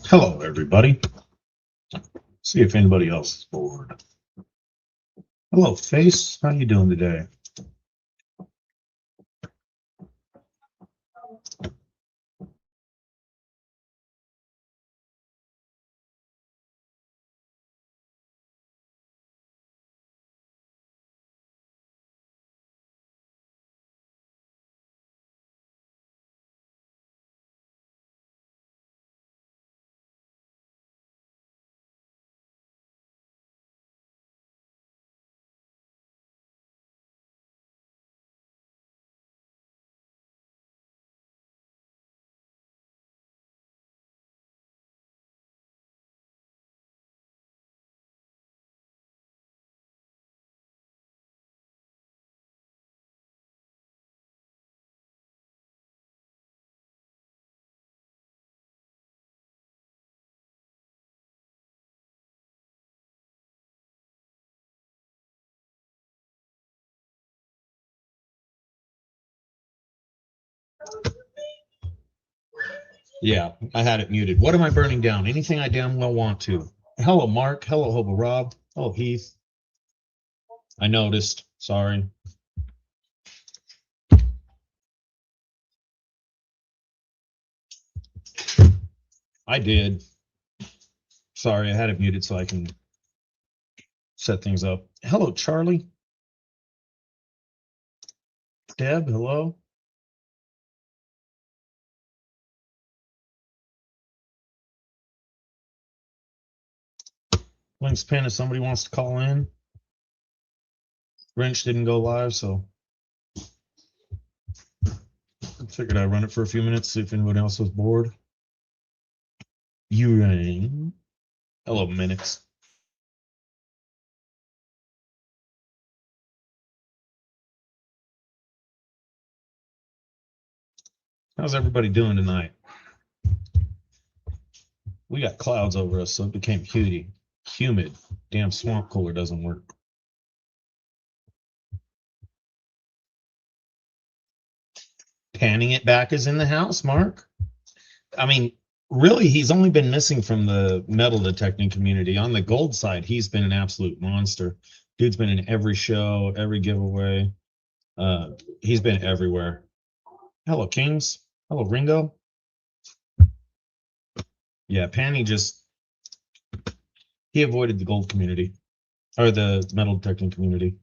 Hello, everybody. See if anybody else is bored. Hello, Face. How you doing today? Yeah, I had it muted. What am I burning down? Anything I damn well want to. Hello, Mark. Hello, Hobo Rob. Hello, Heath. I noticed. Sorry. I did. Sorry, I had it muted so I can set things up. Hello, Charlie. Deb, hello. Links pin if somebody wants to call in. Wrench didn't go live, so I figured I'd run it for a few minutes, see if anybody else was bored. You rang. Hello, Minutes. How's everybody doing tonight? We got clouds over us, so it became humid. Damn swamp cooler doesn't work. Panning it back is in the house, Mark. I mean, really, he's only been missing from the metal detecting community. On the gold side, he's been an absolute monster. Dude's been in every show, every giveaway. He's been everywhere. Hello, Kings. Hello, Ringo. Yeah, Panny he avoided the gold community or the metal detecting community.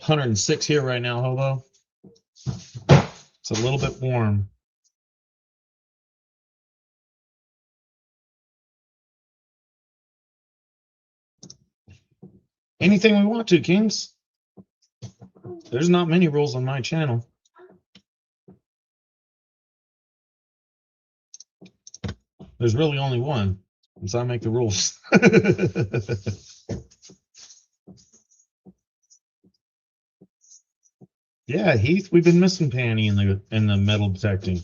$106 here right now, Hobo. It's a little bit warm. Anything we want to, Kings. There's not many rules on my channel. There's really only one, since I make the rules. Yeah, Heath, we've been missing Panny in the metal detecting.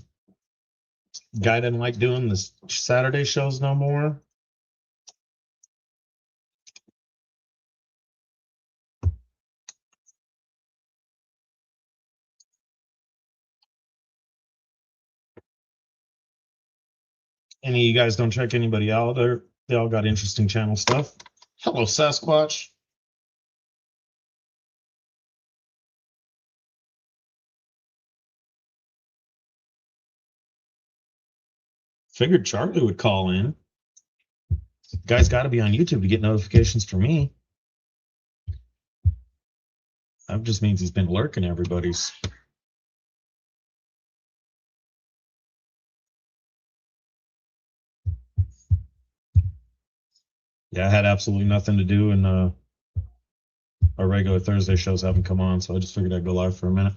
Guy didn't like doing the Saturday shows no more. Any of you guys don't check anybody out? They all got interesting channel stuff. Hello, Sasquatch. Figured Charlie would call in. Guy's got to be on YouTube to get notifications for me. That just means he's been lurking everybody's. Yeah, I had absolutely nothing to do, and our regular Thursday shows haven't come on, so I just figured I'd go live for a minute.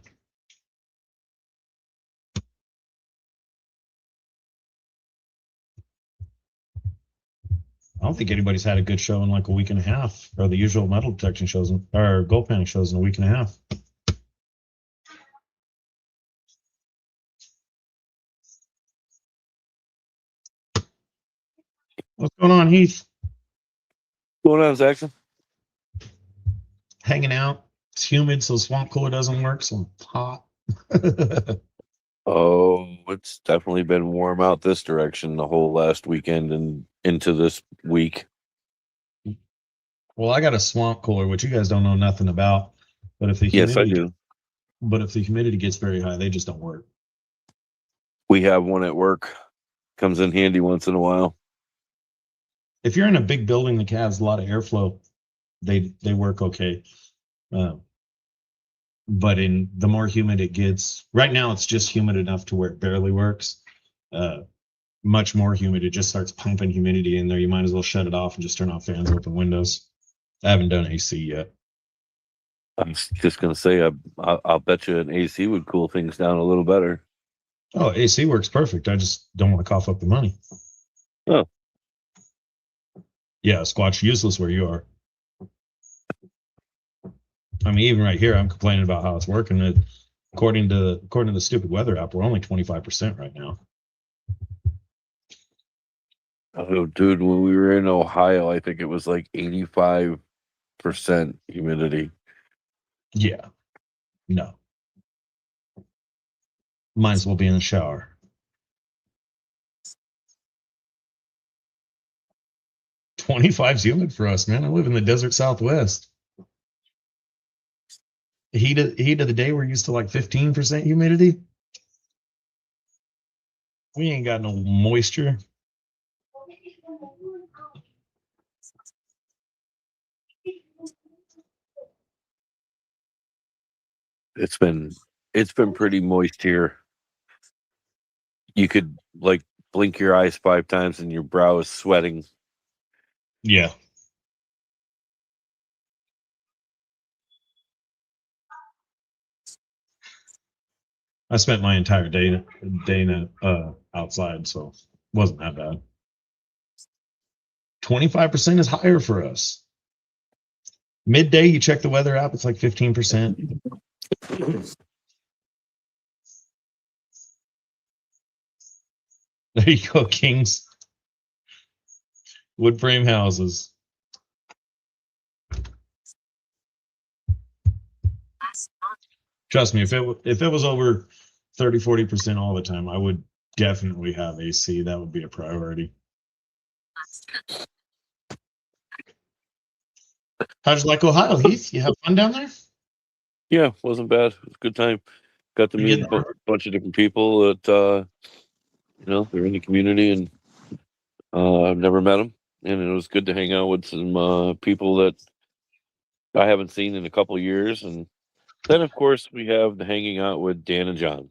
I don't think anybody's had a good show in like a week and a half, or the usual metal detection shows or gold panning shows in a week and a half. What's going on, Heath? What's going on, Saxon? Hanging out. It's humid, so swamp cooler doesn't work, so I'm hot. Oh, it's definitely been warm out this direction the whole last weekend and into this week. Well, I got a swamp cooler, which you guys don't know nothing about. But if the Yes, I humidity, do. but if the humidity gets very high, they just don't work. We have one at work. Comes in handy once in a while. If you're in a big building that has a lot of airflow, they work okay. But in the more humid it gets, right now it's just humid enough to where it barely works. Much more humid, it just starts pumping humidity in there. You might as well shut it off and just turn off fans, open windows. I haven't done AC yet. I'm just gonna say, I'll bet you an AC would cool things down a little better. Oh, AC works perfect. I just don't want to cough up the money. Oh, yeah, Squatch useless where you are. I mean, even right here, I'm complaining about how it's working. According to the stupid weather app, we're only 25% right now. oh, dude, when we were in Ohio, I think it was like 85% humidity. Yeah, no. Might as well be in the shower. "25's humid for us, man. I live in the desert Southwest. Heat of the day, we're used to like 15% humidity. We ain't got no moisture. It's been pretty moist here. You could like blink your eyes 5 times and your brow is sweating. Yeah. I spent my entire day outside, so it wasn't that bad. 25% is higher for us. Midday, you check the weather app, it's like 15%. There you go, Kings. Wood frame houses. Trust me, if it was over 30-40% all the time, I would definitely have AC. That would be a priority. How'd you like Ohio, Heath? You have fun down there? Yeah, wasn't bad. It was a good time. Got to meet a bunch of different people that they're in the community, and I've never met them, and it was good to hang out with some people that I haven't seen in a couple of years. And then, of course, we have the hanging out with Dan and John.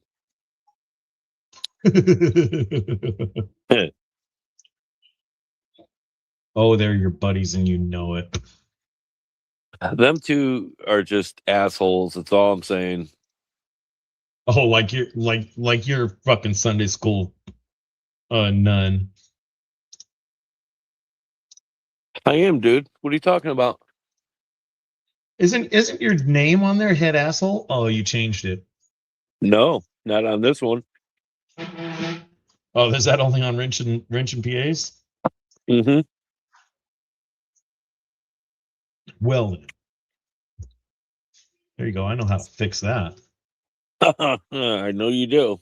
Oh, they're your buddies, and you know it. Them two are just assholes. That's all I'm saying. Oh, like you're fucking Sunday school nun. I am, dude. What are you talking about? Isn't your name on there, head asshole? Oh, you changed it. No, not on this one. Oh, is that only on Wrench and PAs? Mm-hmm. Well, then. There you go. I know how to fix that. I know you do.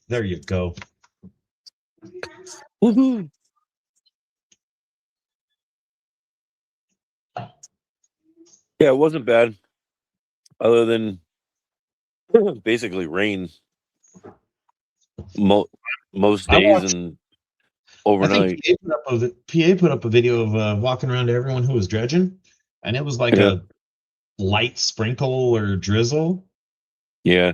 There you go. Woohoo! Yeah, it wasn't bad. Other than basically rain most days and overnight. I think PA put up a video of walking around to everyone who was dredging, and it was like a light sprinkle or drizzle. Yeah.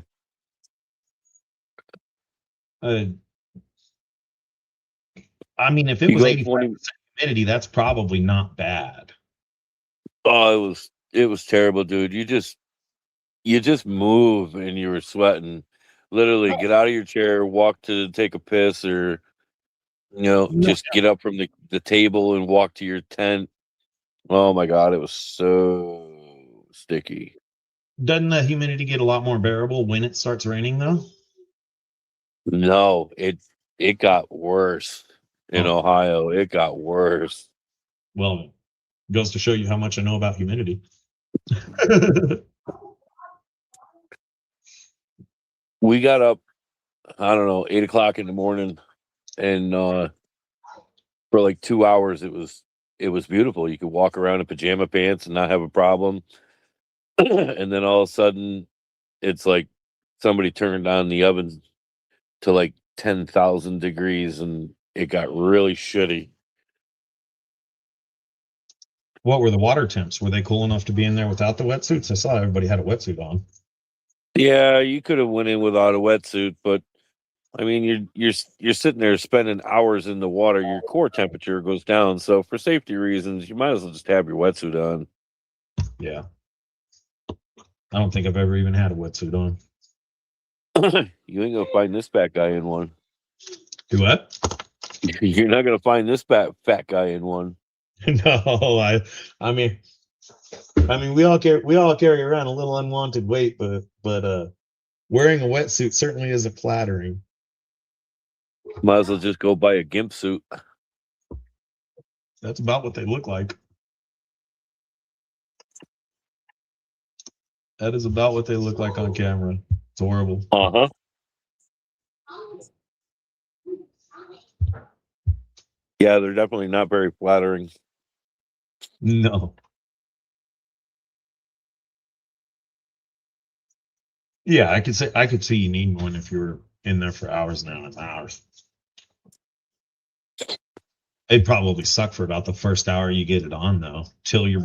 I mean, if it You was go 85% 20. humidity, that's probably not bad. Oh, That's probably not bad. it was terrible, dude. You just move and you were sweating. Literally, get out of your chair, walk to take a piss, or No, just get up from the table and walk to your tent. Oh my god, it was so sticky. doesn't the humidity get a lot more bearable when it starts raining, though? No, it got worse in Oh, Ohio. It got worse. well, goes to show you how much I know about humidity. We got up, I don't know, 8 o'clock in the morning, and for like 2 hours, it was beautiful. You could walk around in pajama pants and not have a problem. And then all of a sudden, it's like somebody turned on the oven to like 10,000 degrees, and it got really shitty. What were the water temps? Were they cool enough to be in there without the wetsuits? I saw everybody had a wetsuit on. Yeah, you could have went in without a wetsuit, but I mean, you're sitting there spending hours in the water. Your core temperature goes down, so for safety reasons, you might as well just have your wetsuit on. Yeah. I don't think I've ever even had a wetsuit on. You ain't gonna find this fat guy in one. Do what? You're not gonna find this fat guy in one. No, I mean, we all carry around a little unwanted weight, but wearing a wetsuit certainly isn't flattering. Might as well just go buy a gimp suit. That's about what they look like. That is about what they look like on camera. It's horrible. Uh-huh. Yeah, they're definitely not very flattering. No. Yeah, I could see you needing one if you were in there for hours and hours. It'd probably suck for about the first hour you get it on though, till your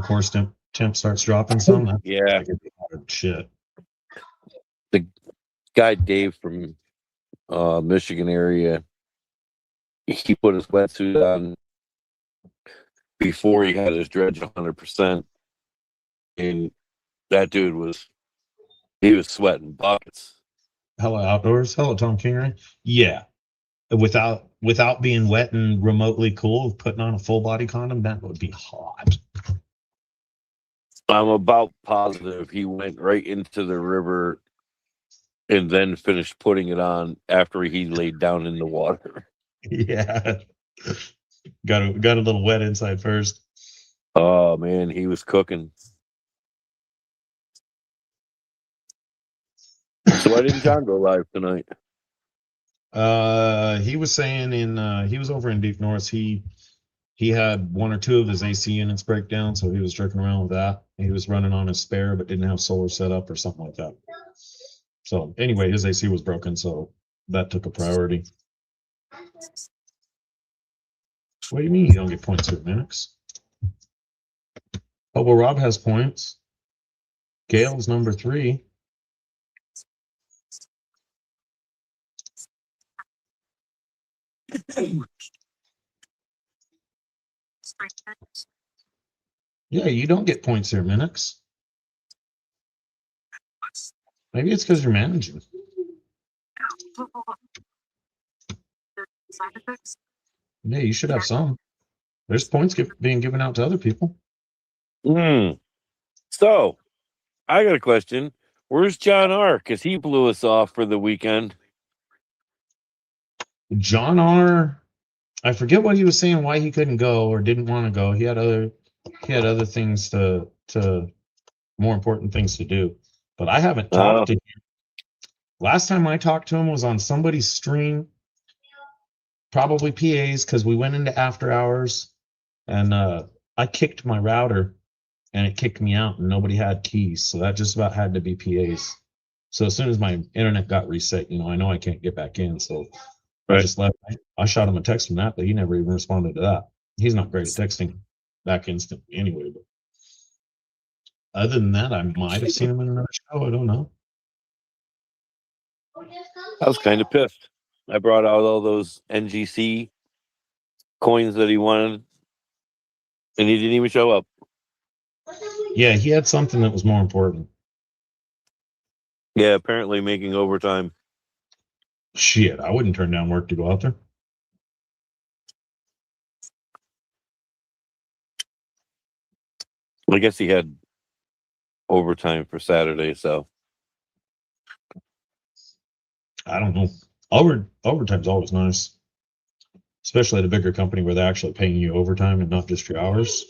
core temp starts dropping some. That's Yeah. like hard shit. The guy Dave from Michigan area, he put his wetsuit on before he had his dredge 100%, and that dude was sweating buckets. Hello outdoors. Hello Tom Kingery. Yeah, without being wet and remotely cool, putting on a full body condom, that would be hot. I'm about positive he went right into the river and then finished putting it on after he laid down in the water. Yeah, got a little wet inside first. Oh man, he was cooking. So why didn't John go live tonight? He was saying he was over in Deep North. He had one or two of his AC units break down, so he was jerking around with that. He was running on his spare, but didn't have solar set up or something like that. So anyway, his AC was broken, so that took a priority. What do you mean you don't get points here, Minix? Oh, well, Rob has points. Gail's number 3. Yeah, you don't get points here, Minix. Maybe it's because you're managing. Yeah, you should have some. There's points being given out to other people. So, I got a question. Where's John R? Because he blew us off for the weekend. John R. I forget what he was saying, why he couldn't go or didn't want to go. He had other things to more important things to do. But I haven't talked to him. Last time I talked to him was on somebody's stream, probably PA's, because we went into after hours, and I kicked my router, and it kicked me out, and nobody had keys, so that just about had to be PA's. So as soon as my internet got reset, I know I can't get back in, so I just left. I shot him a text from that, but he never even responded to that. He's not great at texting back instantly anyway. But other than that, I might have seen him in another show. I don't know. I was kind of pissed. I brought out all those NGC coins that he wanted, and he didn't even show up. Yeah, he had something that was more important. Yeah, apparently making overtime. Shit, I wouldn't turn down work to go out there. I guess he had overtime for Saturday, so I don't know. Overtime's always nice, especially at a bigger company where they're actually paying you overtime and not just your hours.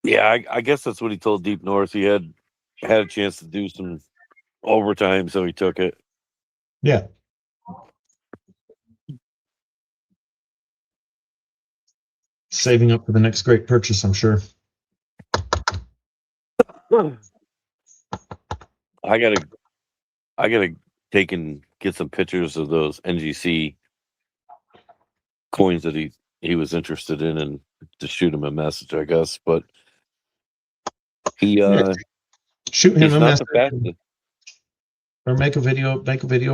yeah, I guess that's what he told Deep North. He had a chance to do some overtime, so he took it. Yeah. Saving up for the next great purchase, I'm sure. I gotta take and get some pictures of those NGC coins that he was interested in, and to shoot him a message, I guess. But he Shoot him he's a not message the fastest. or make a video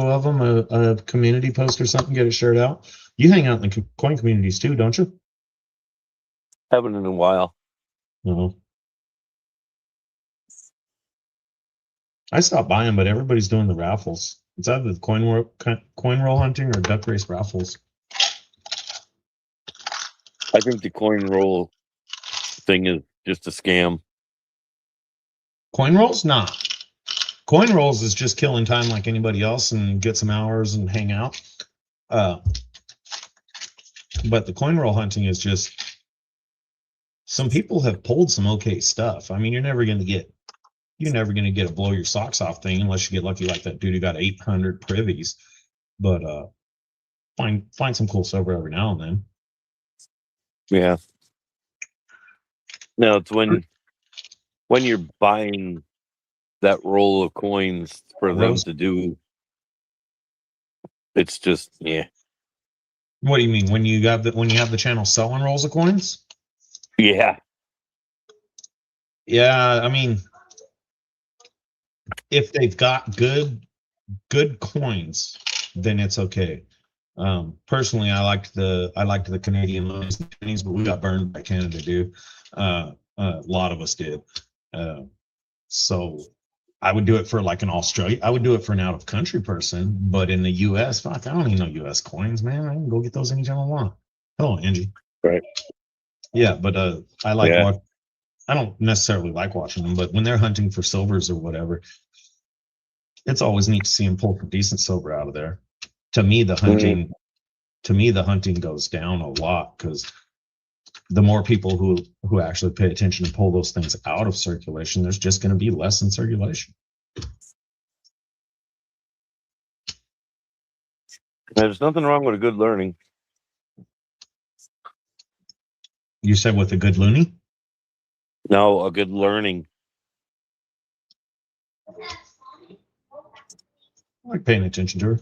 of him, a community post or something, get it shared out. You hang out in the coin communities too, don't you? Haven't in a while. No. I stopped buying, but everybody's doing the raffles. It's either the coin roll hunting or duck race raffles. I think the coin roll thing is just a scam. Coin rolls, nah. Coin rolls is just killing time like anybody else and get some hours and hang out. But the coin roll hunting is just, some people have pulled some okay stuff. I mean, you're never going to get a blow your socks off thing unless you get lucky like that dude who got 800 privies. But find some cool silver every now and then. Yeah. No, it's when you're buying that roll of coins for them to do. It's just, yeah. What do you mean when you have the channel selling rolls of coins? Yeah. Yeah, I mean, if they've got good coins, then it's okay. Personally, I liked the Canadian loans, but we got burned by Canada, dude. A lot of us did. So I would do it for like an Australia. I would do it for an out of country person, but in the U.S., fuck, I don't need no U.S. coins, man. I can go get those anytime I want. Hello, Angie. Right. Yeah, but I like I don't necessarily like watching them, but when they're hunting for silvers or whatever, it's always neat to see them pull some decent silver out of there. To me, the hunting goes down a lot because the more people who actually pay attention and pull those things out of circulation, there's just going to be less in circulation. There's nothing wrong with a good learning. You said with a good loony? No, a good learning. I like paying attention to her.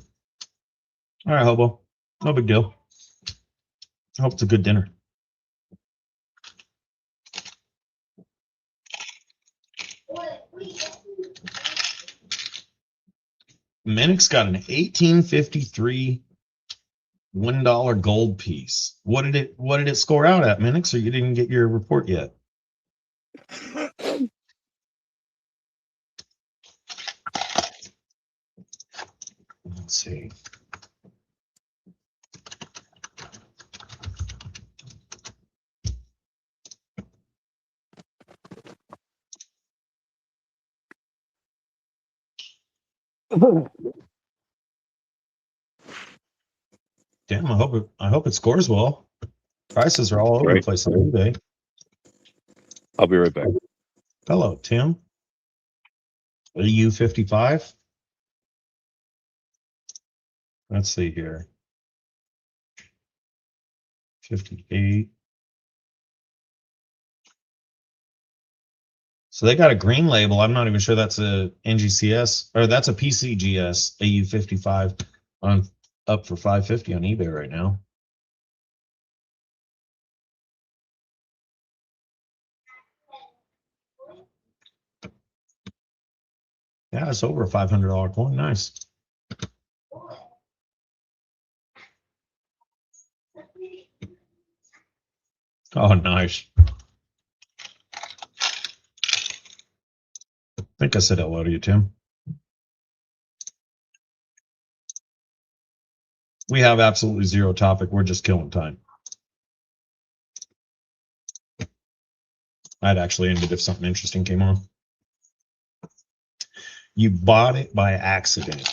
All right, Hobo. No big deal. I hope it's a good dinner. Minix got an 1853 $1 gold piece. What did it score out at, Minix? Or you didn't get your report yet? Let's see. Damn, I hope it scores well. Prices are all over the place on eBay. I'll be right back. Hello, Tim. EU55. Let's see here. 58. So they got a green label. I'm not even sure that's a NGCS or that's a PCGS AU55 on up for 550 on eBay right now. Yeah, it's over a $500 coin. Nice. Oh, nice. I think I said hello to you, Tim. We have absolutely zero topic. We're just killing time. I'd actually ended if something interesting came on. You bought it by accident.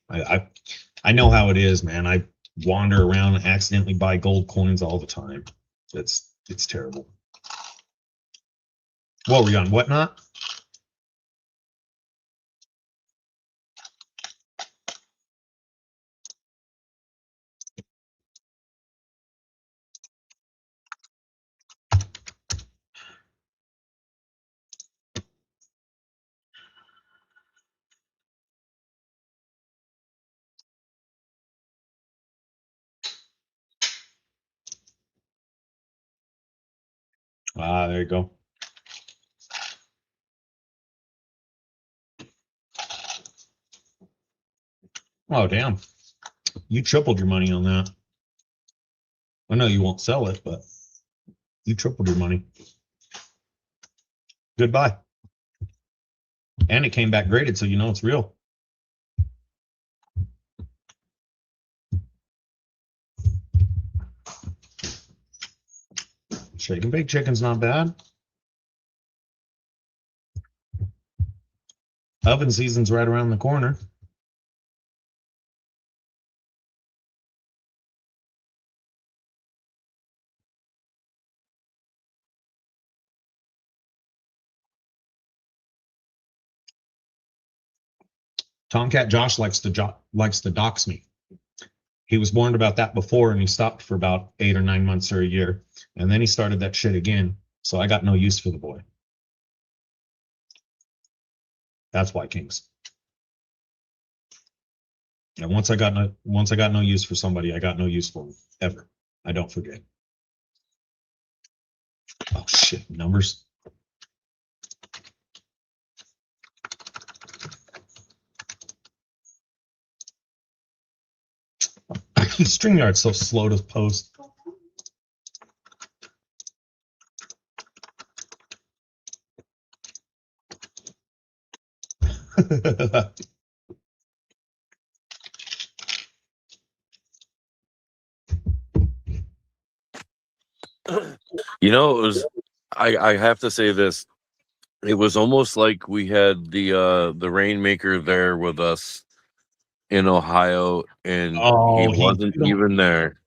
I know how it is, man. I wander around and accidentally buy gold coins all the time. It's terrible. What were you on? Whatnot? Ah, there you go. Oh, damn. You tripled your money on that. I know you won't sell it, but you tripled your money. Goodbye. And it came back graded, so you know it's real. Shake and bake chicken's not bad. Oven season's right around the corner. Tomcat Josh likes to dox me. He was warned about that before, and he stopped for about 8 or 9 months or a year, and then he started that shit again. So I got no use for the boy. That's why, Kings. And once I got no use for somebody, I got no use for them ever. I don't forget. Oh shit, numbers. StreamYard's so slow to post. You know, it was. I have to say this. It was almost like we had the Rainmaker there with us in Ohio, and he wasn't even there.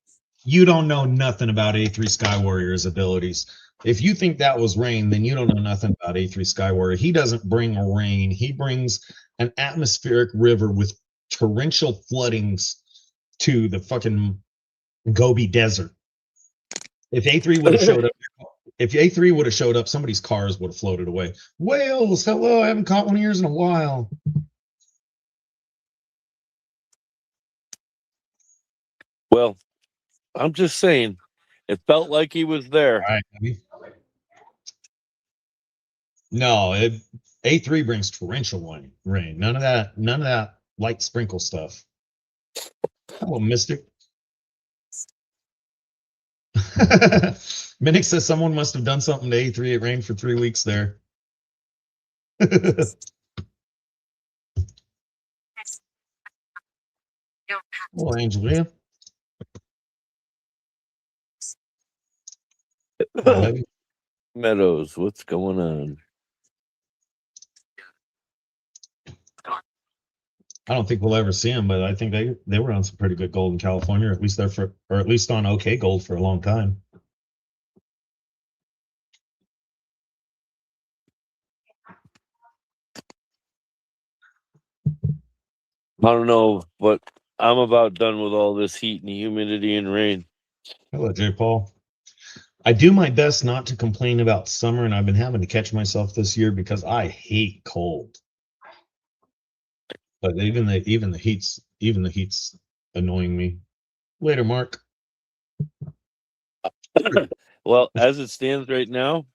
You don't know nothing about A3 Sky Warrior's abilities. If you think that was rain, then you don't know nothing about A3 Sky Warrior. He doesn't bring a rain. He brings an atmospheric river with torrential floodings to the fucking Gobi Desert. If A3 would have showed up, somebody's cars would have floated away. Whales, hello, I haven't caught one of yours in a while. Well, I'm just saying, it felt like he was there. All right, no, A3 brings torrential rain. None of that light sprinkle stuff. Hello, Mystic. Minix says someone must have done something to A3. It rained for 3 weeks there. Hello, Angelia. Meadows, what's going on? I don't think we'll ever see them, but I think they were on some pretty good gold in California, or at least on okay gold for a long time. I don't know, but I'm about done with all this heat and humidity and rain. Hello, J. Paul. I do my best not to complain about summer, and I've been having to catch myself this year because I hate cold. But even the heat's annoying me. Later, Mark. Well, as it stands right now,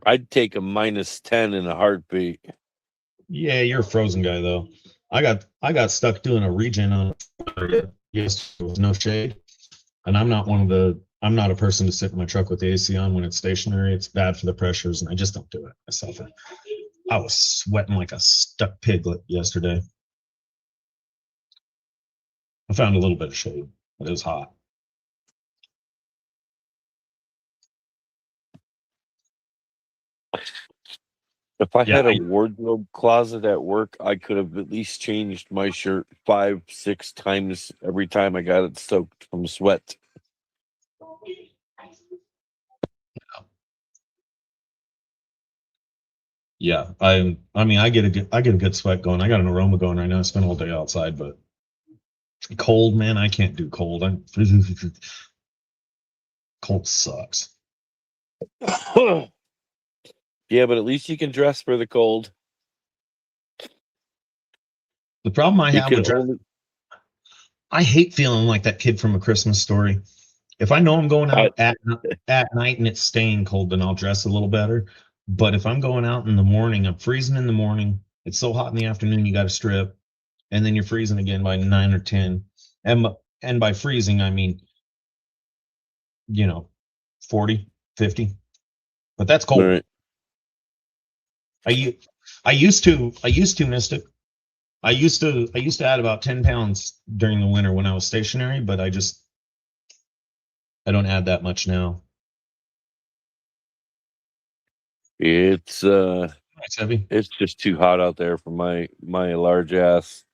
I'd take a -10 in a heartbeat. Yeah, you're a frozen guy though. I got stuck doing a regen on yesterday with no shade, and I'm not one of the I'm not a person to sit in my truck with the AC on when it's stationary. It's bad for the pressures, and I just don't do it myself. I was sweating like a stuck piglet yesterday. I found a little bit of shade, but it was hot. If I Yeah, had a wardrobe closet at work, I could have at least changed my shirt 5-6 times every time I got it soaked from sweat. Yeah, I mean, I get a good sweat going. I got an aroma going right now. I spent all day outside, but cold, man, I can't do cold. Cold sucks. Yeah, but at least you can dress for the cold. The problem I You have can with only I hate feeling like that kid from A Christmas Story. If I know I'm going I, out at night and it's staying cold, then I'll dress a little better. But if I'm going out in the morning, I'm freezing in the morning. It's so hot in the afternoon, you got to strip, and then you're freezing again by 9 or 10. And and by freezing, I mean 40, 50. But that's all cold. right. I used to Mystic. I used to add about 10 pounds during the winter when I was stationary, but I don't add that much now. It's It's heavy. it's just too hot out there for my large ass.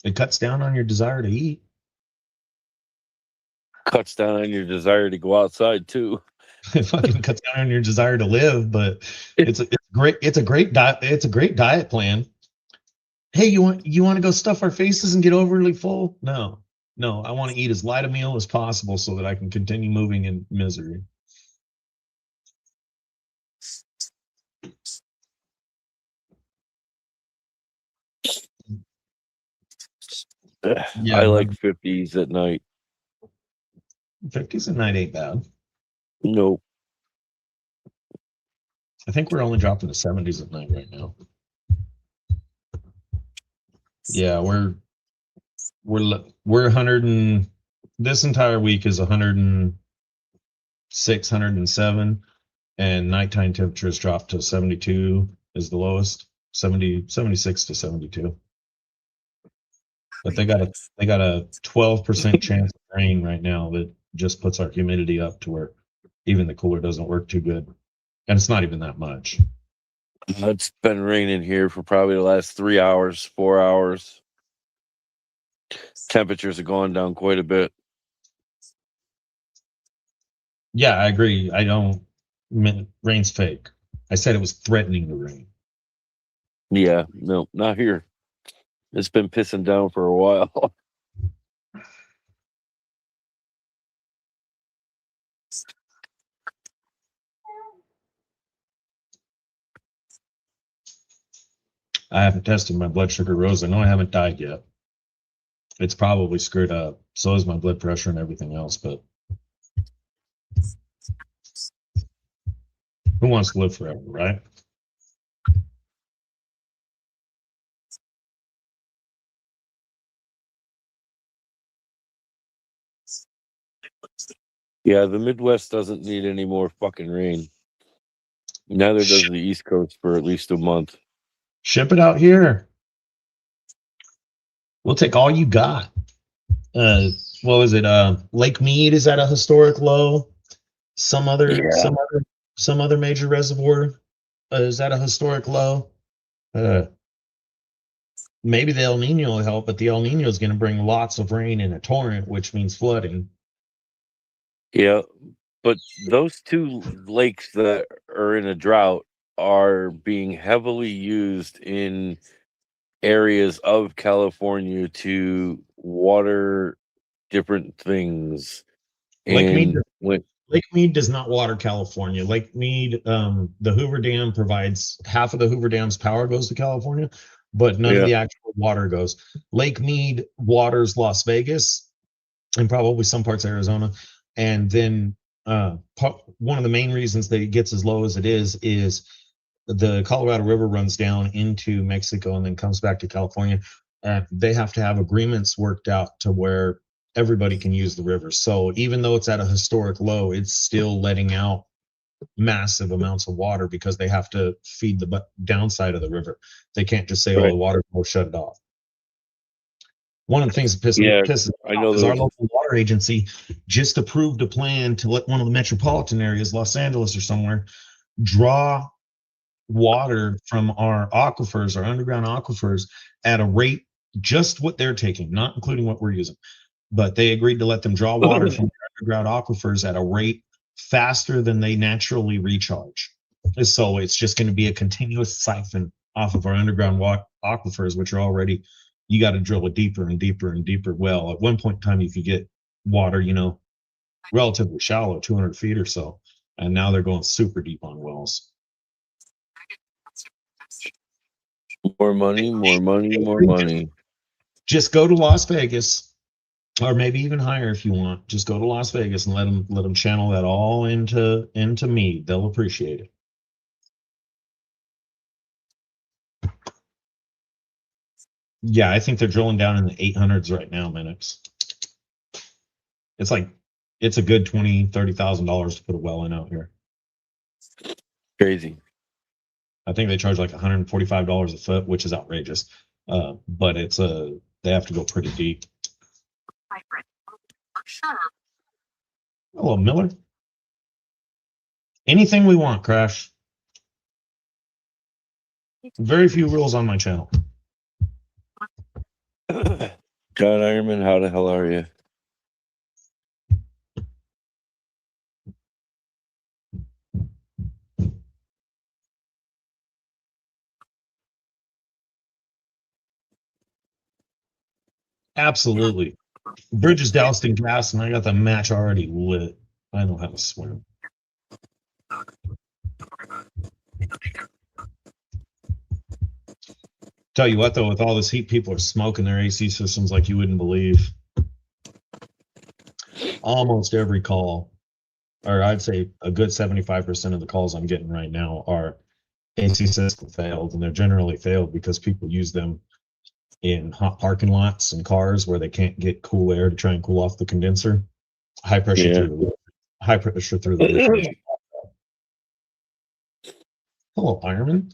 It cuts down on your desire to eat. Cuts down on your desire to go outside too. It fucking cuts down on your desire to live, but it's a great diet plan. Hey, you want to go stuff our faces and get overly full? No. No, I want to eat as light a meal as possible so that I can continue moving in misery. Yeah, I like 50s at night. 50s at night ain't bad. Nope. I think we're only dropping to 70s at night right now. Yeah, we're 100 and this entire week is 106, 107, and nighttime temperatures dropped to 72 is the lowest, 76 to 72. But they got a 12% chance of rain right now that just puts our humidity up to where even the cooler doesn't work too good. And it's not even that much. It's been raining here for probably the last 3 hours, 4 hours. Temperatures are going down quite a bit. Yeah, I agree. Rain's fake. I said it was threatening to rain. Yeah, no, not here. It's been pissing down for a while. I haven't tested my blood sugar rose. I know I haven't died yet. It's probably screwed up. So is my blood pressure and everything else, but who wants to live forever, right? Yeah, the Midwest doesn't need any more fucking rain. Neither does the East Coast for at least a month. Ship it out here. We'll take all you got. What was it? Lake Mead is at a historic low. Some other major reservoir is at a historic low. Maybe the El Nino will help, but the El Nino is going to bring lots of rain in a torrent, which means flooding. Yeah, but those two lakes that are in a drought are being heavily used in areas of California to water different things. Lake Mead does not water California. Lake Mead, the Hoover Dam provides half of the Hoover Dam's power goes to California, but none of the actual water goes. Lake Mead waters Las Vegas and probably some parts of Arizona. And then one of the main reasons that it gets as low as it is the Colorado River runs down into Mexico and then comes back to California. they have to have agreements worked out to where everybody can use the river. So even though it's at a historic low, it's still letting out massive amounts of water because they have to feed the downside of the river. They can't just say, "Oh, the water will shut it off." One of the things that pisses me off is our local water agency just approved a plan to let one of the metropolitan areas, Los Angeles or somewhere, draw water from our aquifers, our underground aquifers, at a rate just what they're taking, not including what we're using. But they agreed to let them draw water from their underground aquifers at a rate faster than they naturally recharge. So it's just going to be a continuous siphon off of our underground aquifers, which are already, you got to drill a deeper and deeper and deeper well. At one point in time, you could get water, relatively shallow, 200 feet or so. And now they're going super deep on wells. More money, more money, more money. Just go to Las Vegas, or maybe even higher if you want. Just go to Las Vegas and let them channel that all into me. They'll appreciate it. Yeah, I think they're drilling down in the 800s right now, minutes. It's a good $20,000-$30,000 to put a well in out here. Crazy. I think they charge like $145 a foot, which is outrageous. But they have to go pretty deep. Hello, Miller. Anything we want, Crash. Very few rules on my channel. John Ironman, how the hell are you? Absolutely. Bridge is doused in gas, and I got the match already lit. I know how to swim. Tell you what, though, with all this heat, people are smoking their AC systems like you wouldn't believe. Almost every call, or I'd say a good 75% of the calls I'm getting right now are AC system failed, and they're generally failed because people use them in hot parking lots and cars where they can't get cool air to try and cool off the condenser. High pressure through the roof. High pressure through the roof. Hello, Ironman.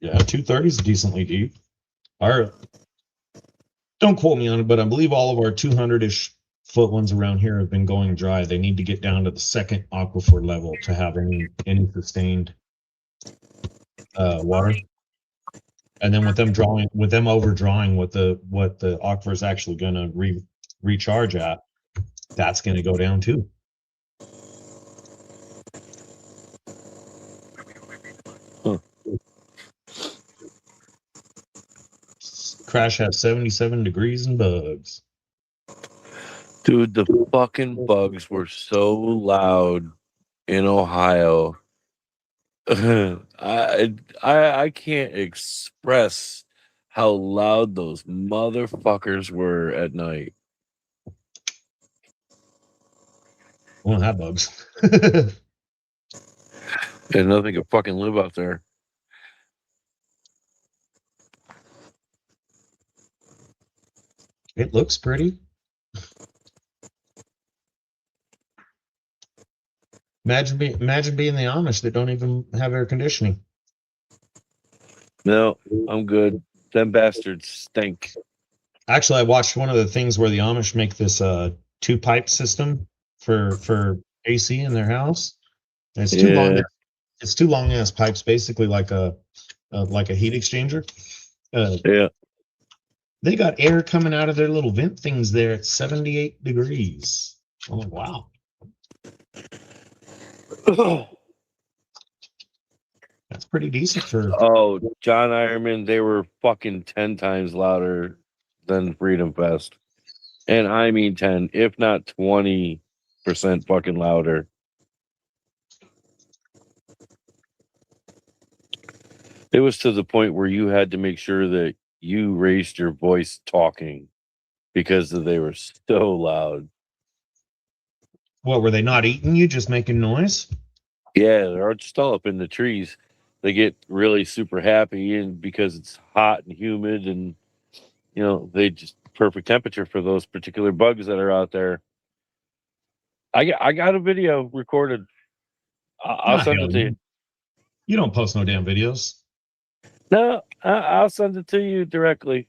Yeah, 230 is decently deep. Don't quote me on it, but I believe all of our 200-ish foot ones around here have been going dry. They need to get down to the second aquifer level to have any sustained water. And then with them overdrawing what the aquifer is actually going to recharge at, that's going to go down too. Crash has 77 degrees and bugs. Dude, the fucking bugs were so loud in Ohio. I can't express how loud those motherfuckers were at night. We don't have bugs. And nothing could fucking live out there. It looks pretty. Imagine being the Amish that don't even have air conditioning. No, I'm good. Them bastards stink. Actually, I watched one of the things where the Amish make this 2-pipe system for AC in their house. And it's too long. It's 2 long ass pipes, basically like a heat exchanger. Yeah. They got air coming out of their little vent things there at 78 degrees. I'm like, wow. That's pretty decent for. Oh, John Ironman, they were fucking 10 times louder than Freedom Fest. And I mean 10, if not 20% fucking louder. It was to the point where you had to make sure that you raised your voice talking because they were so loud. What, were they not eating you, just making noise? Yeah, they're just all up in the trees. they get really super happy, and because it's hot and humid, and they just perfect temperature for those particular bugs that are out there. I got a video recorded. I'll Ah, send hell, it to you. you don't post no damn videos. No, I'll send it to you directly.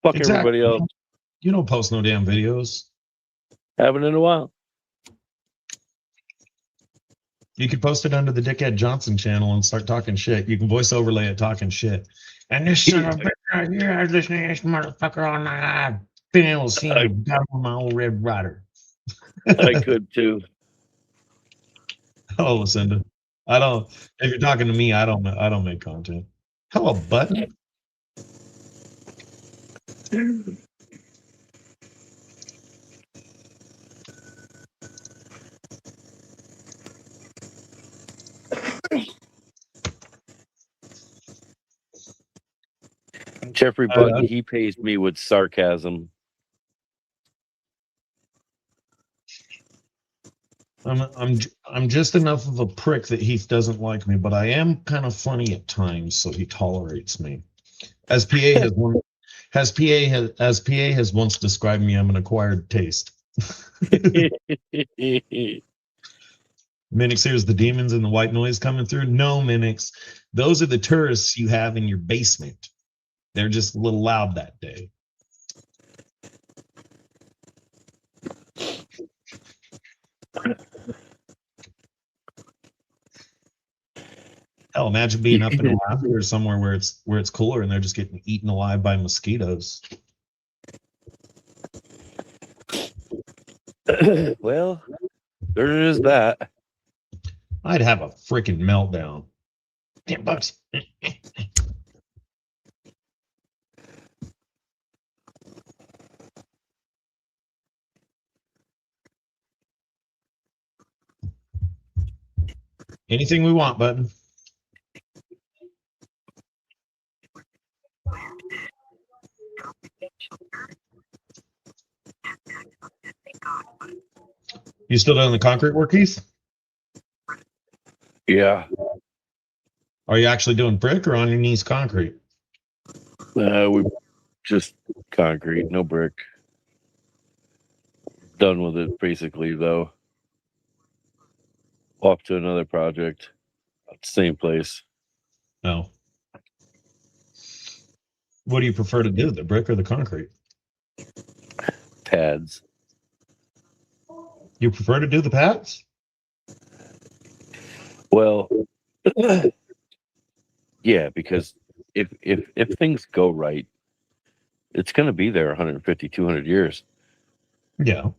Fuck Exactly. everybody else. You don't post no damn videos. Haven't in a while. You could post it under the Dickhead Johnson channel and start talking shit. You can voice overlay it talking shit. And this son of a bitch right here, I was listening to this motherfucker all night. I've been able to see him. Got him on my old Red Rider. I could too. Hello, Lucinda. I don't. If you're talking to me, I don't make content. Hello, Button. Jeffrey Button, he pays me with sarcasm. I'm just enough of a prick that Heath doesn't like me, but I am kind of funny at times, so he tolerates me. As PA has once described me, I'm an acquired taste. Minix, here's the demons and the white noise coming through. No, Minix, those are the tourists you have in your basement. They're just a little loud that day. Hell, imagine being up in Alaska or somewhere where it's cooler and they're just getting eaten alive by mosquitoes. Well, there is that. I'd have a freaking meltdown. $10. Anything we want, Button. You still doing the concrete work, Keith? Yeah. Are you actually doing brick or on your knees concrete? We just concrete, no brick. Done with it basically, though. Off to another project. Same place. No. What do you prefer to do, the brick or the concrete? Pads. You prefer to do the pads? Well, yeah, because if things go right, it's going to be there 150, 200 years. Yeah.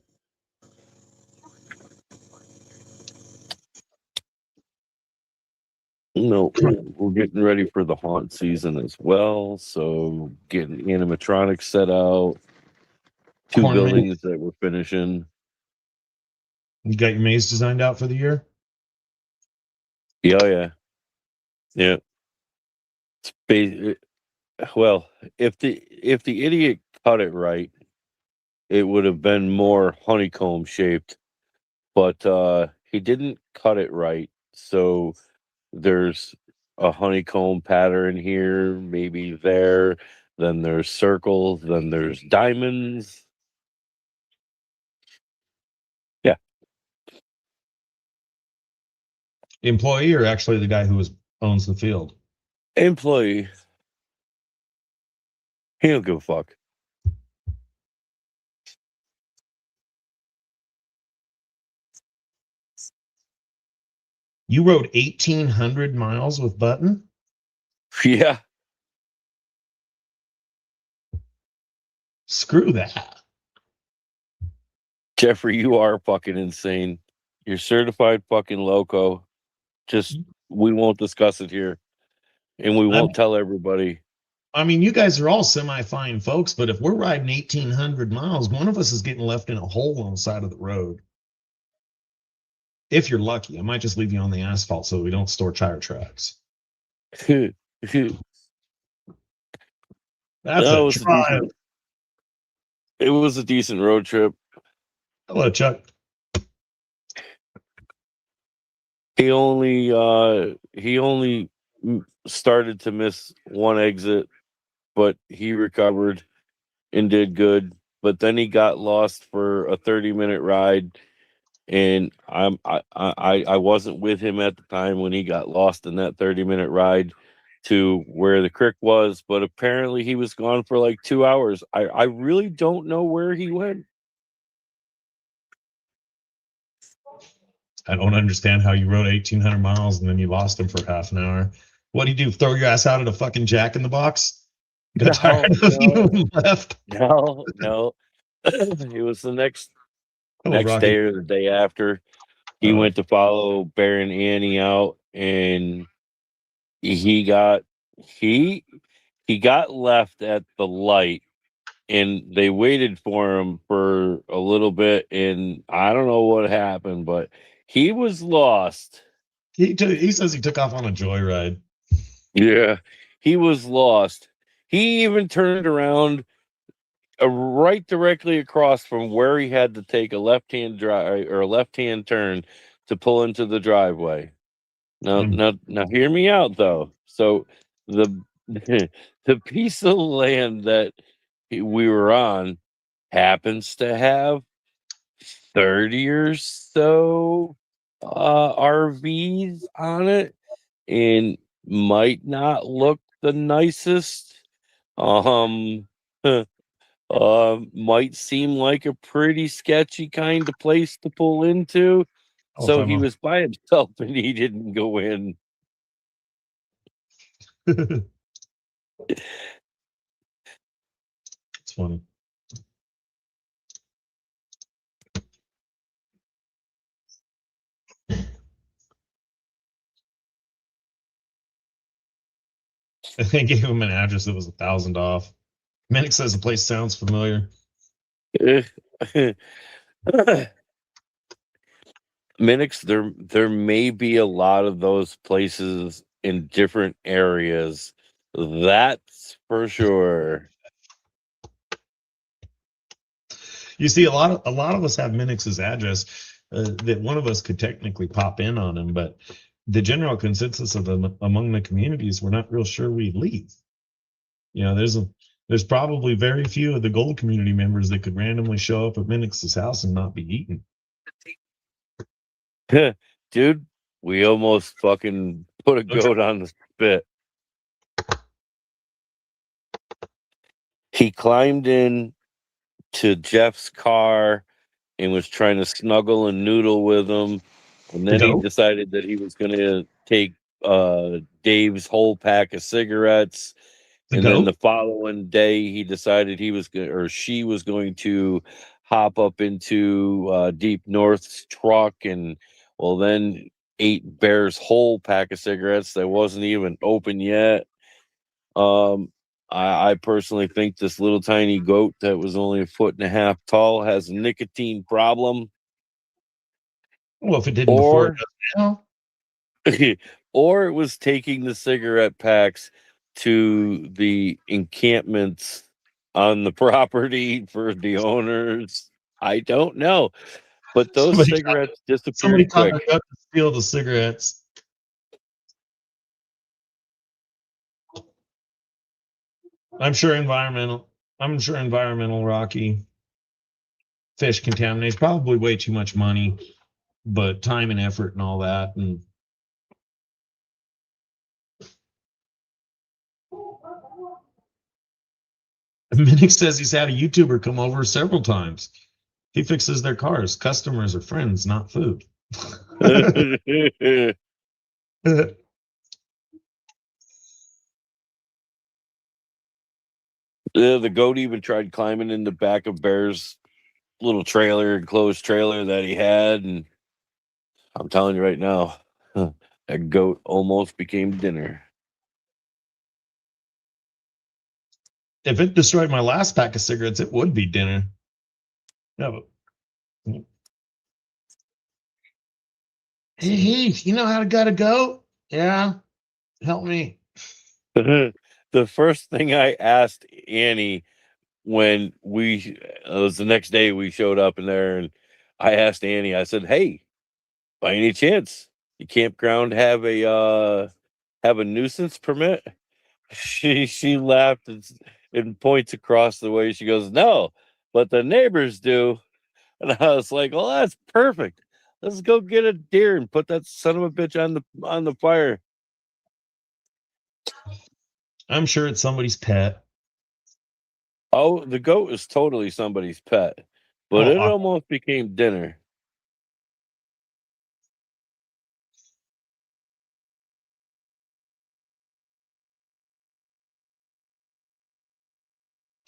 No, we're getting ready for the haunt season as well. So getting animatronics set out. Two Corn buildings that we're finishing. You got your maze designed out for the year? Yeah. Well, if the idiot cut it right, it would have been more honeycomb shaped, but he didn't cut it right. So there's a honeycomb pattern here, maybe there. Then there's circles. Then there's diamonds. Yeah. Employee or actually the guy who owns the field? Employee. He don't give a fuck. You rode 1,800 miles with Button? Yeah. Screw that. Jeffrey, you are fucking insane. You're certified fucking loco. Just, we won't discuss it here. And we won't tell everybody. I mean, you guys are all semi-fine folks, but if we're riding 1,800 miles, one of us is getting left in a hole on the side of the road. If you're lucky, I might just leave you on the asphalt so we don't store tire tracks. That's a drive. It was a decent road trip. Hello, Chuck. He only started to miss one exit, but he recovered and did good. But then he got lost for a 30-minute ride, and I wasn't with him at the time when he got lost in that 30-minute ride to where the creek was. But apparently he was gone for like 2 hours. I really don't know where he went. I don't understand how you rode 1,800 miles and then you lost him for half an hour. What do you do? Throw your ass out at a fucking Jack in the Box? Got tired of you and left? No. It was the next Oh, Rocky. day or the day after. He went to follow Bear and Annie out, and he got he got left at the light, and they waited for him for a little bit, and I don't know what happened, but he was lost. He says he took off on a joyride. Yeah, he was lost. He even turned around right directly across from where he had to take a left-hand drive or a left-hand turn to pull into the driveway. Now, hear me out though. So the the piece of land that we were on happens to have 30 or so RVs on it, and might not look the nicest. Um, might seem like a pretty sketchy kind of place to pull into. So he was by himself and he didn't go in. It's funny. They gave him an address that was $1,000 off. Minnick says the place sounds familiar. Minix, there may be a lot of those places in different areas. That's for sure. You see, a lot of us have Minix's address that one of us could technically pop in on him, but the general consensus of them among the communities, we're not real sure we'd leave. You know, there's probably very few of the gold community members that could randomly show up at Minix's house and not be eaten. Dude, we almost fucking put a goat on the spit. He climbed in to Jeff's car and was trying to snuggle and noodle with him. And then he decided that he was going to take Dave's whole pack of cigarettes. And then the following day, he decided she was going to hop up into Deep North's truck, and then ate Bear's whole pack of cigarettes that wasn't even open yet. I personally think this little tiny goat that was only 1.5 feet tall has a nicotine problem. Well, if it didn't before, it does now. Or it was taking the cigarette packs to the encampments on the property for the owners. I don't know, but those cigarettes disappeared quick. Somebody got to steal the cigarettes. I'm sure environmental Rocky fish contaminates probably way too much money, but time and effort and all that. And Minnick says he's had a YouTuber come over several times. He fixes their cars. Customers are friends, not food. The goat even tried climbing in the back of Bear's little enclosed trailer that he had, and I'm telling you right now, that goat almost became dinner. If it destroyed my last pack of cigarettes, it would be dinner. No. Hey, Heath, you know how to gut a goat? Yeah. Help me. The first thing I asked Annie when it was the next day we showed up in there, and I asked Annie, I said, "Hey, by any chance, your campground have a nuisance permit? She laughed and points across the way. She goes, no, but the neighbors do. And I was like, well, that's perfect. Let's go get a deer and put that son of a bitch on the fire. I'm sure it's somebody's pet. Oh, the goat is totally somebody's pet, but Oh, it almost became dinner.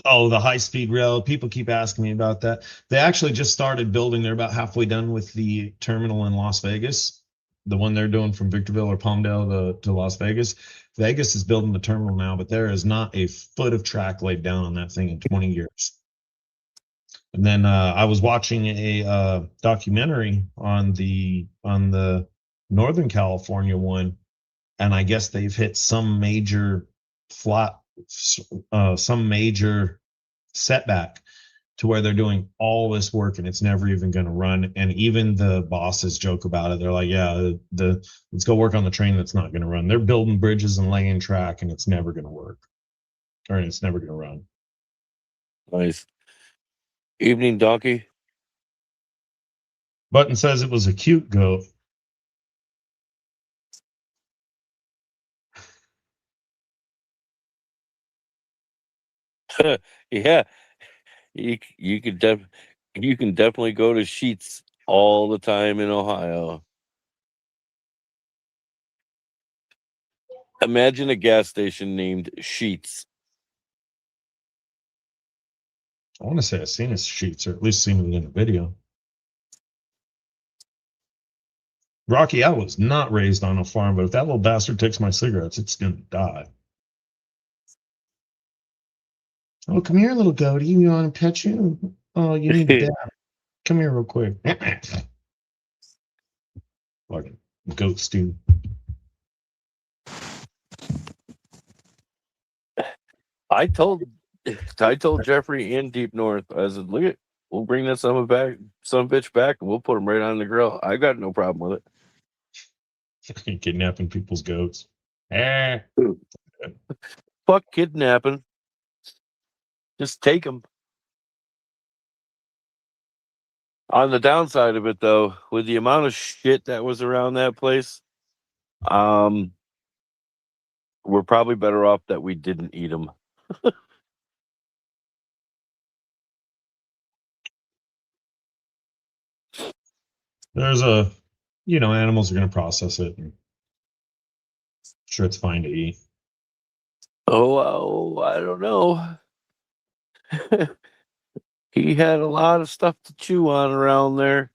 oh, the high speed rail. People keep asking me about that. They actually just started building. They're about halfway done with the terminal in Las Vegas, the one they're doing from Victorville or Palmdale to Las Vegas. Vegas is building the terminal now, but there is not a foot of track laid down on that thing in 20 years. And then I was watching a documentary on the Northern California one, and I guess they've hit some major flat, some major setback to where they're doing all this work and it's never even going to run. And even the bosses joke about it. They're like, yeah, let's go work on the train that's not going to run. They're building bridges and laying track, and it's never going to work, or it's never going to run. Nice. Evening, donkey. Button says it was a cute goat. Yeah, you can definitely go to Sheets all the time in Ohio. Imagine a gas station named Sheets. I want to say I've seen his sheets, or at least seen it in a video. Rocky, I was not raised on a farm, but if that little bastard takes my cigarettes, it's going to die. Oh, come here, little goatie. You want to pet you? Oh, you need a bath. Come here real quick. Fucking goat stew. I told Jeffrey in Deep North, I said, look at, we'll bring that some bitch back and we'll put him right on the grill. I got no problem with it. Kidnapping people's goats. Fuck kidnapping. Just take them. On the downside of it, though, with the amount of shit that was around that place, we're probably better off that we didn't eat them. There's animals are going to process it. And sure, it's fine to eat. Oh, I don't know. He had a lot of stuff to chew on around there.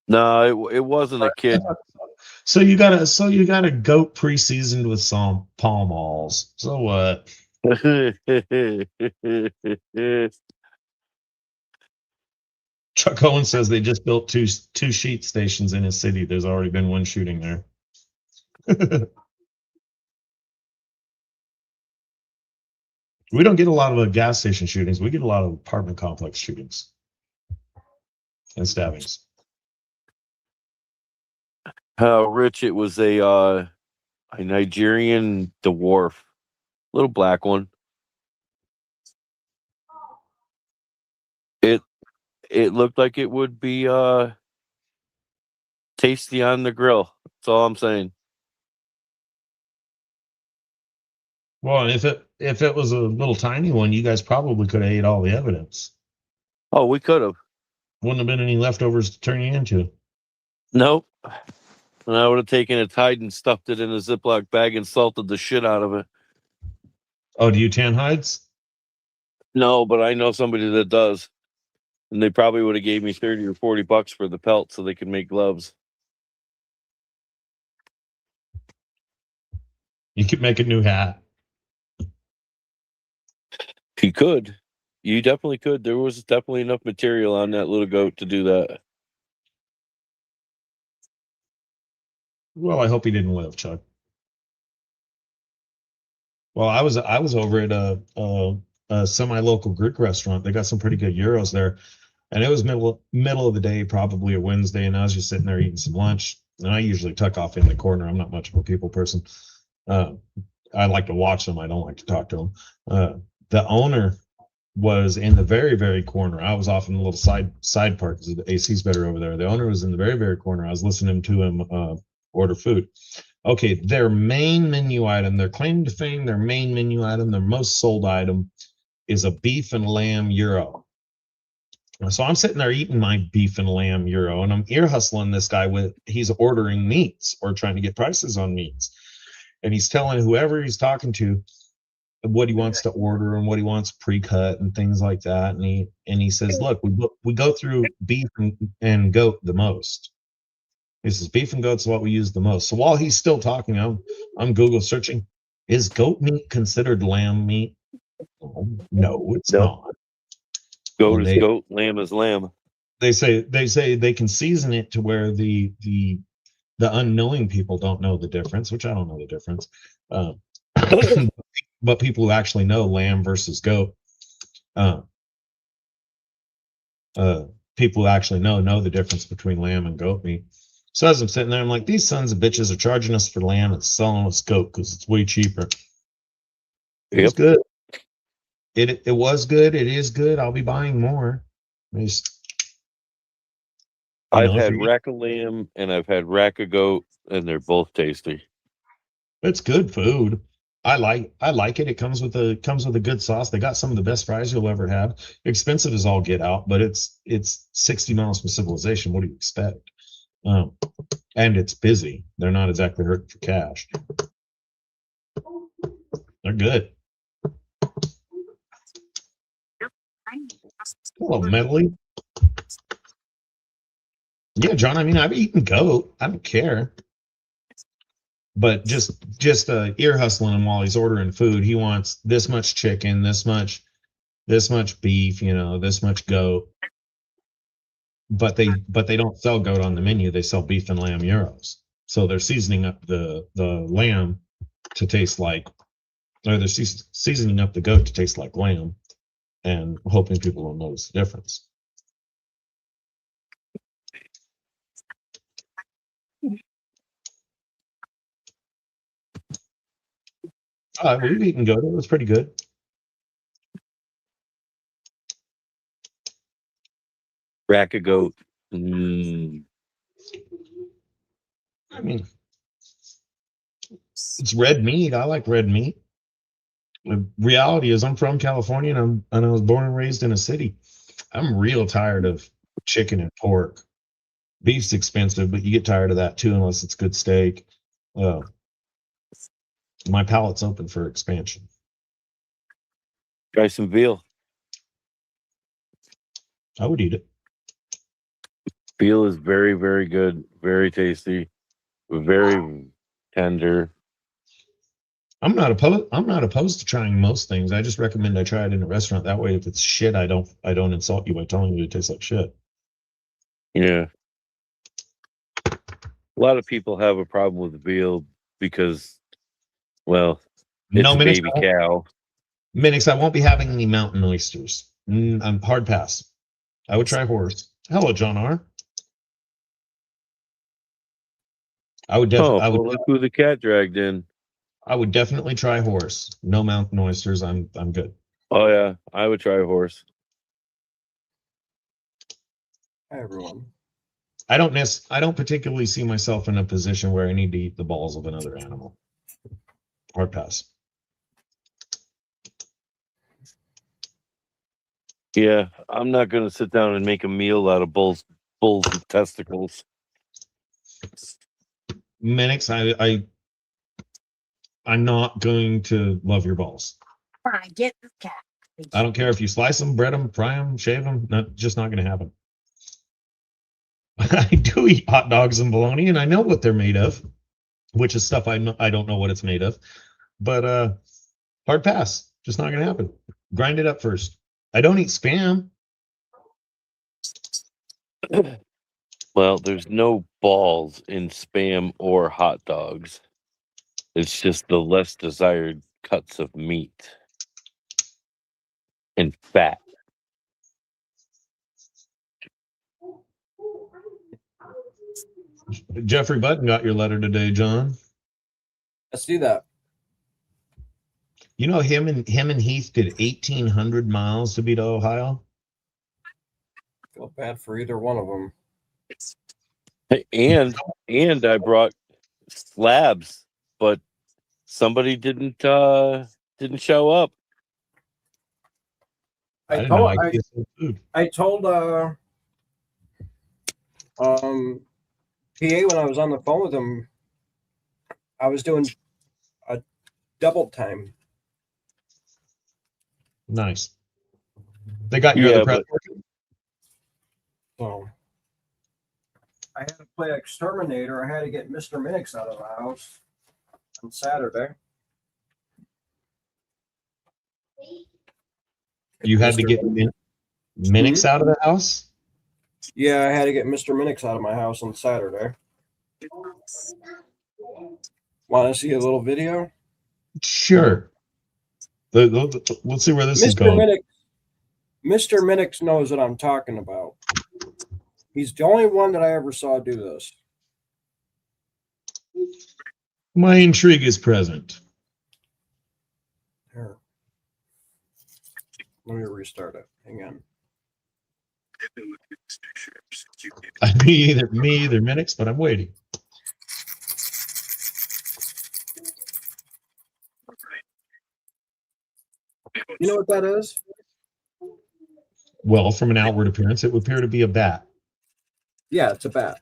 No, it wasn't a kid. So you got a goat pre-seasoned with some palm malls. So what? Chuck Owen says they just built two sheet stations in his city. There's already been one shooting there. We don't get a lot of gas station shootings. We get a lot of apartment complex shootings and stabbings. Rich, it was a Nigerian dwarf, little black one. It looked like it would be tasty on the grill. That's all I'm saying. Well, if it was a little tiny one, you guys probably could have ate all the evidence. Oh, we could have. Wouldn't have been any leftovers to turn you into. Nope. And I would have taken its hide and stuffed it in a Ziploc bag and salted the shit out of it. Oh, do you tan hides? No, but I know somebody that does. And they probably would have gave me $30 or $40 for the pelt so they could make gloves. You could make a new hat. You could. You definitely could. There was definitely enough material on that little goat to do that. Well, I hope he didn't live, Chuck. Well, I was over at a semi-local Greek restaurant. They got some pretty good gyros there. And it was middle of the day, probably a Wednesday, and I was just sitting there eating some lunch. And I usually tuck off in the corner. I'm not much of a people person. Uh, I like to watch them. I don't like to talk to them. The owner was in the very, very corner. I was off in the little side part because the AC's better over there. The owner was in the very, very corner. I was listening to him order food. Okay, their main menu item, their claim to fame, their main menu item, their most sold item is a beef and lamb gyro. So I'm sitting there eating my beef and lamb gyro, and I'm ear hustling this guy with he's ordering meats or trying to get prices on meats. And he's telling whoever he's talking to what he wants to order and what he wants pre-cut and things like that. And he says, look, we go through beef and goat the most. He says beef and goat's what we use the most. So while he's still talking, I'm Google searching. Is goat meat considered lamb meat? Oh, no, it's not. Goat is goat, lamb is lamb. They say they can season it to where the unknowing people don't know the difference, which I don't know the difference. But people who actually know lamb versus goat, people who actually know the difference between lamb and goat meat. So as I'm sitting there, I'm like, these sons of bitches are charging us for lamb and selling us goat because it's way cheaper. It was good. It was good. It is good. I'll be buying more. I've had rack of lamb and I've had rack of goat, and they're both tasty. It's good food. I like it. It comes with a good sauce. They got some of the best fries you'll ever have. Expensive as all get out, but it's 60 miles from civilization. What do you expect? And it's busy. They're not exactly hurting for cash. They're good. Hello, Medley. Yeah, John. I mean, I've eaten goat. I don't care. But just ear hustling him while he's ordering food. He wants this much chicken, this much beef, this much goat. But they don't sell goat on the menu. They sell beef and lamb gyros. So they're seasoning up the lamb to taste like, or they're seasoning up the goat to taste like lamb, and hoping people will notice the difference. We've eaten goat. It was pretty good. Rack of goat. I mean, it's red meat. I like red meat. The reality is, I'm from California, and I was born and raised in a city. I'm real tired of chicken and pork. Beef's expensive, but you get tired of that too unless it's good steak. My palate's open for expansion. Try some veal. I would eat it. Veal is very, very good, very tasty, very tender. I'm not opposed to trying most things. I just recommend I try it in a restaurant. That way, if it's shit, I don't insult you by telling you it tastes like shit. Yeah. A lot of people have a problem with veal because, well, it's a baby cow. Minix, I won't be having any mountain oysters. I'm hard pass. I would try horse. Hello, John R. I would definitely. Look who the cat dragged in. I would definitely try horse. No mountain oysters. I'm good. Oh yeah, I would try horse. Hi everyone. I don't particularly see myself in a position where I need to eat the balls of another animal. Hard pass. Yeah, I'm not gonna sit down and make a meal out of bulls and testicles. Minix, I'm not going to love your balls. Get the cat. I don't care if you slice them, bread them, fry them, shave them. Just not going to happen. I do eat hot dogs and bologna, and I know what they're made of, which is stuff I don't know what it's made of. But hard pass. Just not going to happen. Grind it up first. I don't eat Spam. Well, there's no balls in Spam or hot dogs. It's just the less desired cuts of meat and fat. Jeffrey Button got your letter today, John. I see that. You know him and Heath did 1,800 miles to be to Ohio. Feel bad for either one of them. Hey, and I brought slabs, but somebody didn't show up. I didn't know I could get food. I told PA when I was on the phone with him, I was doing a double time. Nice. They got your other press working? So I had to play Exterminator. I had to get Mr. Minix out of the house on Saturday. You had to get Minix out of the house? Yeah, I had to get Mr. Minix out of my house on Saturday. Want to see a little video? Sure. Let's see where this is going. Mr. Minix knows what I'm talking about. He's the only one that I ever saw do this. My intrigue is present. Here. Let me restart it. Hang on. I'd be either Minix, but I'm waiting. You know what that is? Well, from an outward appearance, it would appear to be a bat. Yeah, it's a bat.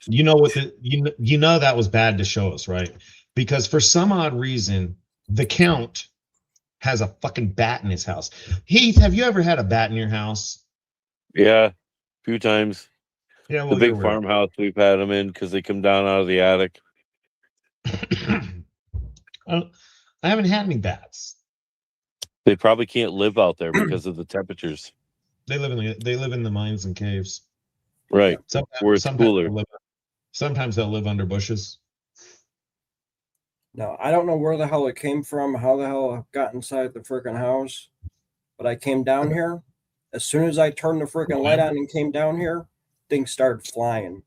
You know what you know that was bad to show us, right? Because for some odd reason, the Count has a fucking bat in his house. Heath, have you ever had a bat in your house? Yeah, a few times. Yeah, well, the big farmhouse we've had them in because they come down out of the attic. I haven't had any bats. They probably can't live out there because of the temperatures. They live in the mines and caves. Right. Where it's cooler. Sometimes they'll live under bushes. No, I don't know where the hell it came from, how the hell it got inside the freaking house, but I came down here. As soon as I turned the freaking light on and came down here, things started flying.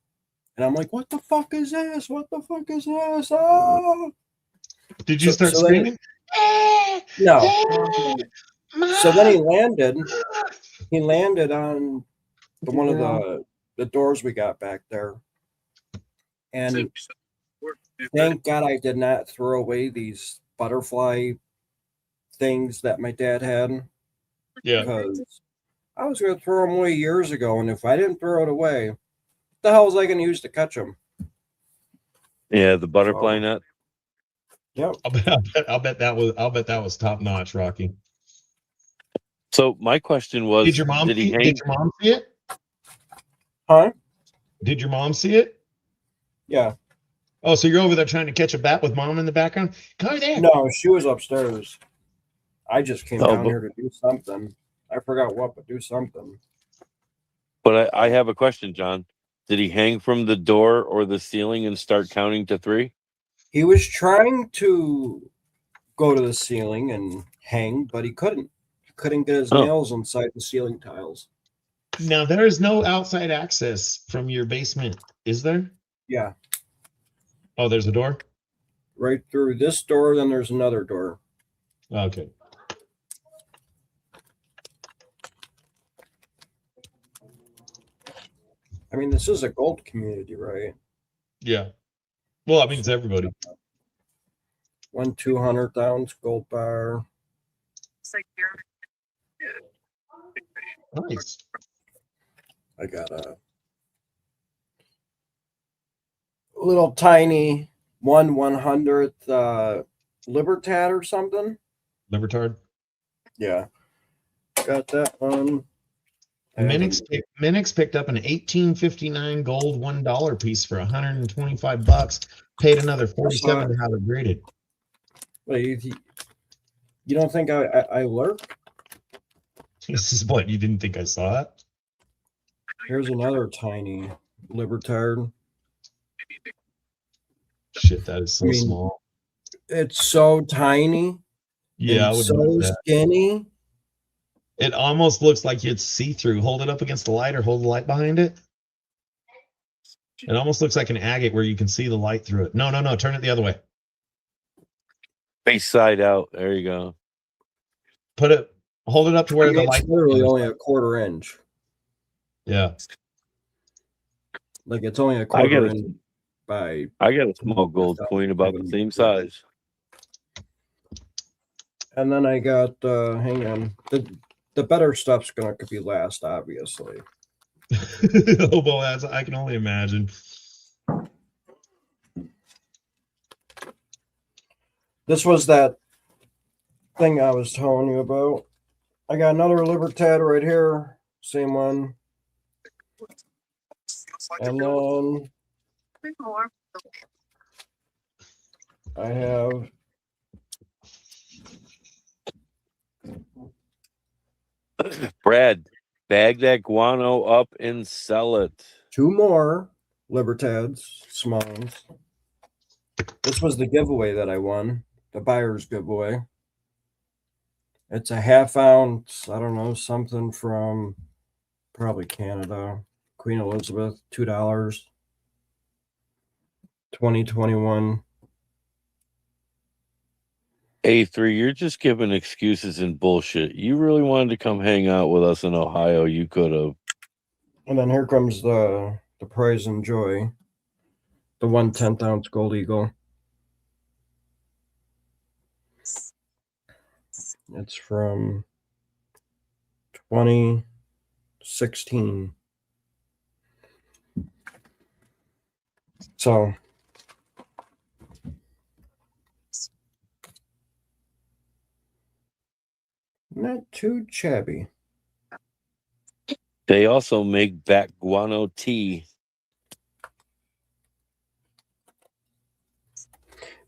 And I'm like, what the fuck is this? What the fuck is this? Oh! Did you start screaming? No. So then he landed on one of the doors we got back there. And thank God I did not throw away these butterfly things that my dad had. Yeah. Because I was going to throw them away years ago. And if I didn't throw it away, what the hell was I going to use to catch them? Yeah, the butterfly net. Yep. I'll bet that was top notch, Rocky. So my question was, did your mom see it? Huh? Did your mom see it? Yeah. Oh, so you're over there trying to catch a bat with mom in the background? Come over there. No, she was upstairs. I just came down here to do something. I forgot what, but do something. But I have a question, John. Did he hang from the door or the ceiling and start counting to 3? He was trying to go to the ceiling and hang, but he couldn't. He couldn't get his nails inside the ceiling tiles. Now, there is no outside access from your basement, is there? Yeah. Oh, there's a door? Right through this door, then there's another door. Okay. I mean, this is a gold community, right? Yeah. Well, I mean, it's everybody. 1/200 ounce gold bar. Nice. I got a little tiny 1/100th Libertad or something. Libertard? Yeah. Got that one. Minix picked up an 1859 gold $1 piece for $125. Paid another $47 to have it graded. Wait, you don't think I lurk? This is what, you didn't think I saw it? Here's another tiny Libertard. Shit, that is so small. It's so tiny. Yeah, I would so skinny. It almost looks like it's see-through. Hold it up against the light or hold the light behind it. It almost looks like an agate where you can see the light through it. No, no, no. Turn it the other way. Face side out. There you go. Hold it up to where the light. It's literally only a 1/4 inch. Yeah. Like it's only a I 1/4 got inch by. I got a small gold coin about the same size. And then I got hang on. The better stuff's gonna be last, obviously. Oh, Boaz, I can only imagine. This was that thing I was telling you about. I got another Libertad right here, same one. And then I have Brad, bag that guano up and sell it. 2 more Libertads, small ones. This was the giveaway that I won, the buyer's giveaway. It's a 1/2 ounce, I don't know, something from probably Canada. Queen Elizabeth, $2. 2021. A3, you're just giving excuses and bullshit. You really wanted to come hang out with us in Ohio, you could have. And then here comes the Prize and Joy, the 1/10 ounce Gold Eagle. It's from 2016. So not too shabby. They also make back guano tea.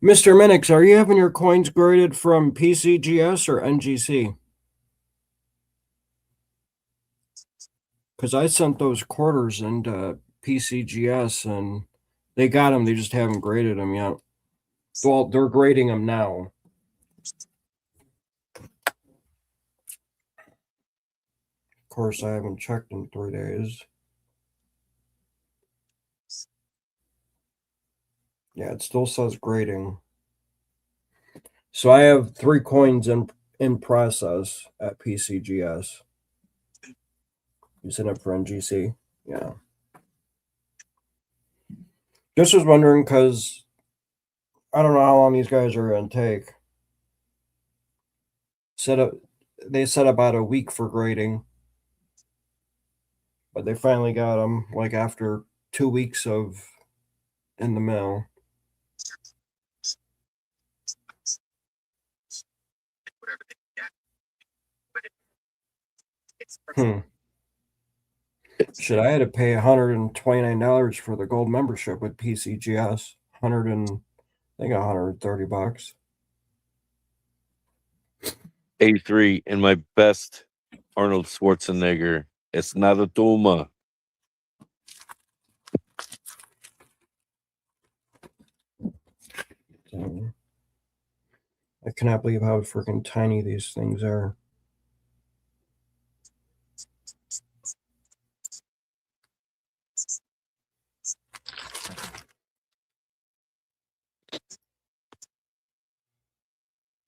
Mr. Minix, are you having your coins graded from PCGS or NGC? Because I sent those quarters into PCGS and they got them. They just haven't graded them yet. Well, they're grading them now. Of course, I haven't checked in 3 days. Yeah, it still says grading. So I have 3 coins in process at PCGS. You sent up for NGC? Yeah. Just was wondering because I don't know how long these guys are going to take. They said about a week for grading. But they finally got them like after 2 weeks of in the mail. Shit, I had to pay $129 for the gold membership with PCGS. $130. A3 and my best Arnold Schwarzenegger. It's not a tumor. I cannot believe how freaking tiny these things are.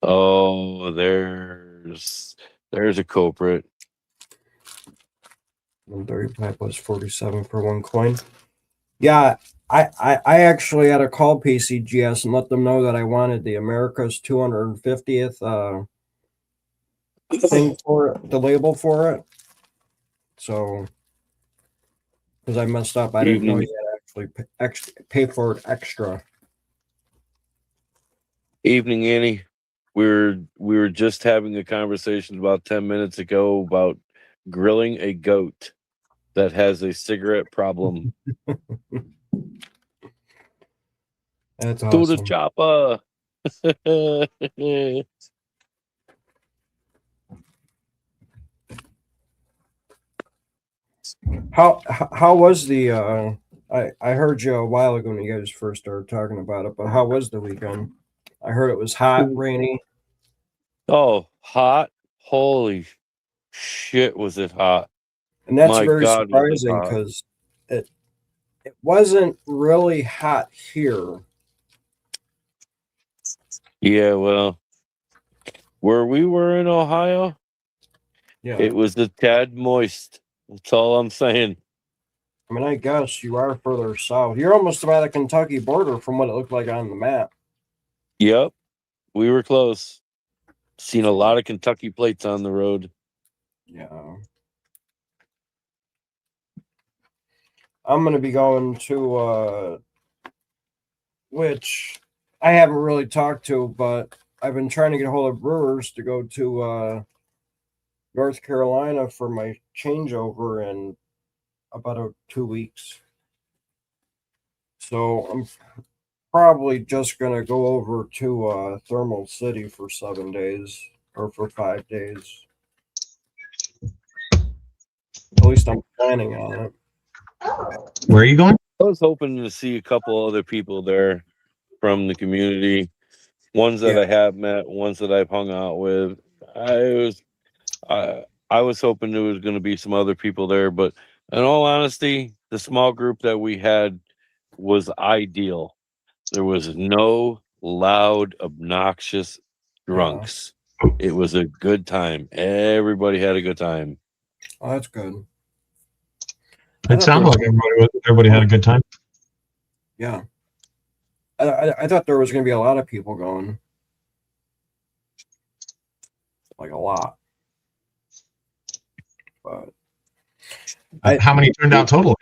Oh, there's a culprit. 135 plus 47 for 1 coin. Yeah, I actually had to call PCGS and let them know that I wanted the America's 250th thing for it, the label for it. So, because I messed up, I didn't know you had to actually pay for it extra. Evening, Annie. We were just having a conversation about 10 minutes ago about grilling a goat that has a cigarette problem. That's To awesome. the chopper. How was the I heard you a while ago when you guys first started talking about it, but how was the weekend? I heard it was hot, rainy. Oh, hot. Holy shit, was it hot. And that's My very God, was it surprising hot. because it wasn't really hot here. Yeah, well, where we were in Ohio, Yeah. it was a tad moist. That's all I'm saying. I mean, I guess you are further south. You're almost by the Kentucky border from what it looked like on the map. Yep, we were close. Seen a lot of Kentucky plates on the road. Yeah. I'm going to be going to, which I haven't really talked to, but I've been trying to get a hold of brewers to go to North Carolina for my changeover in about 2 weeks. So I'm probably just going to go over to Thermal City for 7 days or for 5 days. At least I'm planning on it. Where are you going? I was hoping to see a couple other people there from the community, ones that I have met, ones that I've hung out with. I was hoping there was going to be some other people there, but in all honesty, the small group that we had was ideal. There was no loud, obnoxious drunks. It was a good time. Everybody had a good time. Oh, that's good. It sounded like everybody had a good time. Yeah. I thought there was going to be a lot of people going. Like a lot. But how many turned out total?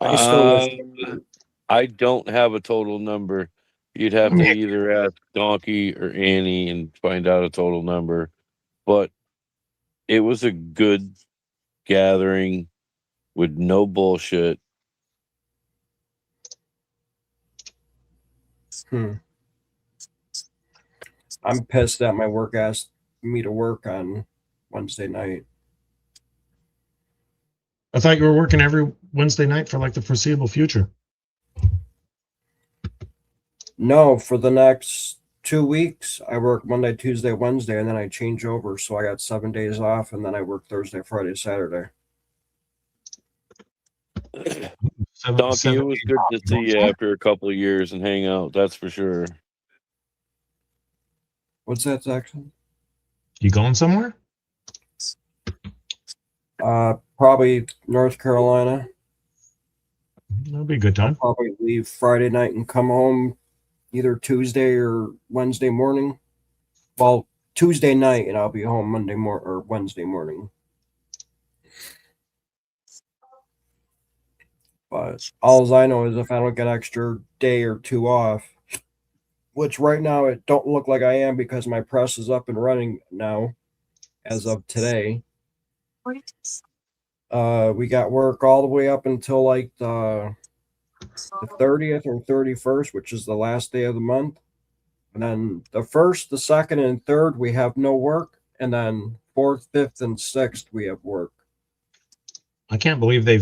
I don't have a total number. You'd have to either ask Donkey or Annie and find out a total number. But it was a good gathering with no bullshit. I'm pissed that my work asked me to work on Wednesday night. I thought you were working every Wednesday night for like the foreseeable future. No, for the next 2 weeks, I work Monday, Tuesday, Wednesday, and then I change over. So I got 7 days off, and then I work Thursday, Friday, Saturday. Donkey, it was good to see you after a couple of years and hang out. That's for sure. What's that, Jackson? You going somewhere? Probably North Carolina. That'll be a good time. I'll probably leave Friday night and come home either Tuesday or Wednesday morning. Well, Tuesday night, and I'll be home Wednesday morning. But all I know is if I don't get an extra day or two off, which right now it don't look like I am because my press is up and running now as of today. We got work all the way up until like the 30th or 31st, which is the last day of the month. And then the 1st, the 2nd, and 3rd, we have no work. And then 4th, 5th, and 6th, we have work. I can't believe they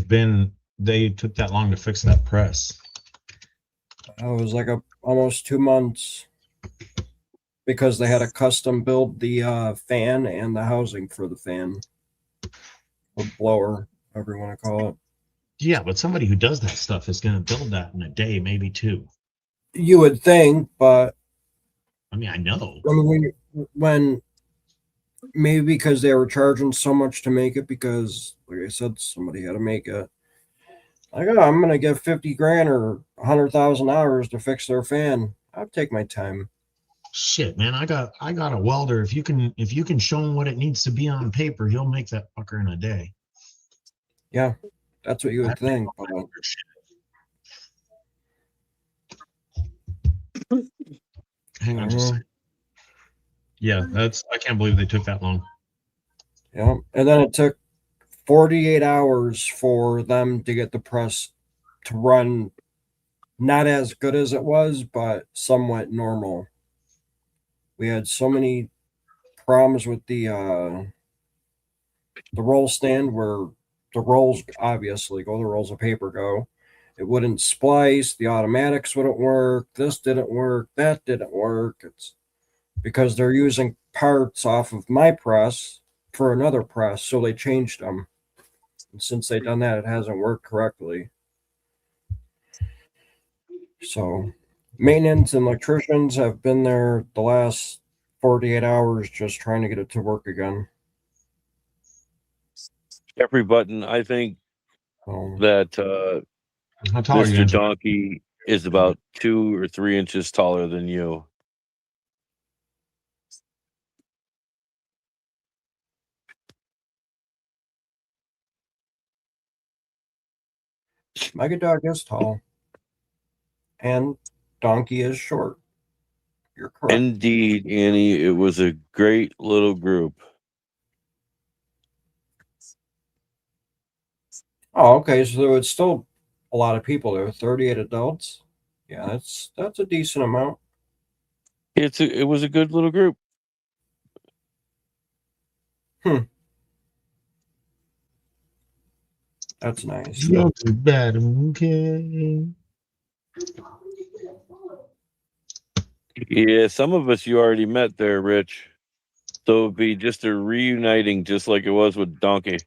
took that long to fix that press. It was like almost 2 months because they had to custom build the fan and the housing for the fan. Or blower, whatever you want to call it. Yeah, but somebody who does that stuff is going to build that in a day, maybe 2. You would think, but I mean, I know. I mean, when maybe because they were charging so much to make it, because like I said, somebody had to make it. Like, oh, I'm gonna give 50 grand or 100,000 hours to fix their fan. I'll take my time. Shit, man, I got a welder. If you can show him what it needs to be on paper, he'll make that fucker in a day. Yeah, that's what you would think. Hang on just a second. Yeah, I can't believe they took that long. Yeah, and then it took 48 hours for them to get the press to run not as good as it was, but somewhat normal. We had so many problems with the roll stand where the rolls obviously go, the rolls of paper go. It wouldn't splice, the automatics wouldn't work, this didn't work, that didn't work. It's because they're using parts off of my press for another press, so they changed them. And since they've done that, it hasn't worked correctly. So maintenance and electricians have been there the last 48 hours just trying to get it to work again. Every button, I think So, that How tall are you, Mr. Andrew? Donkey is about 2 or 3 inches taller than you. Mega Dog is tall. And Donkey is short. You're correct. Indeed, Annie, it was a great little group. Oh, okay. So it's still a lot of people there. 38 adults. Yeah, that's a decent amount. It was a good little group. That's nice. You'll be better, okay. Yeah, some of us you already met there, Rich. So it'd be just a reuniting, just like it was with Donkey.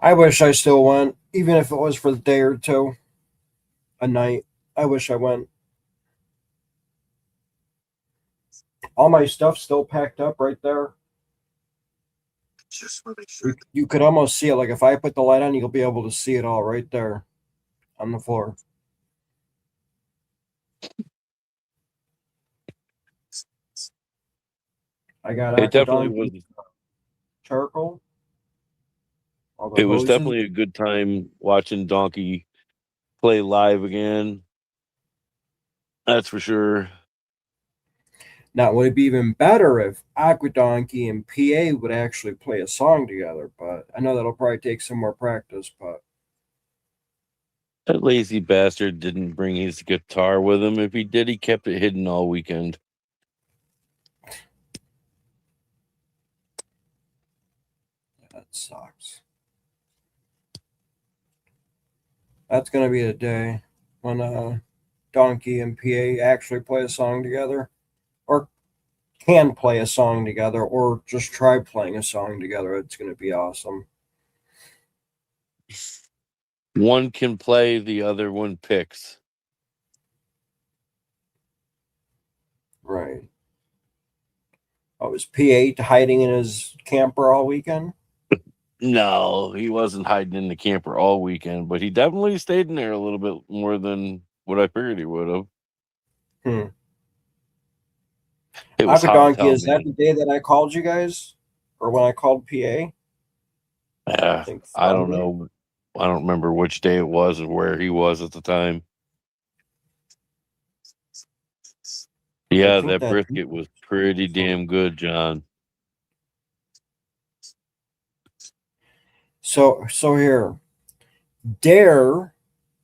I wish I still went, even if it was for the day or two, a night. I wish I went. All my stuff still packed up right there. You could almost see it. Like if I put the light on, you'll be able to see it all right there on the floor. I got It definitely Aquadon was. charcoal. All the It was hoses. definitely a good time watching Donkey play live again. That's for sure. Now, would it be even better if Aquadonkey and PA would actually play a song together? But I know that'll probably take some more practice. But That lazy bastard didn't bring his guitar with him. If he did, he kept it hidden all weekend. that sucks. That's gonna be the day when Donkey and PA actually play a song together, or can play a song together, or just try playing a song together. It's gonna be awesome. One can play, the other one picks. Right. Oh, was PA hiding in his camper all weekend? No, he wasn't hiding in the camper all weekend, but he definitely stayed in there a little bit more than what I figured he would have. It was hot as Aquadonkey, hell, is that man. the day that I called you guys? Or when I called PA? Yeah, think I don't Friday. know. I don't remember which day it was or where he was at the time. Yeah, think that that- brisket was pretty damn good, John. So here, Dare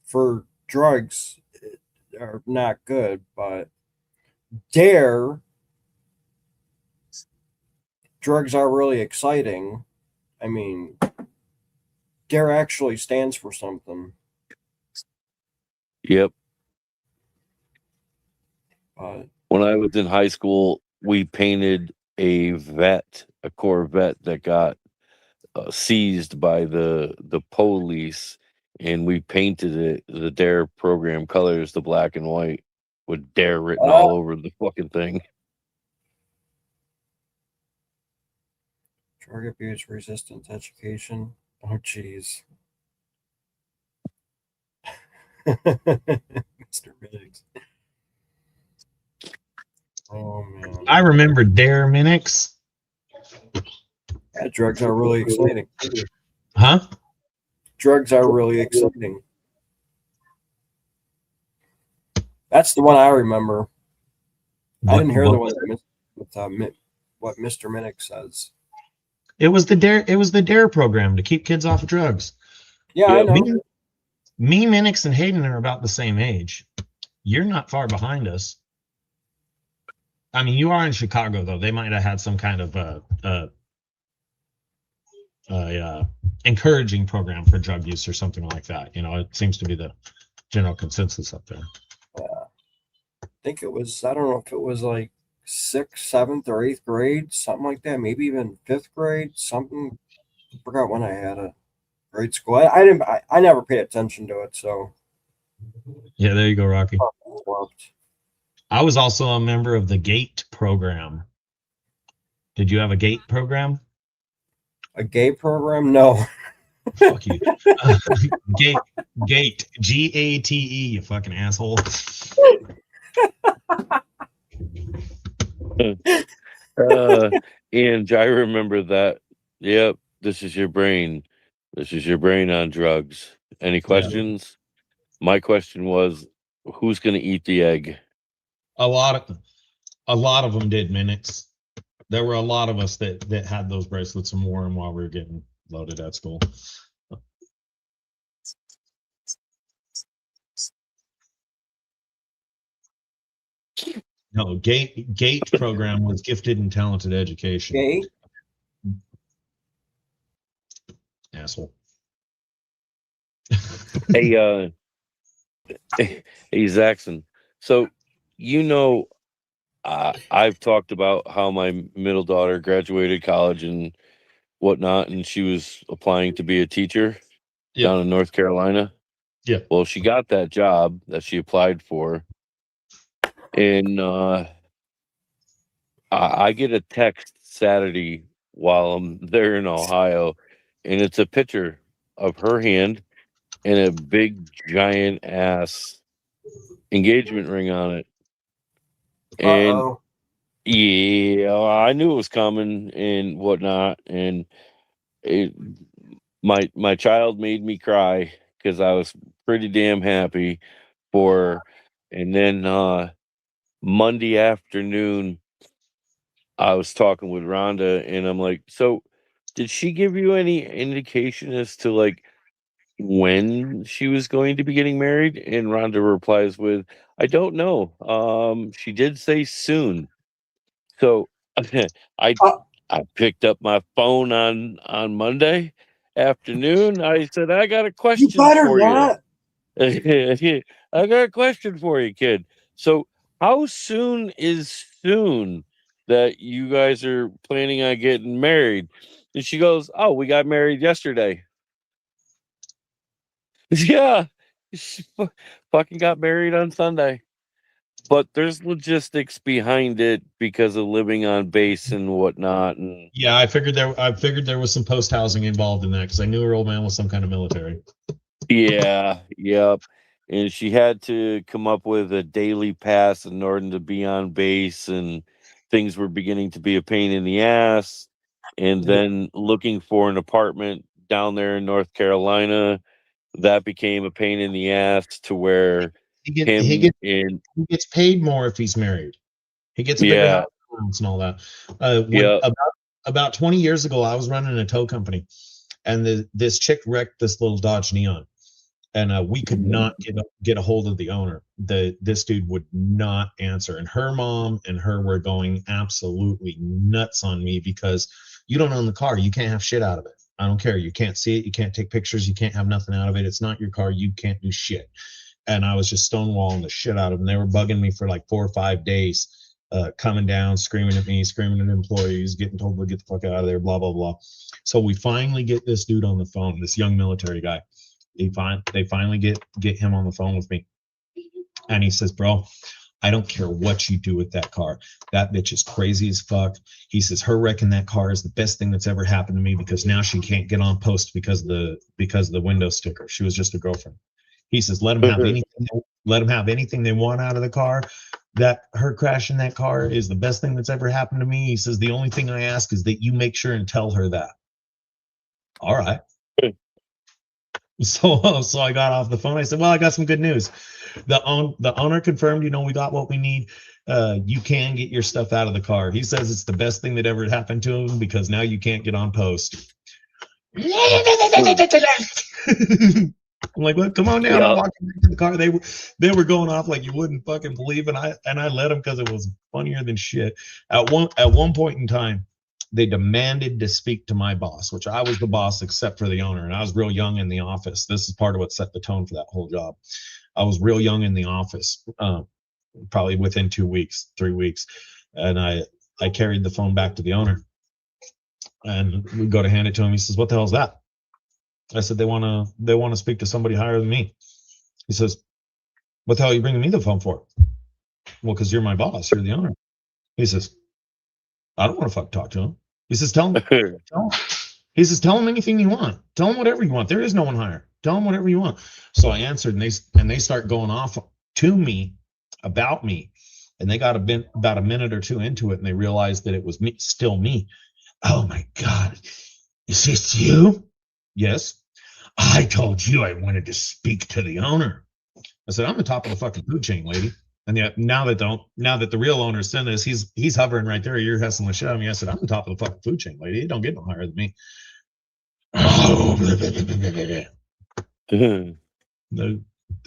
for drugs are not good, but Dare drugs are really exciting. I mean, Dare actually stands for something. Yep. But When I was in high school, we painted a Corvette that got seized by the police, and we painted it the Dare program colors, the black and white, with Dare written all over the fucking thing. drug abuse resistance education. Oh, jeez. Mr. Biggs. Oh, man. I remember Dare Minix. Yeah, drugs are really exciting. Huh? Drugs are really exciting. That's the one I remember. I didn't hear the one with what Mr. Minnick says. It was the Dare program to keep kids off of drugs. Yeah, I know. Me, Minix, and Hayden are about the same age. You're not far behind us. I mean, you are in Chicago, though. They might have had some kind of encouraging program for drug use or something like that. You know, it seems to be the general consensus up there. I think it was, I don't know if it was like 6th, 7th, or 8th grade, something like that. Maybe even 5th grade, something. I forgot when I had a grade school. I didn't. I never paid attention to it. So Yeah, there you go, Rocky. Worked. I was also a member of the GATE program. Did you have a GATE program? A gay program? No. Fuck you. GATE, GATE, you fucking asshole. And I remember that. Yep, this is your brain. This is your brain on drugs. Any questions? My question was, who's going to eat the egg? A lot of them did, Minix. There were a lot of us that had those bracelets and wore them while we were getting loaded at school. No, GATE program was gifted and talented education. Gay? Asshole. Hey, hey, Zaxxon. So, you know, I've talked about how my middle daughter graduated college and whatnot, and she was applying to be a teacher down in North Carolina. Yeah. Well, she got that job that she applied for, and I get a text Saturday while I'm there in Ohio, and it's a picture of her hand and a big giant ass engagement ring on it. And Uh-oh. yeah, I knew it was coming and whatnot, and my child made me cry because I was pretty damn happy for her. And then Monday afternoon, I was talking with Rhonda, and I'm like, so did she give you any indication as to like when she was going to be getting married? And Rhonda replies with, I don't know. She did say soon. So I I picked up my phone on Monday afternoon. I said, I got a question for not. you. I got a question for you, kid. So how soon is soon that you guys are planning on getting married? And she goes, oh, we got married yesterday. Yeah, she fucking got married on Sunday. But there's logistics behind it because of living on base and whatnot. And Yeah, I figured there was some post housing involved in that because I knew her old man was some kind of military. yeah, yep. And she had to come up with a daily pass in order to be on base, and things were beginning to be a pain in the ass. And then looking for an apartment down there in North Carolina, that became a pain in the ass to where he gets paid more if he's married. He gets a bigger house allowance and all that. About 20 years ago, I was running a tow company, and this chick wrecked this little Dodge Neon, and we could not get a hold of the owner. This dude would not answer, and her mom and her were going absolutely nuts on me because you don't own the car, you can't have shit out of it. I don't care. You can't see it. You can't take pictures. You can't have nothing out of it. It's not your car. You can't do shit. And I was just stonewalling the shit out of them. They were bugging me for like 4 or 5 days, coming down, screaming at me, screaming at employees, getting told to get the fuck out of there, blah, blah, blah. So we finally get this dude on the phone, this young military guy. They finally get him on the phone with me. And he says, bro, I don't care what you do with that car. That bitch is crazy as fuck. He says her wrecking that car is the best thing that's ever happened to me because now she can't get on post because of the window sticker. She was just a girlfriend. He says let them have anything they want out of the car. That her crashing that car is the best thing that's ever happened to me. He says the only thing I ask is that you make sure and tell her that. All right. So I got off the phone. I said, well, I got some good news. The owner confirmed, we got what we need. You can get your stuff out of the car. He says it's the best thing that ever happened to him because now you can't get on post. I'm like, what? Come on down. I'm walking back to the car. They were going off like you wouldn't fucking believe, and I let them because it was funnier than shit. At one point in time, They demanded to speak to my boss, which I was the boss except for the owner, and I was real young in the office. This is part of what set the tone for that whole job. I was real young in the office, probably within 2 weeks, 3 weeks, and I carried the phone back to the owner, and we go to hand it to him. He says, "What the hell is that?" I said, "They want to speak to somebody higher than me." He says, "What the hell are you bringing me the phone for?" "Well, because you're my boss. You're the owner." He says, "I don't want to talk to him." He says, "Tell him." He says, "Tell him anything you want. Tell him whatever you want. There is no one higher. Tell him whatever you want." So I answered, and they start going off to me about me, and they got about a minute or two into it, and they realized that it was me, still me. "Oh my God, is this you?" "Yes." "I told you I wanted to speak to the owner." I said, "I'm the top of the fucking food chain, lady." And yet now that the real owner's sent this, he's hovering right there. You're hustling the shit out of me. I said, "I'm the top of the fucking food chain, lady. It don't get no higher than me." Who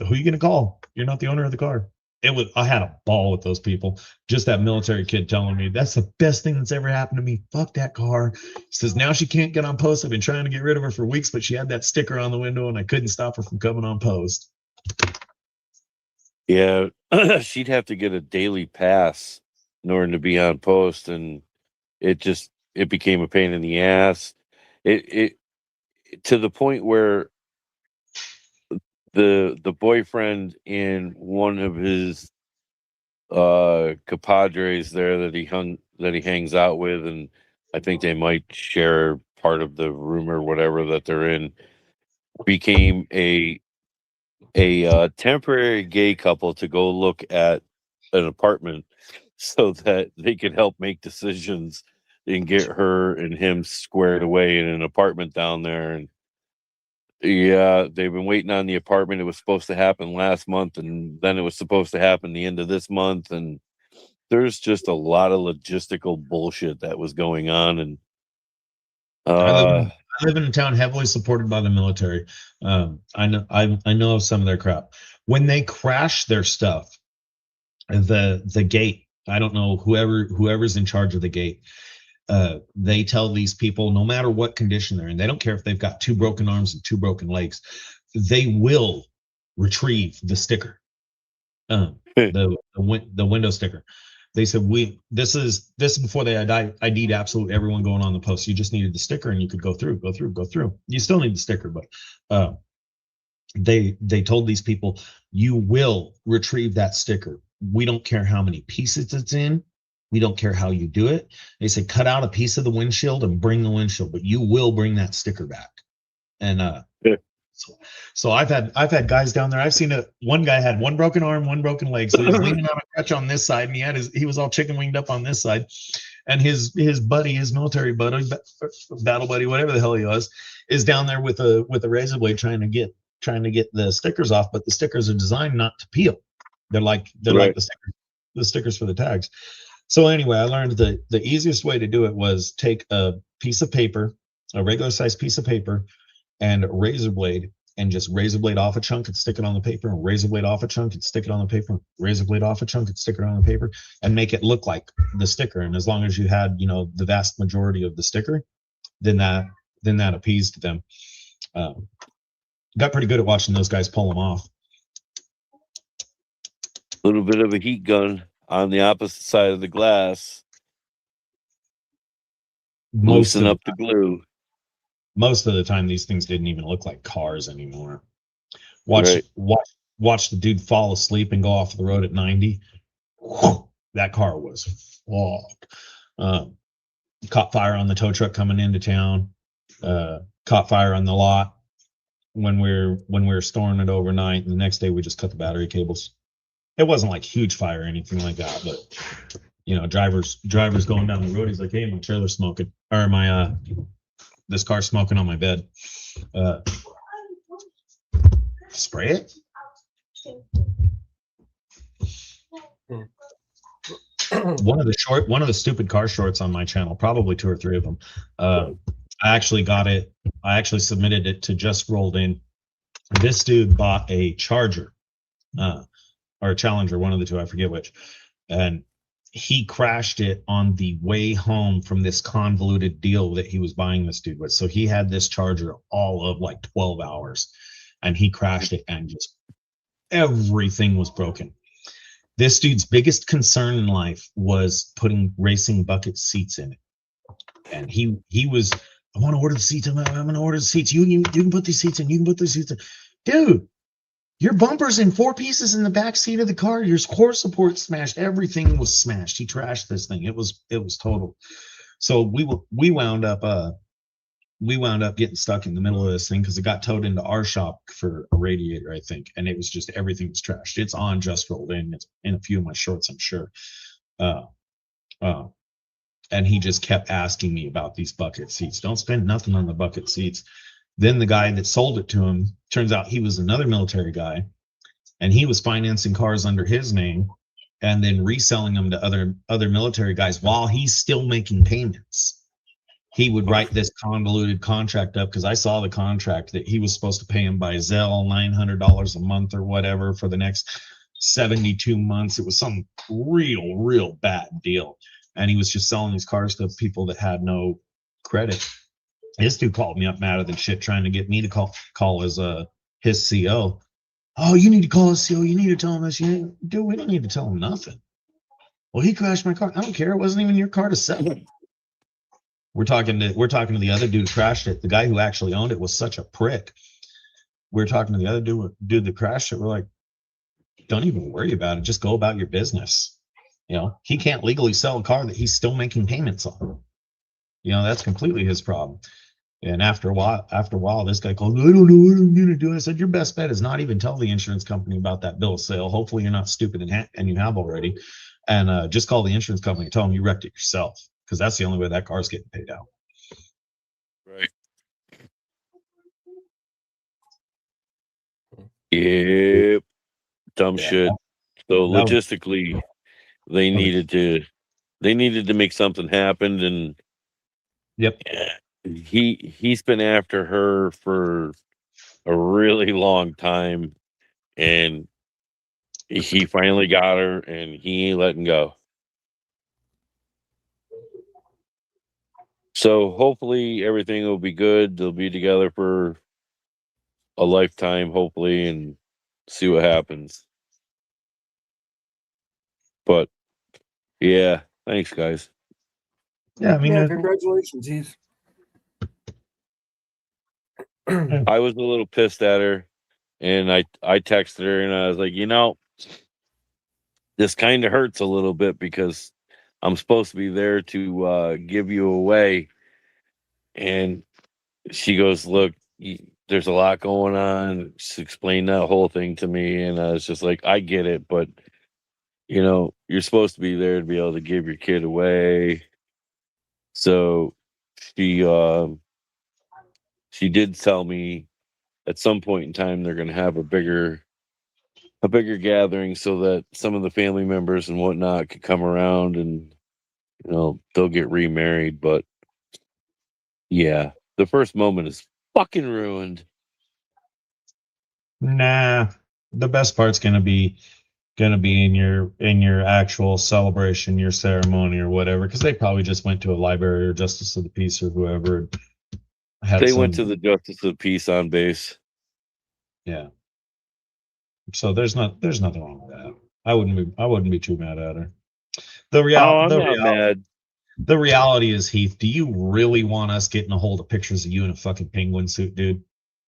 are you gonna call? You're not the owner of the car. I had a ball with those people. Just that military kid telling me that's the best thing that's ever happened to me. Fuck that car. He says now she can't get on post. I've been trying to get rid of her for weeks, but she had that sticker on the window and I couldn't stop her from coming on post. Yeah, she'd have to get a daily pass in order to be on post, and it became a pain in the ass. It to the point where the boyfriend in one of his compadres there that he hangs out with, and I think they might share part of the room or whatever that they're in, became a temporary gay couple to go look at an apartment so that they could help make decisions and get her and him squared away in an apartment down there. And yeah, they've been waiting on the apartment. It was supposed to happen last month, and then it was supposed to happen the end of this month. And there's just a lot of logistical bullshit that was going on. And I live in a town heavily supported by the military. I know of some of their crap. When they crash their stuff, the gate, I don't know, whoever's in charge of the gate, they tell these people no matter what condition they're in, they don't care if they've got 2 broken arms and 2 broken legs, they will retrieve the sticker, the window sticker. They said this is before they ID'd absolutely everyone going on the post. You just needed the sticker and you could go through. You still need the sticker, but they told these people, you will retrieve that sticker. We don't care how many pieces it's in. We don't care how you do it. They said, cut out a piece of the windshield and bring the windshield, but you will bring that sticker back. And so I've had guys down there. I've seen one guy had 1 broken arm, 1 broken leg. So he was leaning on a crutch on this side, and he was all chicken winged up on this side. And his buddy, his military buddy, battle buddy, whatever the hell he was, is down there with a razor blade trying to get the stickers off. But the stickers are designed not to peel. They're like the stickers for the tags. So anyway, I learned that the easiest way to do it was take a piece of paper, a regular size piece of paper, and a razor blade, and just razor blade off a chunk and stick it on the paper, and razor blade off a chunk and stick it on the paper, razor blade off a chunk and stick it on the paper, and make it look like the sticker. And as long as you had, the vast majority of the sticker, then that appeased them. Got pretty good at watching those guys pull them off. A little bit of a heat gun on the opposite side of the glass. Loosen up the glue. Most of the time, these things didn't even look like cars anymore. Watch the dude fall asleep and go off the road at 90. That car was fucked. Caught fire on the tow truck coming into town. Caught fire on the lot when we were storing it overnight. And the next day, we just cut the battery cables. It wasn't like huge fire or anything like that, but drivers going down the road. He's like, "Hey, my trailer's smoking, or my this car's smoking on my bed." Spray it. One of the stupid car shorts on my channel, probably 2 or 3 of them. I actually got it. I actually submitted it to Just Rolled In. This dude bought a Charger, or a Challenger, one of the two, I forget which, and he crashed it on the way home from this convoluted deal that he was buying this dude with. So he had this Charger all of like 12 hours, and he crashed it, and just everything was broken. This dude's biggest concern in life was putting racing bucket seats in it. And he was, I want to order the seats. I'm going to order the seats. You can put these seats in. You can put these seats in. Dude, your bumper's in 4 pieces in the back seat of the car. Your core support smashed. Everything was smashed. He trashed this thing. It was total. So we wound up getting stuck in the middle of this thing because it got towed into our shop for a radiator, I think, and it was just everything was trashed. It's on just rolled in. It's in a few of my shorts, I'm sure. And he just kept asking me about these bucket seats. Don't spend nothing on the bucket seats. Then the guy that sold it to him, turns out he was another military guy, and he was financing cars under his name and then reselling them to other military guys while he's still making payments. He would write this convoluted contract up, because I saw the contract that he was supposed to pay him by Zelle $900 a month or whatever for the next 72 months. It was some real bad deal. And he was just selling these cars to people that had no credit. This dude called me up madder than shit, trying to get me to call his CO. Oh, you need to call his CO. You need to tell him this. Dude, we don't need to tell him nothing. Well, he crashed my car. I don't care. It wasn't even your car to sell. We're talking to the other dude who crashed it. The guy who actually owned it was such a prick. We're talking to the other dude that crashed it. We're like, don't even worry about it. Just go about your business. He can't legally sell a car that he's still making payments on. That's completely his problem. And after a while, this guy called, I don't know what I'm going to do. I said, your best bet is not even tell the insurance company about that bill of sale. Hopefully you're not stupid and you have already. And just call the insurance company and tell them you wrecked it yourself, because that's the only way that car's getting paid out. Right. Yep. Dumb shit. So logistically, they needed to make something happen, and yep. He's been after her for a really long time, and he finally got her, and he ain't letting go. So hopefully everything will be good. They'll be together for a lifetime, hopefully, and see what happens. But yeah, thanks, guys. Yeah, I mean, congratulations, Heath. I was a little pissed at her, and I texted her, and I was like, this kind of hurts a little bit, because I'm supposed to be there to give you away. And she goes, look, there's a lot going on. She explained that whole thing to me, and I was just like, I get it, but you're supposed to be there to be able to give your kid away. So she did tell me at some point in time they're going to have a bigger gathering, so that some of the family members and whatnot could come around, and they'll get remarried. But yeah, the first moment is fucking ruined. Nah, the best part's gonna be in your actual celebration, your ceremony or whatever, because they probably just went to a library or Justice of the Peace or whoever. Went to the Justice of the Peace on base. Yeah. So there's nothing wrong with that. I wouldn't be too mad at her. The reality is, Heath, do you really want us getting a hold of pictures of you in a fucking penguin suit, dude?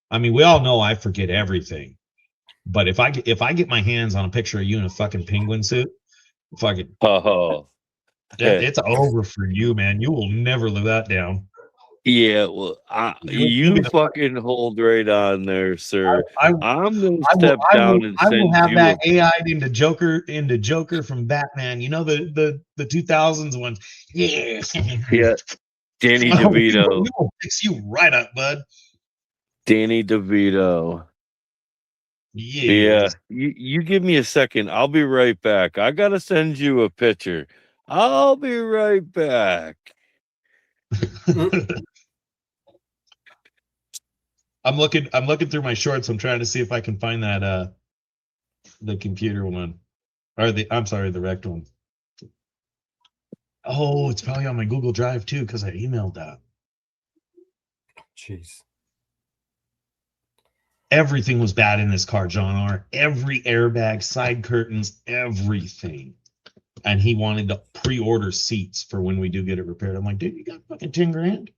I mean, we all know I forget everything. But if I get my hands on a picture of you in a fucking penguin suit, fucking it's over for you, man. You will never live that down. Yeah, well, you fucking hold right on there, sir. I'm gonna step down and I will have that AI'd into Joker from Batman. The 2000s ones. Yeah. Yeah. Danny DeVito. We will fix you right up, bud. Danny DeVito. Yeah. You give me a second. I'll be right back. I gotta send you a picture. I'll be right back. I'm looking through my shorts. I'm trying to see if I can find that the computer one, or the rect one. Oh, it's probably on my Google Drive too, because I emailed that. Jeez. Everything was bad in this car, John R. Every airbag, side curtains, everything. And he wanted to pre-order seats for when we do get it repaired. I'm like, dude, you got fucking 10 grand?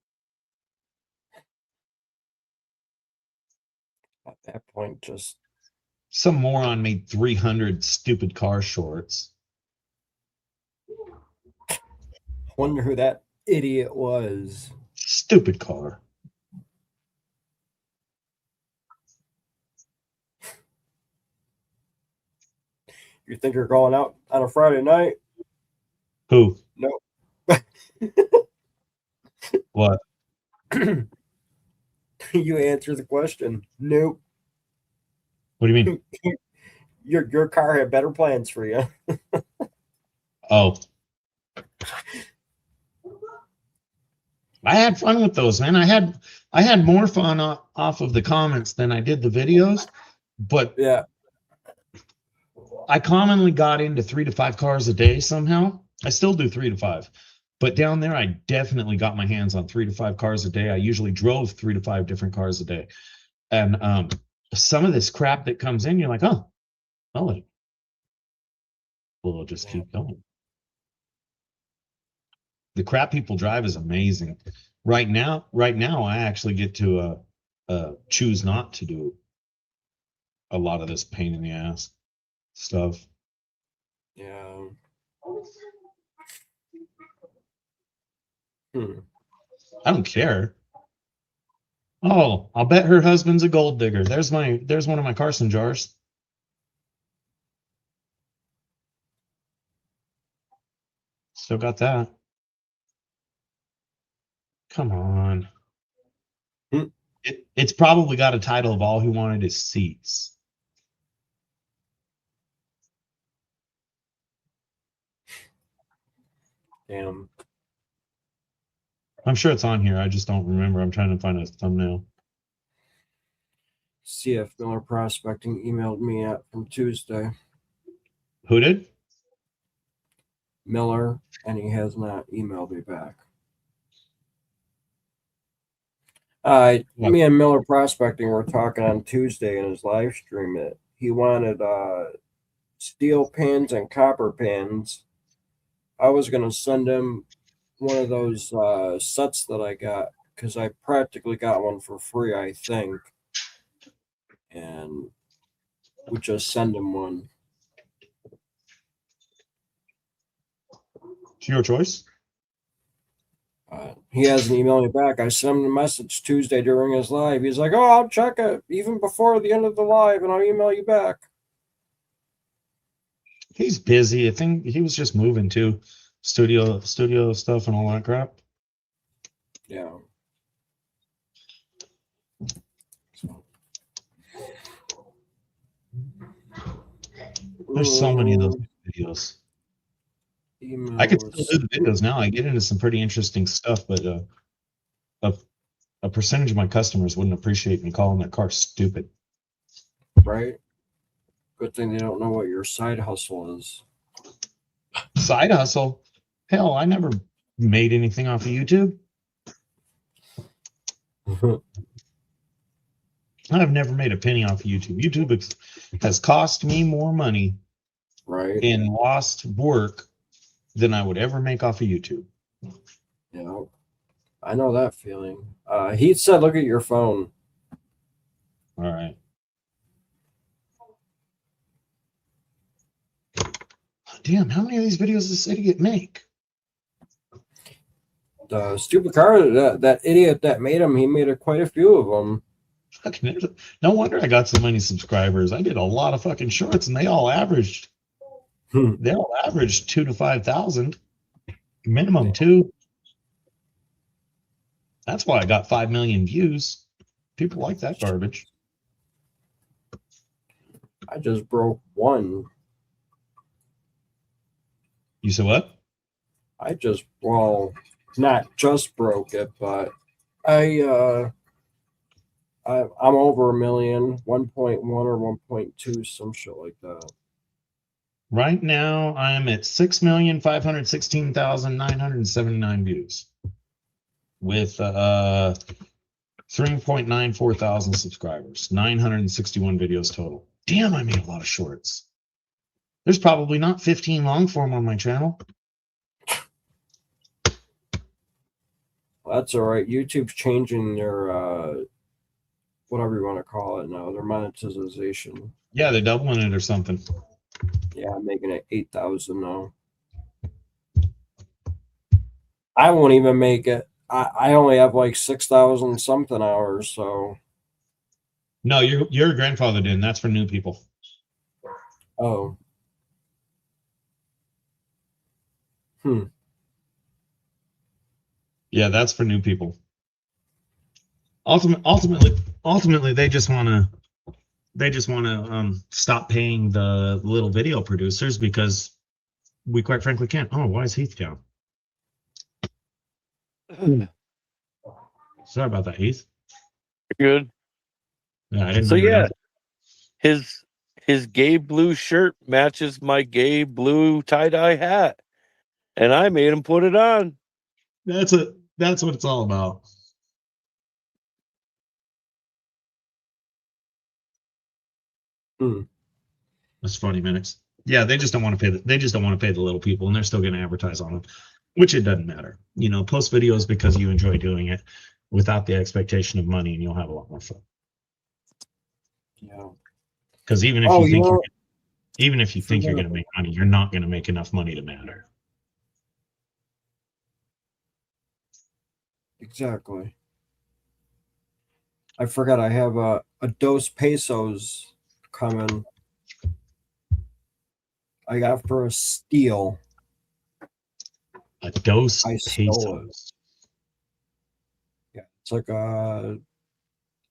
At that point, just Some moron made 300 stupid car shorts. wonder who that idiot was. Stupid car. You think you're going out on a Friday night? Who? No. What? You answer the question. Nope. What do you mean? Your car had better plans for you. Oh. I had fun with those, man. I had more fun off of the comments than I did the videos, but Yeah. I commonly got into 3 to 5 cars a day somehow. I still do 3 to 5, but down there I definitely got my hands on 3 to 5 cars a day. I usually drove 3 to 5 different cars a day, and some of this crap that comes in, you're like, oh, well, we'll just keep going. The crap people drive is amazing. Right now, I actually get to choose not to do a lot of this pain in the ass stuff. Yeah. I don't care. Oh, I'll bet her husband's a gold digger. There's one of my Carson jars. Still got that. Come on. It's probably got a title of all he wanted is seats. Damn. I'm sure it's on here. I just don't remember. I'm trying to find a thumbnail. CF Miller Prospecting emailed me from Tuesday. Who did? Miller, and he has not emailed me back. Me and Miller Prospecting were talking on Tuesday in his live stream that he wanted steel pins and copper pins. I was going to send him one of those sets that I got because I practically got one for free, I think. And we just send him one. It's your choice. He hasn't emailed me back. I sent him a message Tuesday during his live. He's like, "Oh, I'll check it even before the end of the live, and I'll email you back." He's busy. I think he was just moving to studio stuff and all that crap. Yeah. There's so many of those videos. Emails. I could still do the videos now. I get into some pretty interesting stuff, but a percentage of my customers wouldn't appreciate me calling their car stupid. Right. Good thing they don't know what your side hustle is. Side hustle? Hell, I never made anything off of YouTube. I've never made a penny off of YouTube. YouTube has cost me more money, right, in lost work than I would ever make off of YouTube. Yeah, I know that feeling. He said, "Look at your phone." All right. Damn, how many of these videos does this idiot make? The stupid car, that idiot that made him, he made quite a few of them. Fucking, no wonder I got so many subscribers. I did a lot of fucking shorts, and they all averaged. They all averaged 2,000 to 5,000, minimum 2. That's why I got 5 million views. People like that garbage. I just broke one. You said what? Not just broke it, but I'm over 1 million, 1.1 or 1.2, some shit like that. Right now, I'm at 6,516,979 views with 3.94 thousand subscribers, 961 videos total. Damn, I made a lot of shorts. There's probably not 15 long form on my channel. Well, that's all right. YouTube's changing their whatever you want to call it now, their monetization. Yeah, they're doubling it or something. Yeah, I'm making it 8,000 now. I won't even make it. I only have like 6,000 something hours, so. No, your grandfather did, and that's for new people. Oh. Yeah, that's for new people. Ultimately, they just want to stop paying the little video producers because we quite frankly can't. Oh, why is Heath down? Sorry about that, Heath. Good. Yeah, I didn't So know you were yeah, down. his gay blue shirt matches my gay blue tie-dye hat, and I made him put it on. That's what it's all about. That's funny, minutes. Yeah, they just don't want to pay. They just don't want to pay the little people, and they're still going to advertise on them, which it doesn't matter. You know, post videos because you enjoy doing it, without the expectation of money, and you'll have a lot more fun. Yeah. Because even if you think you're going to make money, you're not going to make enough money to matter. Exactly. I forgot I have a Dos Pesos coming. I got for a steal. A Dos I stole it. Pesos. Yeah, it's like a,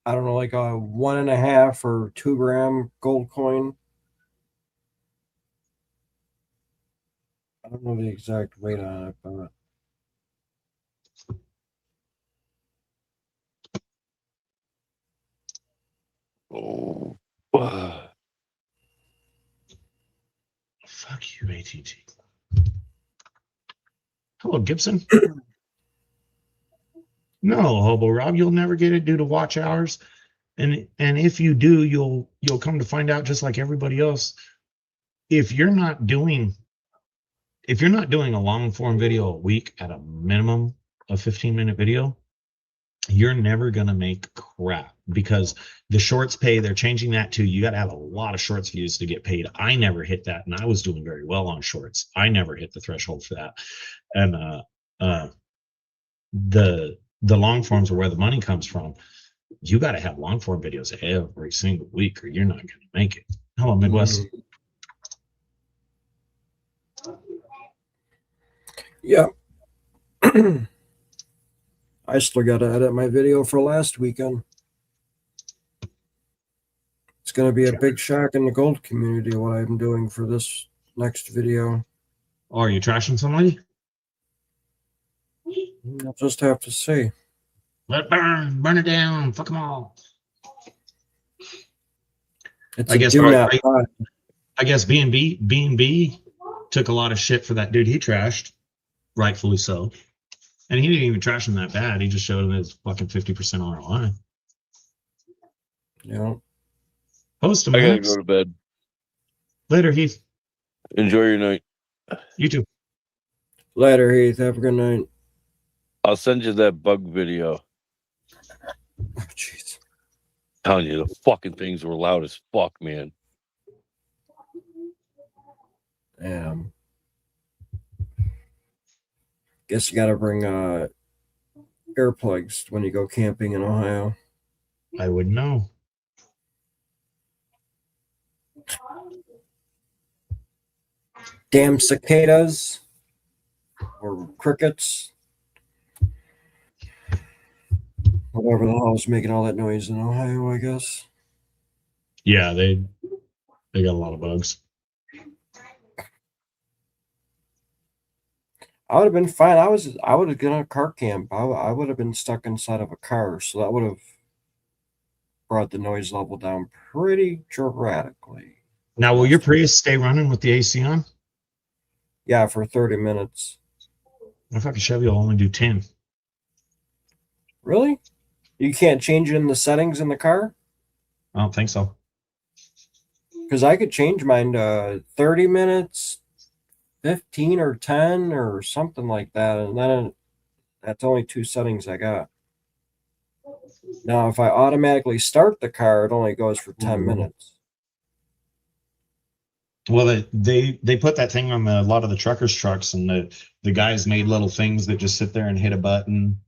I don't know, like a 1.5 or 2 gram gold coin. I don't know the exact weight on it, but Oh, Fuck you, ATT. Hello, Gibson. No, Hobo Rob, you'll never get it due to watch hours, and if you do, you'll come to find out, just like everybody else, if you're not doing a long form video a week at a minimum of 15-minute video, you're never gonna make crap, because the shorts pay. They're changing that too. You got to have a lot of shorts views to get paid. I never hit that, and I was doing very well on shorts. I never hit the threshold for that, and the long forms are where the money comes from. You got to have long form videos every single week, or you're not going to make it. Hello, Midwest. yeah. I still got to edit my video for last weekend. It's going to be a big shock in the gold community what I'm doing for this next video. Oh, are you trashing somebody? I'll just have to see. Let it burn it down, fuck them all. It's I guess do not buy. I guess B&B took a lot of shit for that dude he trashed, rightfully so. And he didn't even trash him that bad. He just showed him his fucking 50% ROI. Yeah. Post him. I gotta go to bed. Later, Heath. Enjoy your night. You too. Later, Heath. Have a good night. I'll send you that bug video. Oh, jeez. Telling you, the fucking things were loud as fuck, man. Guess you got to bring earplugs when you go camping in Ohio. I wouldn't know. Damn cicadas or crickets. Whatever the hell is making all that noise in Ohio, I guess. Yeah, they got a lot of bugs. I would have been fine. I would have gone a car camp. I would have been stuck inside of a car, so that would have brought the noise level down pretty dramatically. Now, will your Prius stay running with the AC on? Yeah, for 30 minutes. I thought the Chevy will only do 10. Really? You can't change it in the settings in the car? I don't think so. Because I could change mine to 30 minutes, 15 or 10 or something like that. And then that's only 2 settings I got. Now, if I automatically start the car, it only goes for 10 minutes. Well, they put that thing on a lot of the truckers' trucks, and the guys made little things that just sit there and hit a button.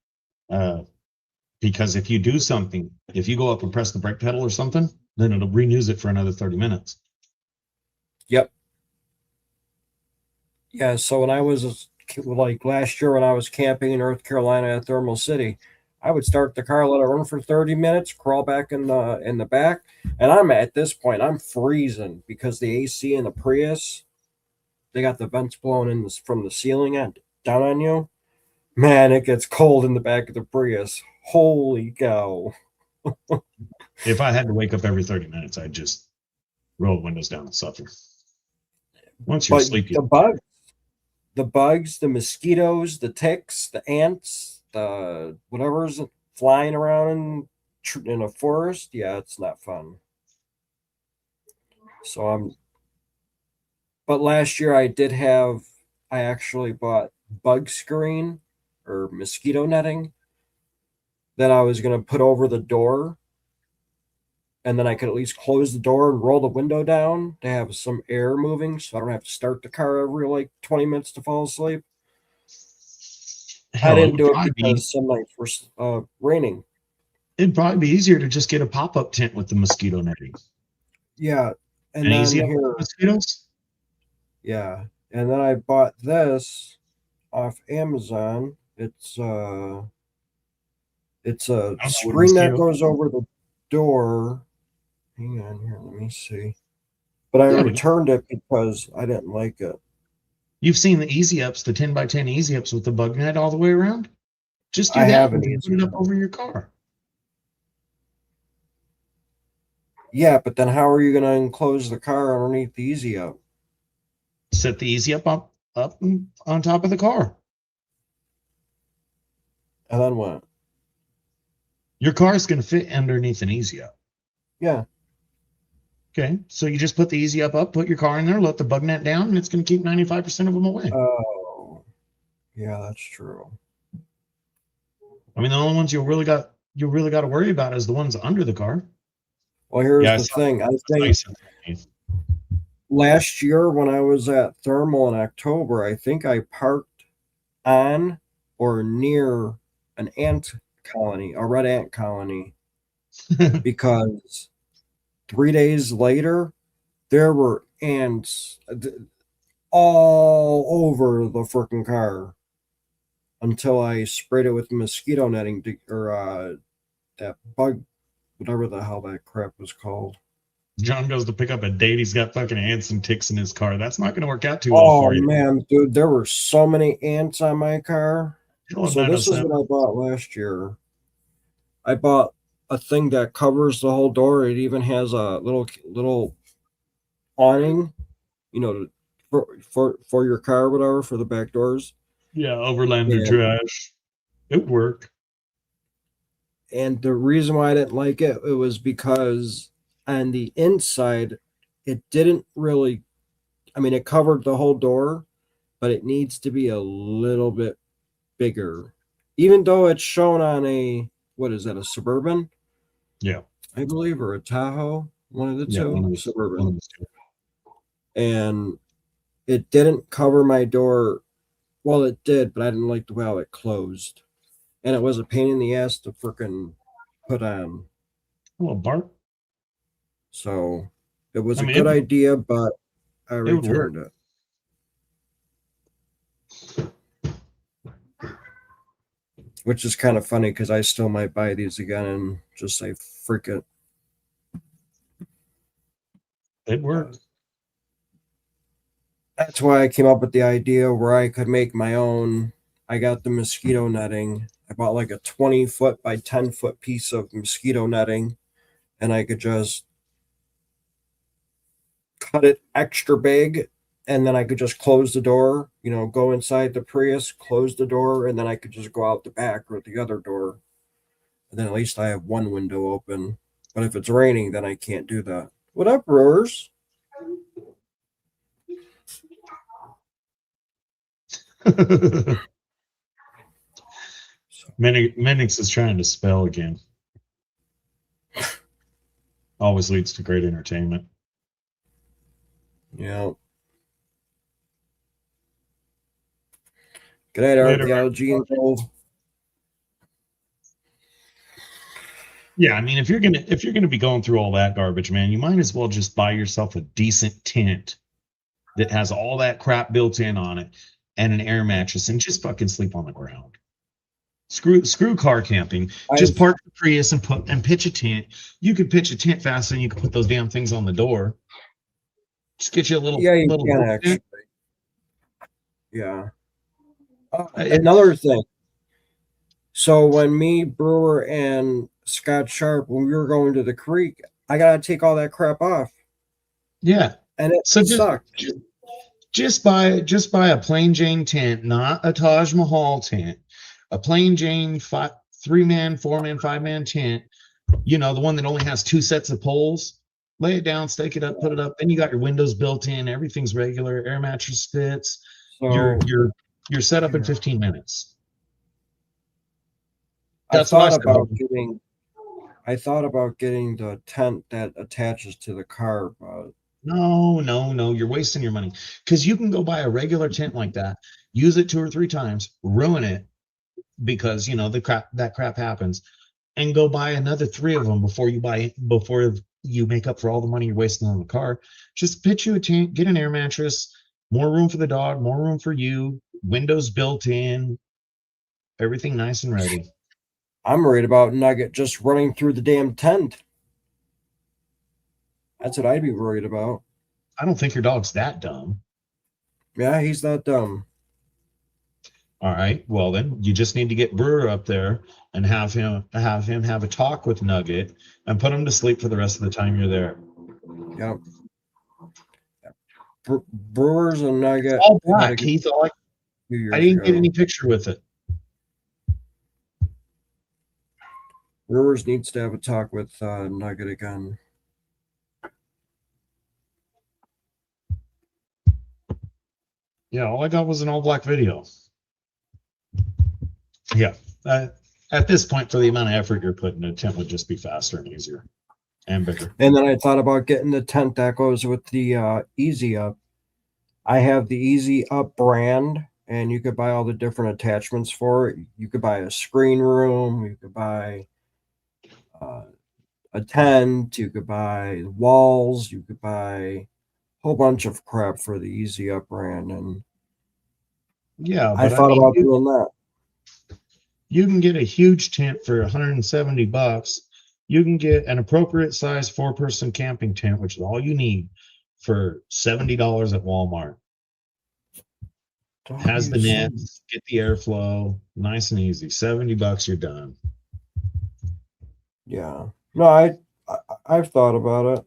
Because if you do something, if you go up and press the brake pedal or something, then it'll renews it for another 30 minutes. Yep. Yeah, so when I was like last year when I was camping in North Carolina at Thermal City, I would start the car, let it run for 30 minutes, crawl back in the back, and I'm at this point I'm freezing because the AC in the Prius, they got the vents blowing in from the ceiling down on you. Man, it gets cold in the back of the Prius. Holy cow. If I had to wake up every 30 minutes, I'd just roll windows down and suffer. Once you're But asleep, the bugs, the mosquitoes, the ticks, the ants, the whatever's flying around in a forest, yeah, it's not fun. So but last year I actually bought bug screen or mosquito netting that I was going to put over the door. And then I could at least close the door and roll the window down to have some air moving so I don't have to start the car every like 20 minutes to fall asleep. hell, I didn't do it because some nights were raining. It'd probably be easier to just get a pop-up tent with the mosquito netting. Yeah. And And then easy up here, mosquitoes? yeah. And then I bought this off Amazon. It's a screen that goes over the door. Hang on here, let me see. But I returned it because I didn't like it. You've seen the easy ups, the 10 by 10 easy ups with the bug net all the way around? Just do I that haven't and put it up over your car. Yeah, but then how are you going to enclose the car underneath the easy up? Set the easy up on top of the car. And then what? Your car is going to fit underneath an easy up. Yeah. Okay, so you just put the easy up, put your car in there, let the bug net down, and it's going to keep 95% of them away. Oh, yeah, that's true. I mean, the only ones you really got to worry about is the ones under the car. Well, here's the thing. I think last year when I was at Thermal in October, I think I parked on or near an ant colony, a red ant colony, because 3 days later, there were ants all over the freaking car until I sprayed it with mosquito netting or that bug, whatever the hell that crap was called. John goes to pick up a date. He's got fucking ants and ticks in his car. That's not going to work out too well for you. Oh, man, dude, there were so many ants on my car. So this is what I bought last year. I bought a thing that covers the whole door. It even has a little awning, for your car or whatever, for the back doors. Yeah, Overlander trash. It worked. And the reason why I didn't like it was because on the inside, it didn't really, it covered the whole door, but it needs to be a little bit bigger. Even though it's shown on a Suburban? Yeah. I believe, or a Tahoe, one of the two, Suburban. And it didn't cover my door. Well, it did, but I didn't like the way how it closed. And it was a pain in the ass to freaking put on. Well, Bart. So it was a good idea, but I returned it. Which is kind of funny because I still might buy these again and just say, freak it. It worked. That's why I came up with the idea where I could make my own. I got the mosquito netting. I bought like a 20-foot by 10-foot piece of mosquito netting, and I could just cut it extra big, and then I could just close the door, go inside the Prius, close the door, and then I could just go out the back or the other door. And then at least I have one window open. But if it's raining, then I can't do that. What up, Brewers? Minix is trying to spell again. Always leads to great entertainment. Yeah. Good night, archaeology and gold. Yeah, I mean, if you're gonna be going through all that garbage, man, you might as well just buy yourself a decent tent that has all that crap built in on it and an air mattress, and just fucking sleep on the ground. Screw car camping. Just park the Prius and pitch a tent. You could pitch a tent faster than you could put those damn things on the door. Just get you a little. Yeah, you little can actually. Yeah. Another thing. So when me, Brewer, and Scott Sharp, when we were going to the creek, I gotta take all that crap off. Yeah, and it sucked. Just buy a plain Jane tent, not a Taj Mahal tent. A plain Jane 3-man, 4-man, 5-man tent. The one that only has 2 sets of poles. Lay it down, stake it up, put it up. Then you got your windows built in. Everything's regular. Air mattress fits. So, you're set up in 15 minutes. I thought about getting the tent that attaches to the car, but no, you're wasting your money, because you can go buy a regular tent like that, use it 2 or 3 times, ruin it because that crap happens, and go buy another 3 of them before you make up for all the money you're wasting on the car. Just pitch you a tent, get an air mattress, more room for the dog, more room for you, windows built in, everything nice and ready. I'm worried about Nugget just running through the damn tent. That's what I'd be worried about. I don't think your dog's that dumb. Yeah, he's not dumb. All right. Well, then you just need to get Brewer up there and have him have a talk with Nugget and put him to sleep for the rest of the time you're there. Yep. Brewers and Nugget. All black, Keith. I didn't get any picture with it. Brewers needs to have a talk with Nugget again. Yeah, all I got was an all black video. Yeah. At this point, for the amount of effort you're putting, a tent would just be faster and easier and bigger. And then I thought about getting the tent that goes with the Easy Up. I have the Easy Up brand, and you could buy all the different attachments for it. You could buy a screen room. You could buy a tent. You could buy walls. You could buy a whole bunch of crap for the Easy Up brand. And yeah, I thought about doing that. You can get a huge tent for $170. You can get an appropriate size 4-person camping tent, which is all you need, for $70 at Walmart. Has the nets, get the airflow, nice and easy. $70, you're done. Yeah. No, I've thought about it.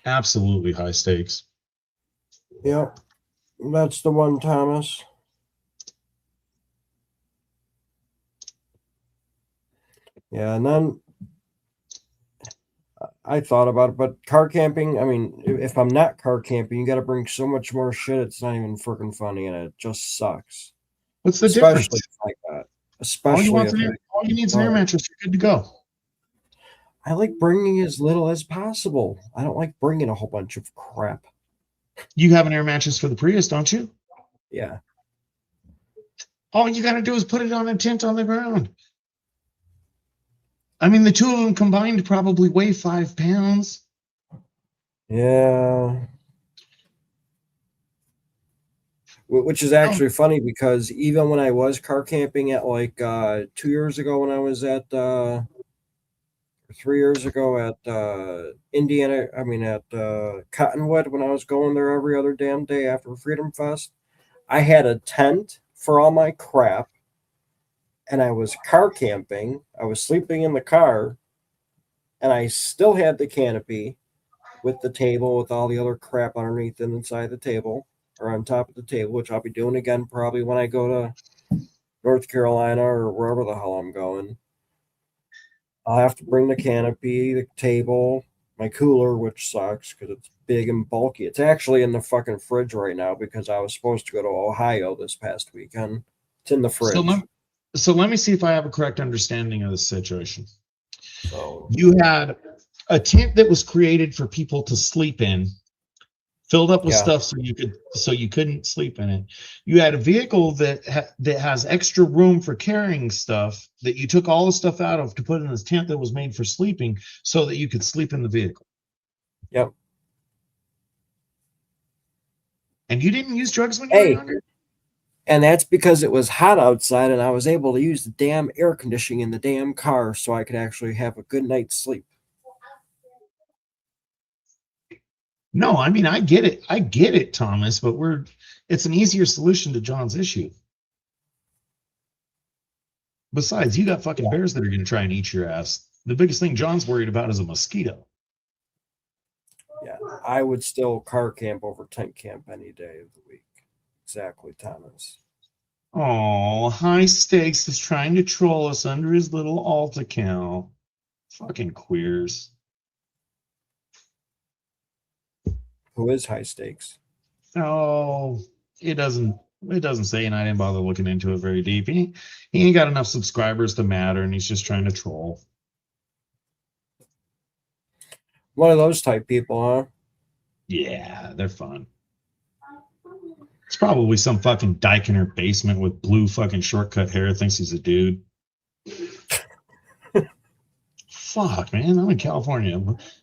Absolutely high stakes. Yep. That's the one, Thomas. Yeah, and then I thought about it, but car camping, I mean, if I'm not car camping, you got to bring so much more shit, it's not even freaking funny, and it just sucks. What's the difference? Like that. Especially all you need is an air mattress, you're good to go. I like bringing as little as possible. I don't like bringing a whole bunch of crap. You have an air mattress for the Prius, don't you? Yeah. All you got to do is put it on a tent on the ground. I mean, the 2 of them combined probably weigh 5 pounds. Yeah. Which is actually funny, because even when I was car camping at 2 years ago, when I was at 3 years ago at Indiana, at Cottonwood, when I was going there every other damn day after Freedom Fest, I had a tent for all my crap, and I was car camping. I was sleeping in the car, and I still had the canopy with the table with all the other crap underneath and inside the table or on top of the table, which I'll be doing again probably when I go to North Carolina or wherever the hell I'm going. I'll have to bring the canopy, the table, my cooler, which sucks because it's big and bulky. It's actually in the fucking fridge right now because I was supposed to go to Ohio this past weekend. It's in the fridge. So let me see if I have a correct understanding of the situation. So You had a tent that was created for people to sleep in, filled up with Yeah. stuff so you couldn't sleep in it. You had a vehicle that has extra room for carrying stuff that you took all the stuff out of to put in this tent that was made for sleeping so that you could sleep in the vehicle. Yep. And you didn't use drugs when you were Hey, younger? and that's because it was hot outside and I was able to use the damn air conditioning in the damn car so I could actually have a good night's sleep. No, I mean I get it, Thomas, but it's an easier solution to John's issue. Besides, you got fucking bears that are going to try and eat your ass. The biggest thing John's worried about is a mosquito. Yeah, I would still car camp over tent camp any day of the week. Exactly, Thomas. Oh, High Stakes is trying to troll us under his little alt account. Fucking queers. Who is High Stakes? Oh, it doesn't say, and I didn't bother looking into it very deep. He ain't got enough subscribers to matter, and he's just trying to troll. One of those type people, huh? Yeah, they're fun. It's probably some fucking dyke in her basement with blue fucking shortcut hair thinks he's a dude. Fuck, man, I'm in California.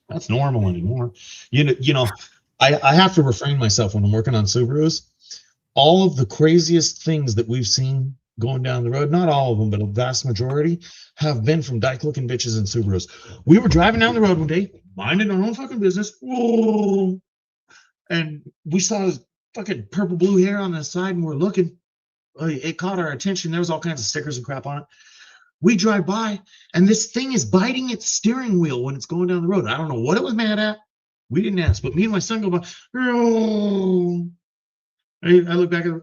That's normal anymore. You know, I have to refrain myself when I'm working on Subarus. All of the craziest things that we've seen going down the road, not all of them, but a vast majority, have been from dyke-looking bitches in Subarus. We were driving down the road one day, minding our own fucking business, and we saw his fucking purple blue hair on the side, and we're looking. It caught our attention. There was all kinds of stickers and crap on it. We drive by, and this thing is biting its steering wheel when it's going down the road. I don't know what it was mad at. We didn't ask, but me and my son go by. I look back at it.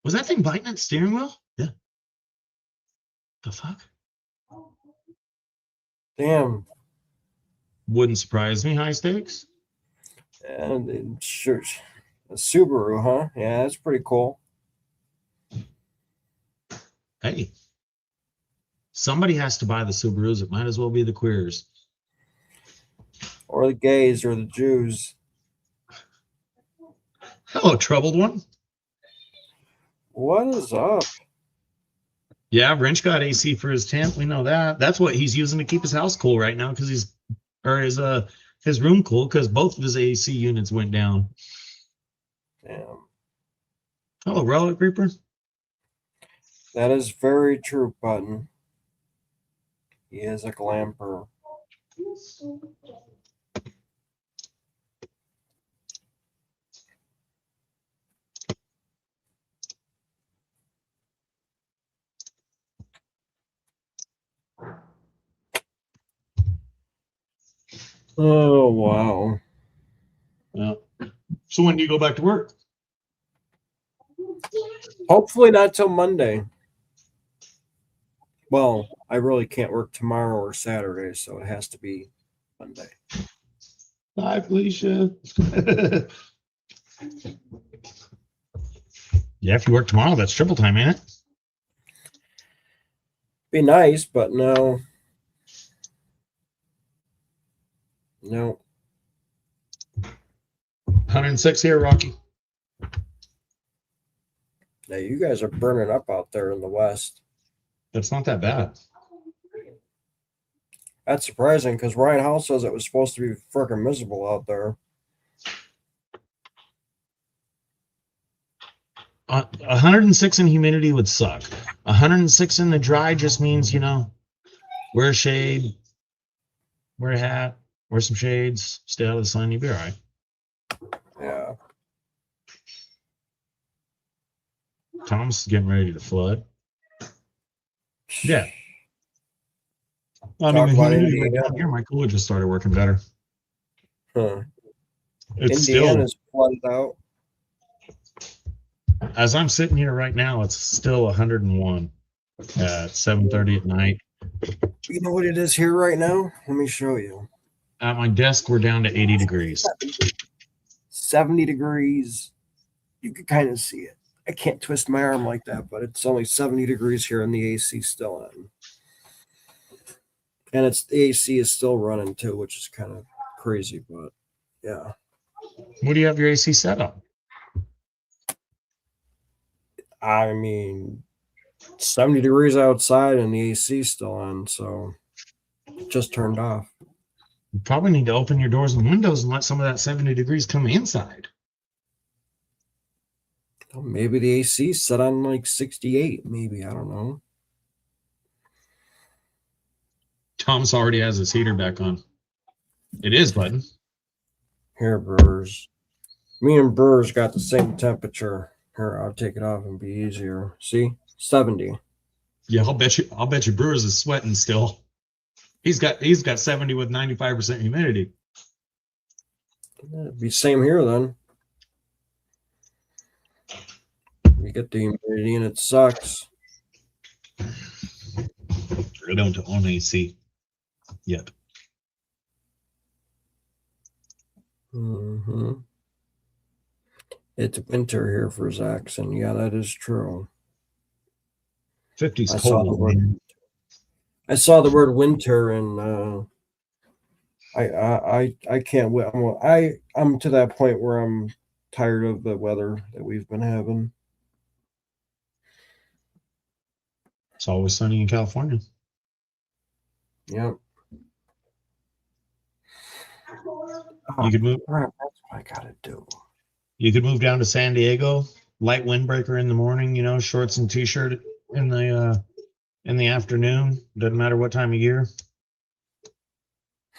Was that thing biting its steering wheel? Yeah. The fuck? Damn. Wouldn't surprise me. High Stakes. And sure, a Subaru, huh? Yeah, that's pretty cool. Hey, somebody has to buy the Subarus. It might as well be the queers. Or the gays or the Jews. Hello, troubled one. What is up? Yeah, Wrench got AC for his tent. We know that. That's what he's using to keep his house cool right now because his room cool because both of his AC units went down. Damn. Hello, Relic Reaper. That is very true, Button. He is a glamper. Oh, wow. Yeah. So when do you go back to work? Hopefully not till Monday. Well, I really can't work tomorrow or Saturday, so it has to be Monday. Bye, Felicia. Yeah, if you work tomorrow, that's triple time, ain't it? Be nice, but no. No. 106 here, Rocky. Now you guys are burning up out there in the West. That's not that bad. That's surprising because Ryan Howell says it was supposed to be freaking miserable out there. 106 in humidity would suck. 106 in the dry just means, wear a shade, wear a hat, wear some shades, stay out of the sun, you'll be all right. Yeah. Tom's getting ready to flood. Yeah. I Talk mean, the about humidity right Indiana. down here, my cooler just started working better. Huh. It's Indiana's flooded out. still, as I'm sitting here right now, it's still 101 at 7:30 at night. You know what it is here right now? Let me show you. At my desk, we're down to 80 degrees. 70 degrees. You can kind of see it. I can't twist my arm like that, but it's only 70 degrees here and the AC still on. And the AC is still running too, which is kind of crazy, but yeah. What do you have your AC set up? I mean, 70 degrees outside and the AC is still on, so it just turned off. You probably need to open your doors and windows and let some of that 70 degrees come inside. Well, maybe the AC set on like 68, maybe. I don't know. Thomas already has his heater back on. It is, bud. Here, Brewers. Me and Brewers got the same temperature. Here, I'll take it off and be easier. See? 70. Yeah, I'll bet you Brewers is sweating still. He's got 70 with 95% humidity. It'd be same here then. We get the humidity and it sucks. I don't own AC yet. Mm-hmm. It's winter here for Zaxxon. Yeah, that is true. 50's I saw the cold. word. Man. I saw the word winter, and I can't wait. I'm to that point where I'm tired of the weather that we've been having. It's always sunny in California. Yep. You could move. That's what I gotta do. You could move down to San Diego. Light windbreaker in the morning. You know, shorts and t-shirt in the afternoon. Doesn't matter what time of year.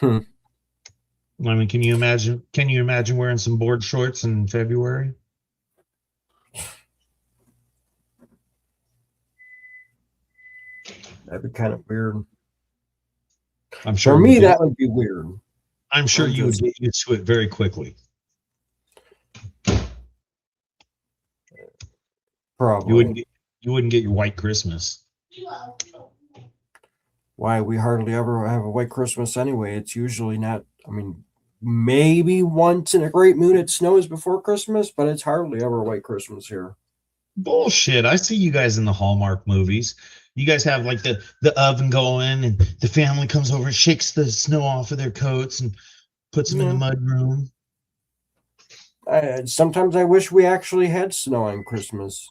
I mean, can you imagine wearing some board shorts in February? That'd be kind of weird. I'm sure. For me, that would be weird. I'm sure you would get used to it very quickly. Probably. You wouldn't get your white Christmas. Why? We hardly ever have a white Christmas anyway. It's usually not. I mean, maybe once in a great moon it snows before Christmas, but it's hardly ever a white Christmas here. Bullshit. I see you guys in the Hallmark movies. You guys have like the oven going and the family comes over and shakes the snow off of their coats and puts them in the mud room. Sometimes I wish we actually had snow on Christmas,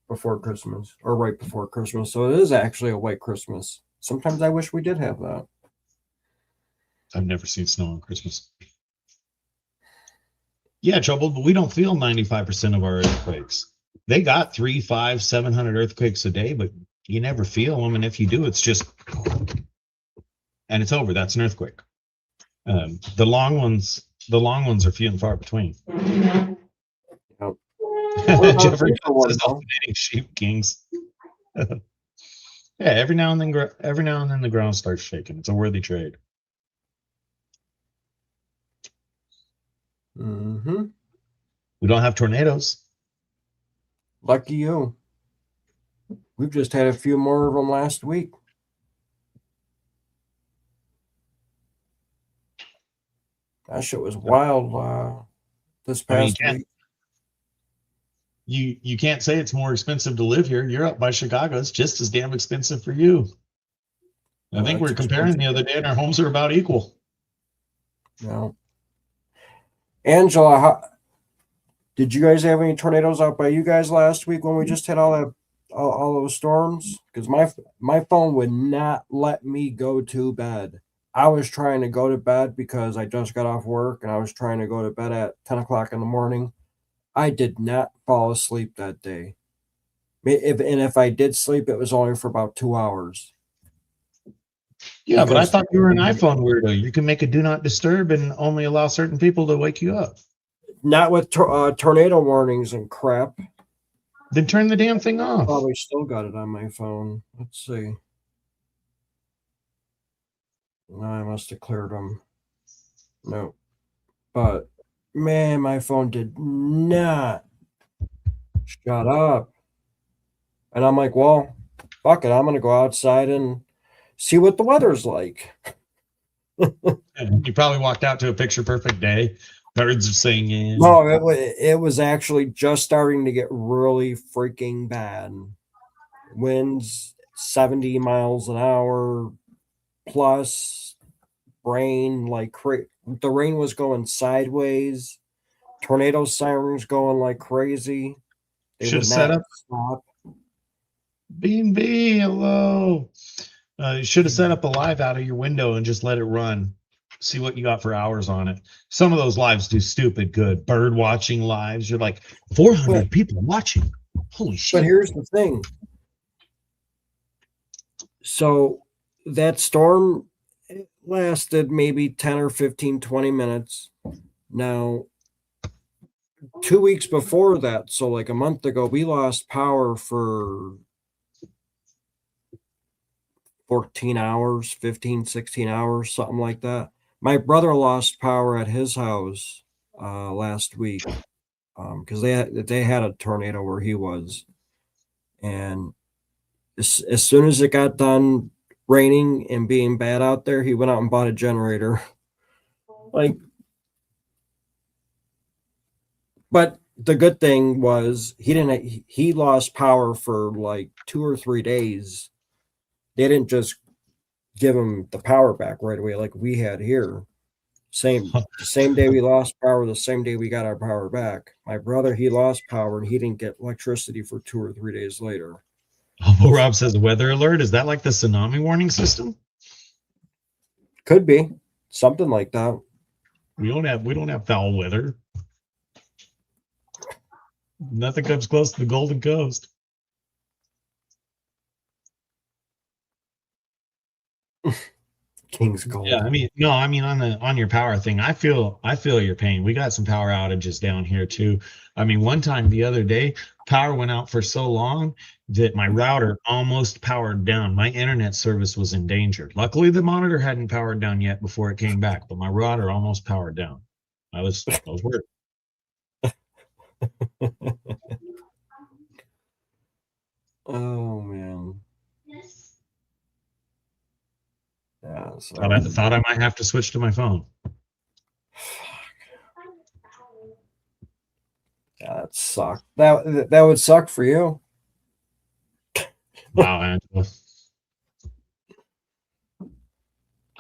before Christmas, or right before Christmas. So it is actually a white Christmas. Sometimes I wish we did have that. I've never seen snow on Christmas. Yeah, trouble, but we don't feel 95% of our earthquakes. They got 300, 500, 700 earthquakes a day, but you never feel them. And if you do, it's just, and it's over. That's an earthquake. The long ones are few and far between. Yep. Jeffrey says alternating sheep kings. Yeah, every now and then the ground starts shaking. It's a worthy trade. Mm-hmm. We don't have tornadoes. Lucky you. We've just had a few more of them last week. That shit was wild this past week. You can't say it's more expensive to live here. You're up by Chicago. It's just as damn expensive for you. I think we're comparing the other day, and our homes are about equal. No. Angela, did you guys have any tornadoes out by you guys last week when we just had all those storms? Because my phone would not let me go to bed. I was trying to go to bed because I just got off work, and I was trying to go to bed at 10 o'clock in the morning. I did not fall asleep that day. If I did sleep, it was only for about 2 hours. Yeah, but I thought you were an iPhone weirdo. You can make a do not disturb and only allow certain people to wake you up. Not with tornado warnings and crap. Then turn the damn thing off. Probably still got it on my phone. Let's see. No, I must have cleared them. No. But man, my phone did not shut up. And I'm like, well, fuck it. I'm going to go outside and see what the weather's like. You probably walked out to a picture perfect day. Birds are singing. No, it was actually just starting to get really freaking bad. Winds 70 miles an hour plus, rain like the rain was going sideways. Tornado sirens going like crazy. They Should would have set not up stop. B&B. Hello. You should have set up a live out of your window and just let it run. See what you got for hours on it. Some of those lives do stupid good. Bird watching lives. You're like 400 people watching. Holy shit. But here's the thing. So that storm lasted maybe 10 or 15, 20 minutes. Now, 2 weeks before that, so like a month ago, we lost power for 14 hours, 15, 16 hours, something like that. My brother lost power at his house last week because they had a tornado where he was. And as soon as it got done raining and being bad out there, he went out and bought a generator. But the good thing was he lost power for like 2 or 3 days. They didn't just give him the power back right away like we had here. The same day we lost power, the same day we got our power back. My brother, he lost power and he didn't get electricity for 2 or 3 days later. Oh, Rob says weather alert. Is that like the tsunami warning system? Could be something like that. We don't have foul weather. Nothing comes close to the Golden Coast. King's Gold. Yeah, I mean on your power thing, I feel your pain. We got some power outages down here too. I mean, one time the other day, power went out for so long that my router almost powered down. My internet service was in danger. Luckily, the monitor hadn't powered down yet before it came back, but my router almost powered down. I was worried. Oh man. Yeah, so. Thought I might have to switch to my phone. Yeah, that sucked. That would suck for you. Wow, Angela.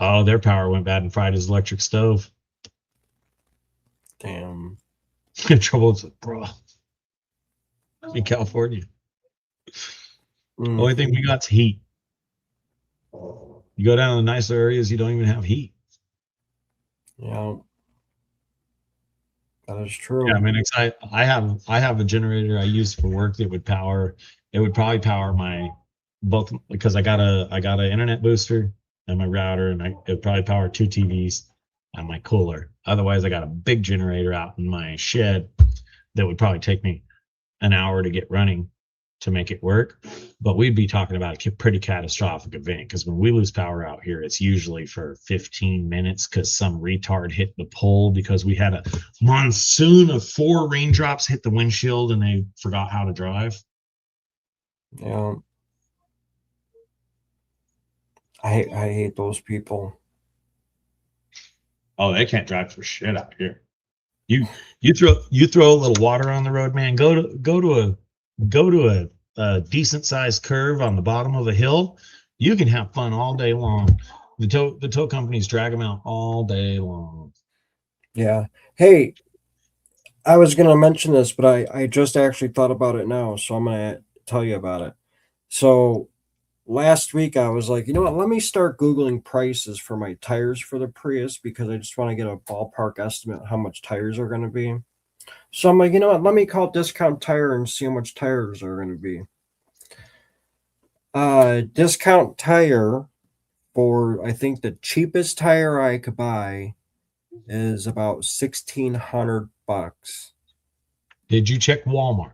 Oh, their power went bad and fried his electric stove. Damn. Trouble is, bro. In California. Only thing we got's heat. You go down to the nicer areas, you don't even have heat. Yeah. That is true. Yeah, I mean, I have a generator I use for work that would probably power my both, because I got an internet booster and my router, and it would probably power 2 TVs and my cooler. Otherwise, I got a big generator out in my shed that would probably take me an hour to get running to make it work. But we'd be talking about a pretty catastrophic event, because when we lose power out here, it's usually for 15 minutes because some retard hit the pole, because we had a monsoon of 4 raindrops hit the windshield and they forgot how to drive. Yeah. I hate those people. Oh, they can't drive for shit out here. You throw a little water on the road, man. Go to a decent sized curve on the bottom of a hill. You can have fun all day long. The tow companies drag them out all day long. Yeah. Hey, I was gonna mention this, but I just actually thought about it now, so I'm gonna tell you about it. So last week I was like, you know what, let me start Googling prices for my tires for the Prius, because I just want to get a ballpark estimate how much tires are going to be. So I'm like, you know what, let me call Discount Tire and see how much tires are going to be. Discount Tire, for I think the cheapest tire I could buy is about $1,600. Did you check Walmart?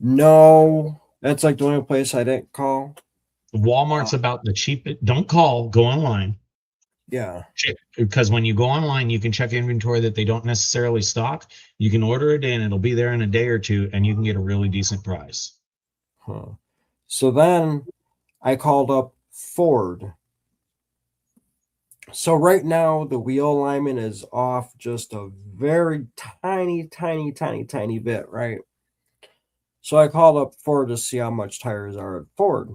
No, that's like the only place I didn't call. Walmart's about the cheapest. Don't call, go online. Yeah. Because when you go online, you can check inventory that they don't necessarily stock. You can order it in, it'll be there in a day or two, and you can get a really decent price. Huh. So then I called up Ford. So right now the wheel alignment is off just a very tiny bit, right? So I called up Ford to see how much tires are at Ford.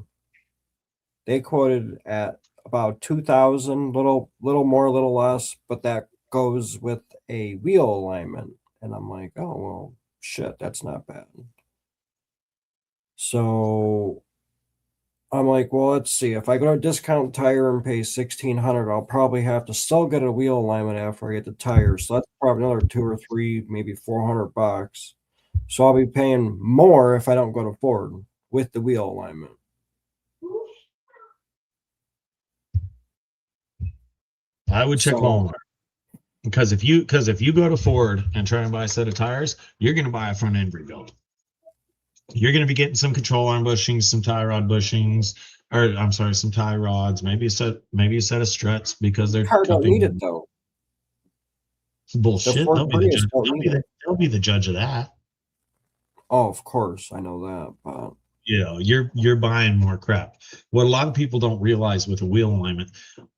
They quoted at about 2,000, little more, little less, but that goes with a wheel alignment. And I'm like, oh well, shit, that's not bad. So I'm like, well, let's see. If I go to Discount Tire and pay $1,600, I'll probably have to still get a wheel alignment after I get the tires. So that's probably another 2 or 3, maybe $400. So I'll be paying more if I don't go to Ford with the wheel alignment. I would check So- Walmart. Because if you go to Ford and try and buy a set of tires, you're going to buy a front end rebuild. You're going to be getting some control arm bushings, some tie rod bushings, or I'm sorry, some tie rods, maybe a set of struts because they're Car don't cupping. need it though. Bullshit. Ford They'll be the Prius judge. don't need it. They'll be the judge of that. Oh, of course, I know that, but You know, you're buying more crap. What a lot of people don't realize with a wheel alignment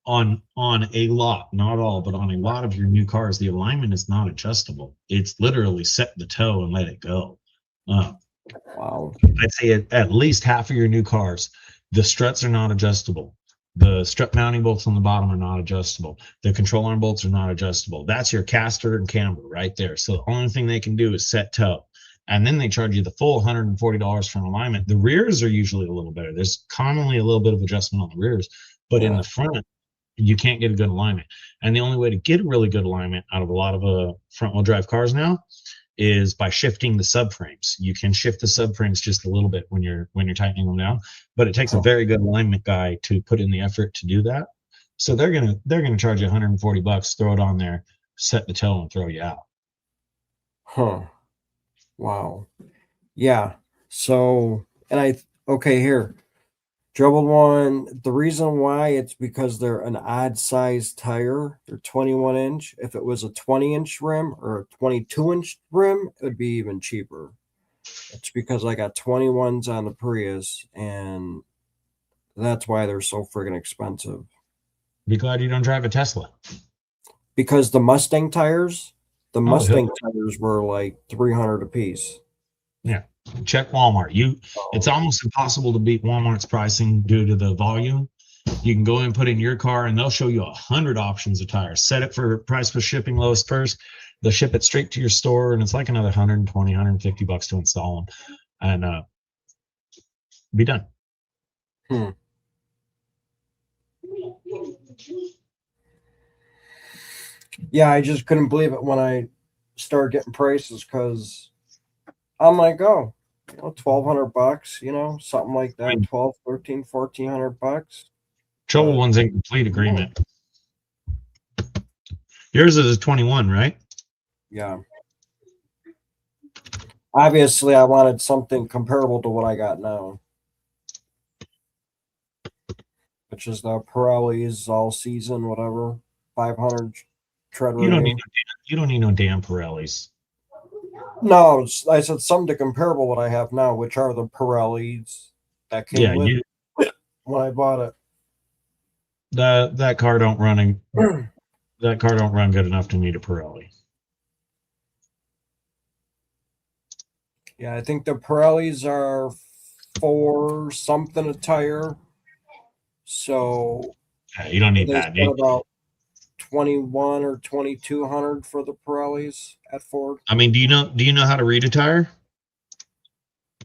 on a lot, not all, but on a lot of your new cars, the alignment is not adjustable. It's literally set the toe and let it go. wow. I'd say at least half of your new cars, the struts are not adjustable. The strut mounting bolts on the bottom are not adjustable. The control arm bolts are not adjustable. That's your caster and camber right there. So the only thing they can do is set toe. And then they charge you the full $140 for an alignment. The rears are usually a little better. There's commonly a little bit of adjustment on the rears, but in the front, you can't get a good alignment. And the only way to get a really good alignment out of a lot of front-wheel drive cars now is by shifting the subframes. You can shift the subframes just a little bit when you're tightening them down, but it takes a very good alignment guy to put in the effort to do that. So they're gonna charge you $140, throw it on there, set the toe, and throw you out. Huh. Wow. Yeah. So, and okay, here. Troubled one. The reason why it's because they're an odd size tire. They're 21-inch. If it was a 20-inch rim or a 22-inch rim, it would be even cheaper. It's because I got 21s on the Prius, and that's why they're so friggin' expensive. Be glad you don't drive a Tesla. Because the Mustang tires, hell. tires were like $300 a piece. Yeah. Check Walmart. It's almost impossible to beat Walmart's pricing due to the volume. You can go and put in your car and they'll show you 100 options of tires. Set it for price per shipping lowest first. They'll ship it straight to your store and it's like another $120, $150 to install them and be done. Yeah, I just couldn't believe it when I started getting prices because I'm like, oh, $1,200, something like that. 12, 13, $1,400. Trouble one's in complete agreement. Yours is a 21, right? Yeah. Obviously, I wanted something comparable to what I got now, which is the Pirelli's all season, whatever, 500 tread You don't rating. need no damn Pirellis. No, I said something comparable what I have now, which are the Pirellis that came with when I bought it. That car don't run that car don't run good enough to need a Pirelli. Yeah, I think the Pirellis are $4 something a tire. So Yeah, you don't need they that. spent about 21 or 2,200 for the Pirellis at Ford. I mean, do you know how to read a tire?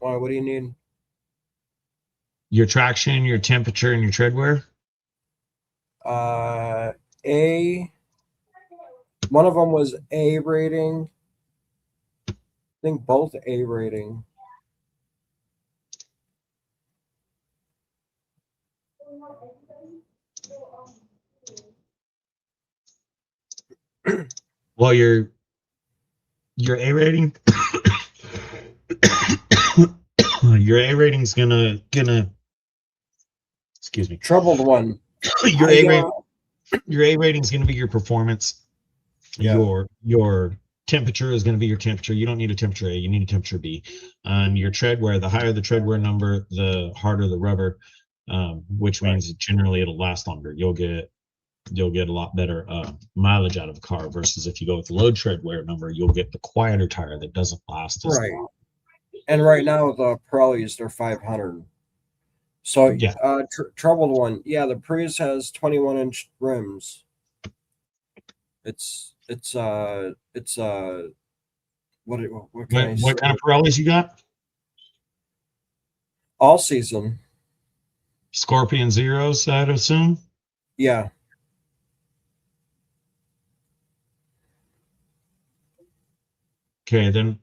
Why? What do you need? Your traction, your temperature, and your tread wear. One of them was A rating. I think both A rating. Well, your A rating, your A rating's gonna Excuse me. Troubled one. Your I, A rate, your A rating is going to be your performance. Yeah. Your temperature is going to be your temperature. You don't need a temperature A, you need a temperature B. Your tread wear, the higher the tread wear number, the harder the rubber, which means generally it'll last longer. You'll get a lot better mileage out of a car versus if you go with the low tread wear number, you'll get the quieter tire that doesn't last as long. And right now the Pirellis, they're 500. So Yeah. Troubled one. Yeah, the Prius has 21-inch rims. It's what can I say? What kind of Pirellis you got? All season. Scorpion Zeros, I'd assume. Yeah. Okay, then.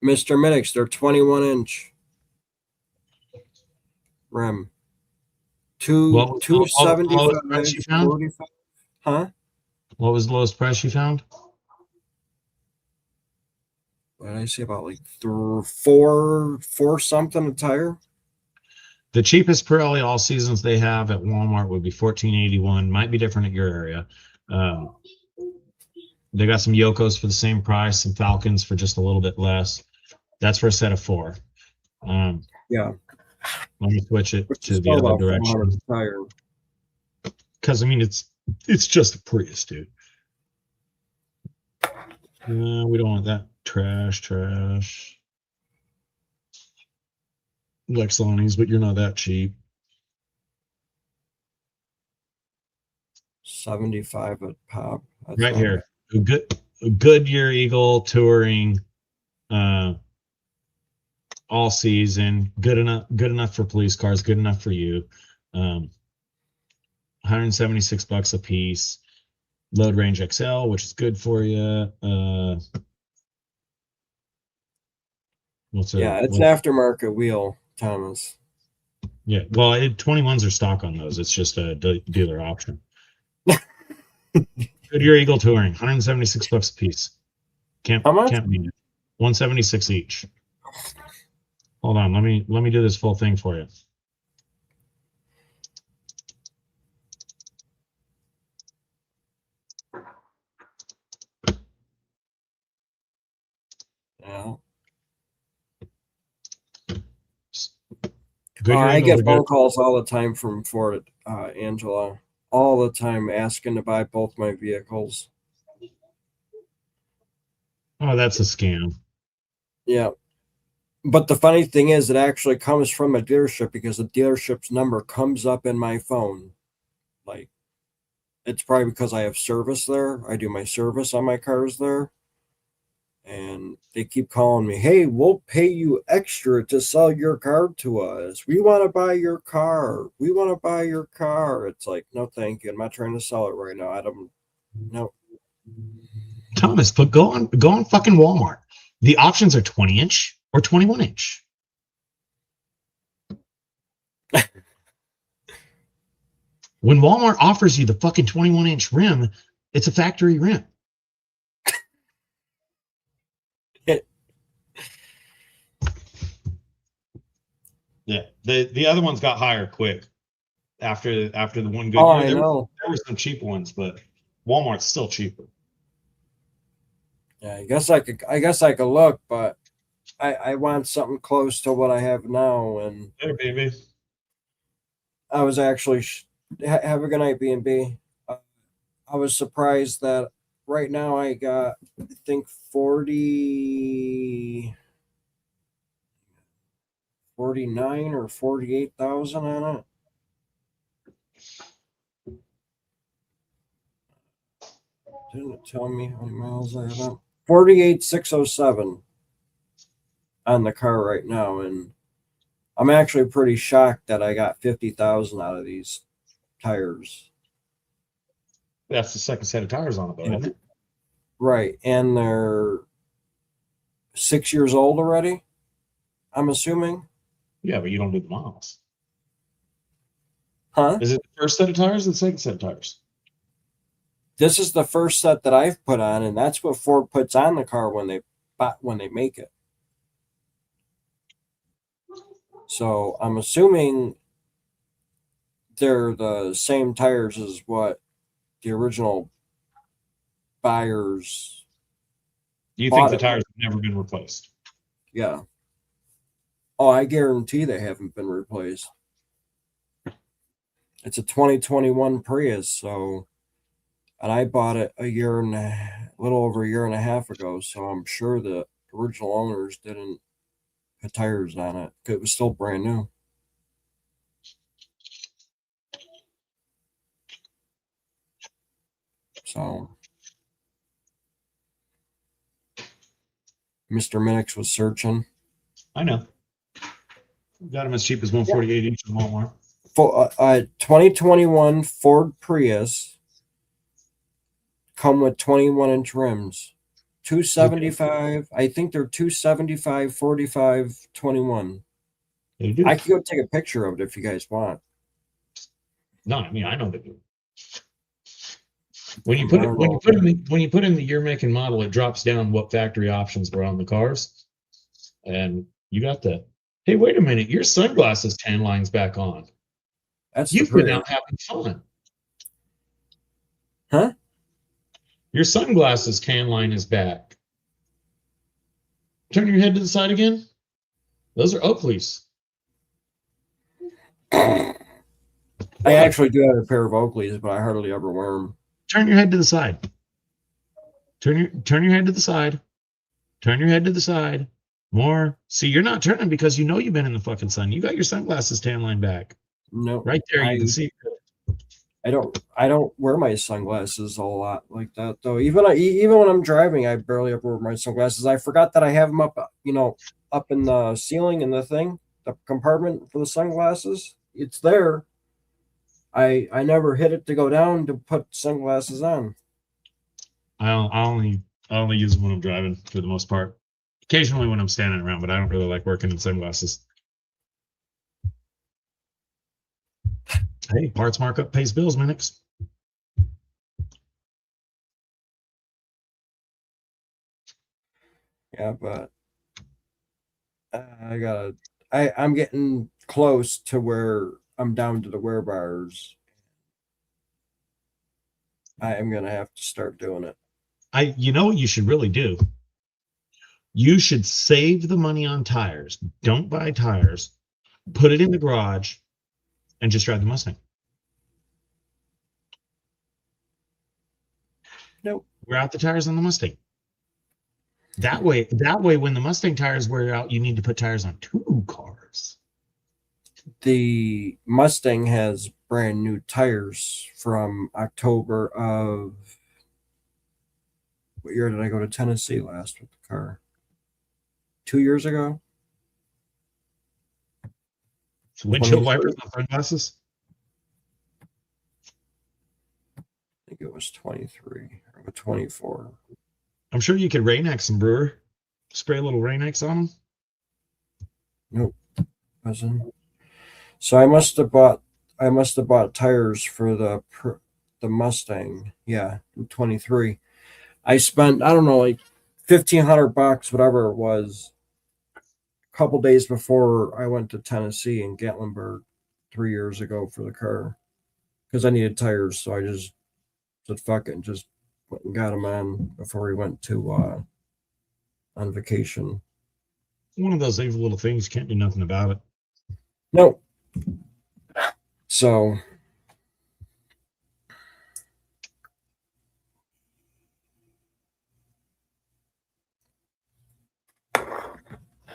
Mr. Minix, they're 21-inch rim. What was the lowest price you 275, found? 45. Huh? What was the lowest price you found? What did I say about like four something a tire? The cheapest Pirelli all seasons they have at Walmart would be $14.81. Might be different at your area. They got some Yokos for the same price, some Falcons for just a little bit less. That's for a set of 4. Yeah. Let me switch it Which to is the still other about 400 direction. a tire. Because I mean, it's just a Prius, dude. We don't want that trash. Lexonis, but you're not that cheap. 75 at pop. That's Right all here, a Goodyear Eagle touring, all season, good enough for police cars, good enough for you. $176 a piece. Load Range XL, which is good for you. It's an aftermarket wheel, Thomas. Yeah, well, 21s are stock on those. It's just a dealer option. Goodyear Eagle touring, $176 a piece. How much? Can't beat it. $176 each. Hold on, let me do this full thing for you. Yeah. Goodyear I Eagles get are phone good. calls all the time from Ford, Angela. All the time asking to buy both my vehicles. Oh, that's a scam. Yeah. But the funny thing is, it actually comes from a dealership because the dealership's number comes up in my phone. Like, it's probably because I have service there. I do my service on my cars there. And they keep calling me, hey, we'll pay you extra to sell your car to us. We want to buy your car. We want to buy your car. It's like, no, thank you. I'm not trying to sell it right now. I don't know. Thomas, but go on fucking Walmart. The options are 20-inch or 21-inch. When Walmart offers you the fucking 21-inch rim, it's a factory rim. Yeah, the other ones got higher quick after the one good. Oh, I know. There were some cheap ones, but Walmart's still cheaper. Yeah, I guess I could look, but I want something close to what I have now. And There, baby. I was actually have a good night, B&B. I was surprised that right now I got, I think 49 or 48,000 on it. Didn't it tell me how many miles I have? 48,607 on the car right now, and I'm actually pretty shocked that I got 50,000 out of these tires. That's the second set of tires on it, though, isn't it? Right, and they're 6 years old already, I'm assuming. Yeah, but you don't do the miles. Huh? Is it the first set of tires or the second set of tires? This is the first set that I've put on, and that's what Ford puts on the car when they make it. So I'm assuming they're the same tires as what the original buyers. You think the Bought it. tires have never been replaced? Yeah. Oh, I guarantee they haven't been replaced. It's a 2021 Prius, so, and I bought it a little over a year and a half ago. So I'm sure the original owners didn't put tires on it. It was still brand new. So Mr. Minix was searching. I know. Got them as cheap as 148 each in Walmart. For 2021 Ford Prius come with 21-inch rims. 275. I think they're 275, 45, 21. They do. I can go take a picture of it if you guys want. No, I mean I know they do. When you put in the year, make, and model, it drops down what factory options were on the cars, and you got the. Hey, wait a minute! Your sunglasses tan line's back on. That's You've been out having fun, huh? Your sunglasses tan line is back. Turn your head to the side again. Those are Oakleys. I actually do have a pair of Oakleys, but I hardly ever wear them. Turn your head to the side. Turn your head to the side. Turn your head to the side. More. See, you're not turning because you know you've been in the fucking sun. You got your sunglasses tan line back. No, right there. You can see. I don't wear my sunglasses a lot like that though. Even when I'm driving, I barely ever wear my sunglasses. I forgot that I have them up, up in the ceiling in the compartment for the sunglasses. It's there. I never hit it to go down to put sunglasses on. I only use them when I'm driving for the most part. Occasionally when I'm standing around, but I don't really like working in sunglasses. Hey, parts markup pays bills, Minix. Yeah, but I'm getting close to where I'm down to the wear bars. I am gonna have to start doing it. You know what you should really do? You should save the money on tires. Don't buy tires. Put it in the garage and just drive the Mustang. Nope. Wear out the tires on the Mustang. That way, when the Mustang tires wear out, you need to put tires on 2 cars. The Mustang has brand new tires from October of what year did I go to Tennessee last with the car? 2 years ago. Windshield wipers on sunglasses? I think it was 23 or 24. I'm sure you could Rain-X them, Brewer. Spray a little Rain-X on them. Nope, wasn't. So I must have bought tires for the Mustang. Yeah, 23. I spent, I don't know, like $1,500, whatever it was, a couple days before I went to Tennessee in Gatlinburg 3 years ago for the car because I needed tires. So I just said fuck it and just went and got them on before we went to on vacation. One of those evil little things, you can't do nothing about it. No. So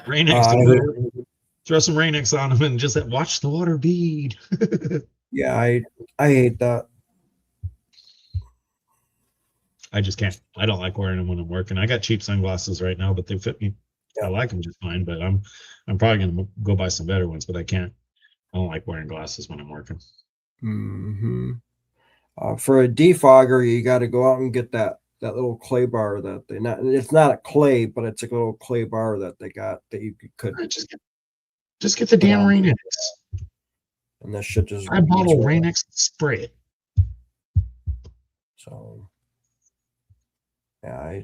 Rain-X, throw some Rain-X on them and just watch the water bead. Yeah, I hate that. I just can't. I don't like wearing them when I'm working. I got cheap sunglasses right now, but they fit me. I like them just fine, but I'm probably gonna go buy some better ones, but I can't. I don't like wearing glasses when I'm working. Mm-hmm. For a defogger, you got to go out and get that little clay bar that it's not a clay, but it's a little clay bar that they got that you could just get the damn Rain-X. And that shit just I bottle Rain-X and spray it. So yeah,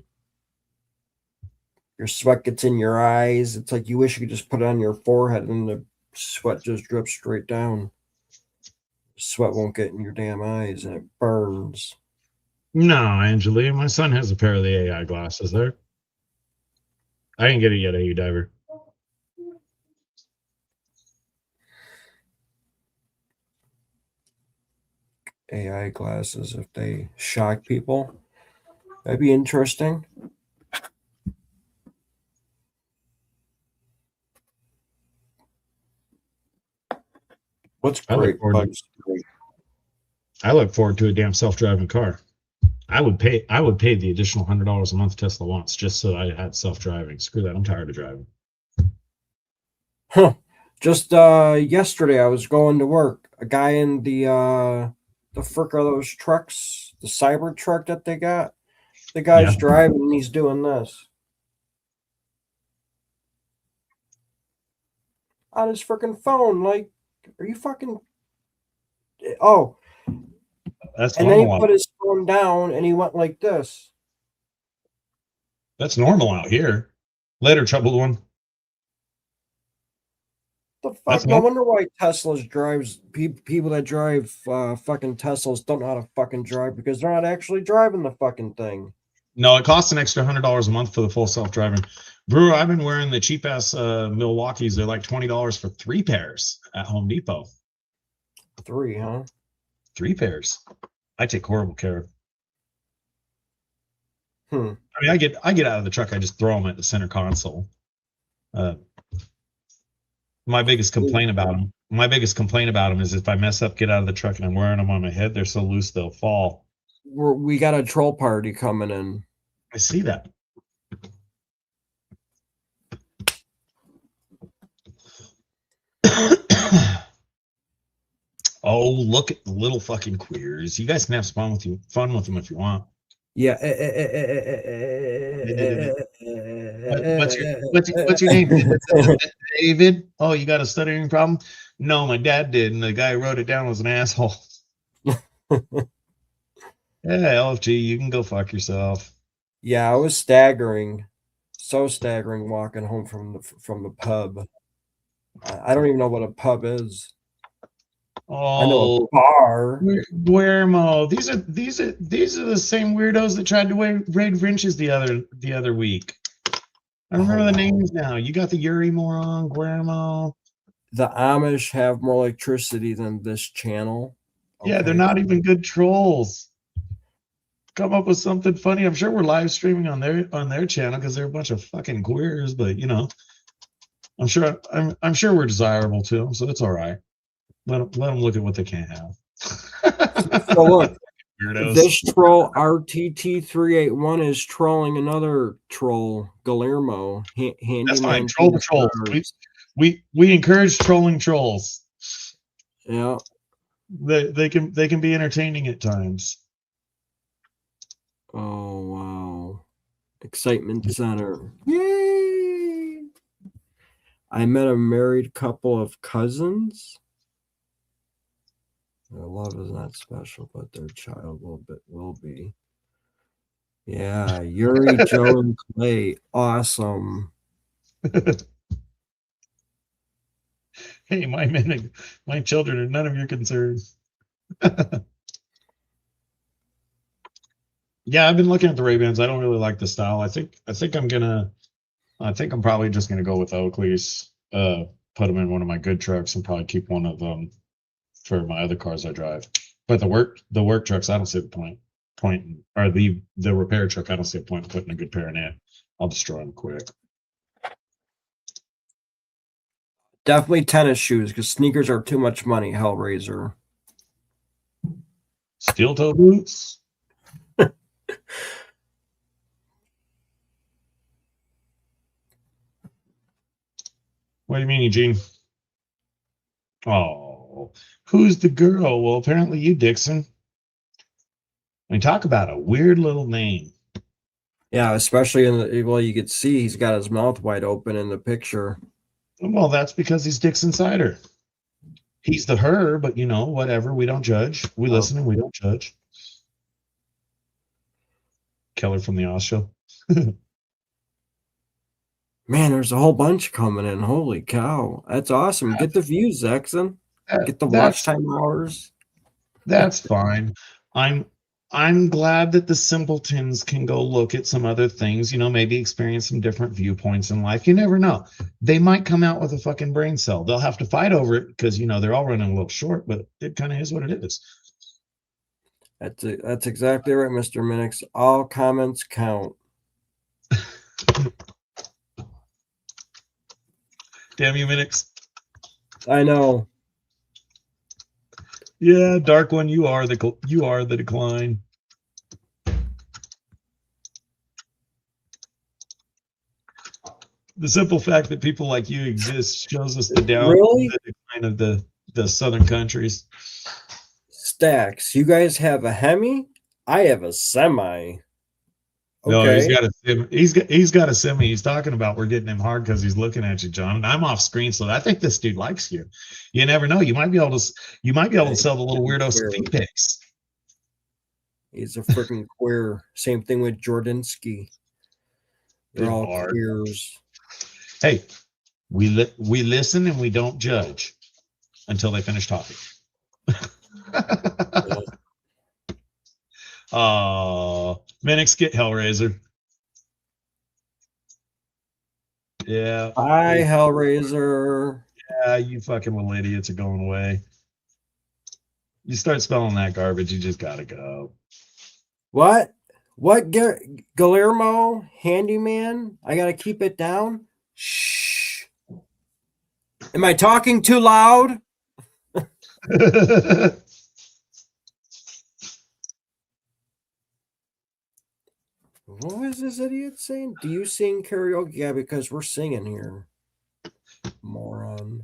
your sweat gets in your eyes. It's like you wish you could just put it on your forehead and the sweat just drips straight down. Sweat won't get in your damn eyes, and it burns. No, Angelia, my son has a pair of the AI glasses there. I didn't get it yet, AU Diver. AI glasses, if they shock people, that'd be interesting. What's great? I look forward to a damn self-driving car. I would pay the additional $100 a month Tesla wants just so I had self-driving. Screw that. I'm tired of driving. Huh. Just yesterday I was going to work. A guy in the frick are those trucks, the cyber truck that they got. The guy's driving and he's doing this on his freaking phone. Like, are you fucking? Oh, that's and normal. then he put his phone down and he went like this. That's normal out here. Later, troubled one. The fuck? No wonder why Teslas drives people that drive fucking Teslas don't know how to fucking drive, because they're not actually driving the fucking thing. No, it costs an extra $100 a month for the full self-driving. Brewer, I've been wearing the cheap ass Milwaukee's. They're like $20 for 3 pairs at Home Depot. 3, huh? 3 pairs. I take horrible care. I mean, I get out of the truck. I just throw them at the center console. My biggest complaint about them is if I mess up, get out of the truck, and I'm wearing them on my head, they're so loose they'll fall. We got a troll party coming in. I see that. Oh, look at the little fucking queers. You guys can have fun with them if you want. Yeah. What's your name? David? Oh, you got a stuttering problem? No, my dad did, and the guy who wrote it down was an asshole. Yeah, LFG, you can go fuck yourself. Yeah, I was staggering. So staggering walking home from the pub. I don't even know what a pub is. Oh, I know a bar. Guillermo, these are the same weirdos that tried to raid wrenches the other week. I remember the names now. You got the Yuri moron, Guillermo. The Amish have more electricity than this channel. Okay. Yeah, they're not even good trolls. Come up with something funny. I'm sure we're live streaming on their channel because they're a bunch of fucking queers, but you know, I'm sure we're desirable to them, so it's all right. Let them look at what they can't have. So look, this troll RTT381 is trolling another troll, Guillermo. That's fine. Troll the trolls. We encourage trolling trolls. Yeah, they can be entertaining at times. Oh wow! Excitement Center. Yay! I met a married couple of cousins. Their love is not special, but their child will be. Yeah, Yuri, Joe, and Clay. Awesome. Hey, my children are none of your concern. Yeah, I've been looking at the Ray-Bans. I don't really like the style. I think I'm probably just gonna go with Oakley's. Put them in one of my good trucks and probably keep one of them for my other cars I drive. But the work trucks, I don't see the point, or the repair truck, I don't see a point in putting a good pair in it. I'll destroy them quick. Definitely tennis shoes, because sneakers are too much money, Hellraiser. Steel toe boots? What do you mean, Eugene? Oh, who's the girl? Well, apparently you, Dixon. I mean, talk about a weird little name. Yeah, especially you could see he's got his mouth wide open in the picture. Well, that's because he's Dixon Sider. He's the her, but you know, whatever. We don't judge. We listen and we don't judge. Keller from the Oz Show. Man, there's a whole bunch coming in. Holy cow. That's awesome. Get the views, Zexon. Get the watch That's time hours. that's fine. I'm I'm glad that the simpletons can go look at some other things, maybe experience some different viewpoints in life. You never know. They might come out with a fucking brain cell. They'll have to fight over it because they're all running a little short, but it kind of is what it is. That's exactly right, Mr. Minix. All comments count. Damn you, Minix. I know. Yeah, Dark One, you are the decline. The simple fact that people like you exist shows us the decline of the southern countries. Stacks, you guys have a Hemi? I have a Semi. No, Okay. he's got a semi. He's talking about we're getting him hard because he's looking at you, John. And I'm off screen, so I think this dude likes you. You never know. You might be able to sell the little weirdo some feet pics. He's a freaking queer. Same thing with Jordinsky. They're all queers. Hey, we listen and we don't judge until they finish talking. Minix, get Hellraiser. Yeah. Hi, Hellraiser. Yeah, you fucking little idiots are going away. You start spelling that garbage, you just gotta go. What? What, Guillermo? Handyman? I gotta keep it down? Shh. Am I talking too loud? What was this idiot saying? Do you sing karaoke? Yeah, because we're singing here. Moron.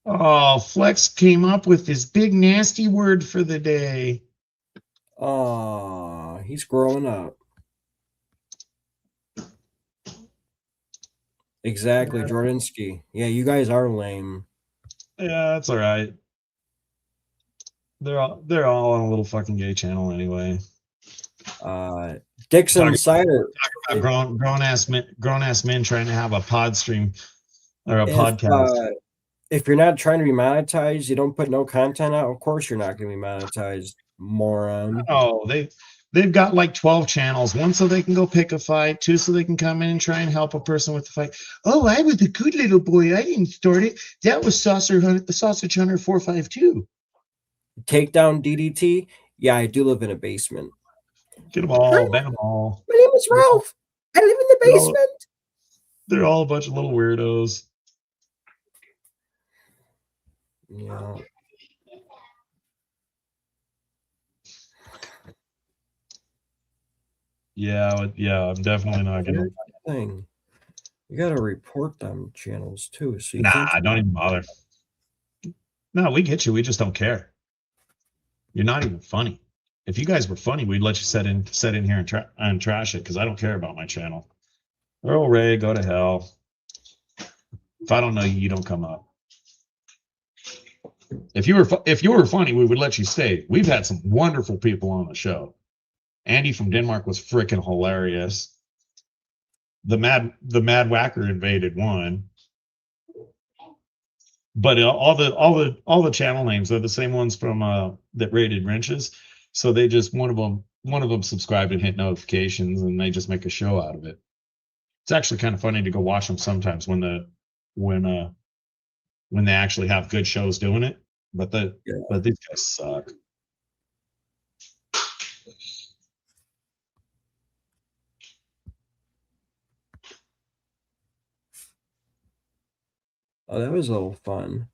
Oh, Flex came up with this big nasty word for the day. Oh, he's growing up. Exactly, yeah. Jordinsky. Yeah, you guys are lame. Yeah, that's all right. They're all on a little fucking gay channel anyway. Dixon Cider. Grown ass men trying to have a pod stream or a podcast. If you're not trying to be monetized, you don't put no content out. Of course, you're not going to be monetized, moron. Oh, they've got like 12 channels. One so they can go pick a fight. Two so they can come in and try and help a person with the fight. Oh, I was a good little boy. I didn't start it. That was Sausage Hunter 452. Take down DDT. Yeah, I do live in a basement. Get them all, ban them all. My name is Ralph. I live in the basement. They're all a bunch of little weirdos. Yeah. Yeah, I'm definitely not gonna. Thing. You got to report them channels too. So don't even bother. No, we get you. We just don't care. You're not even funny. If you guys were funny, we'd let you set in here and trash it because I don't care about my channel. Earl Ray, go to hell. If I don't know you, you don't come up. If you were funny, we would let you stay. We've had some wonderful people on the show. Andy from Denmark was freaking hilarious. The Mad Whacker invaded one. But all the channel names are the same ones from that rated wrenches. So they just one of them subscribed and hit notifications, and they just make a show out of it. It's actually kind of funny to go watch them sometimes when they actually have good shows doing it. But these guys suck. Oh, that was a little fun.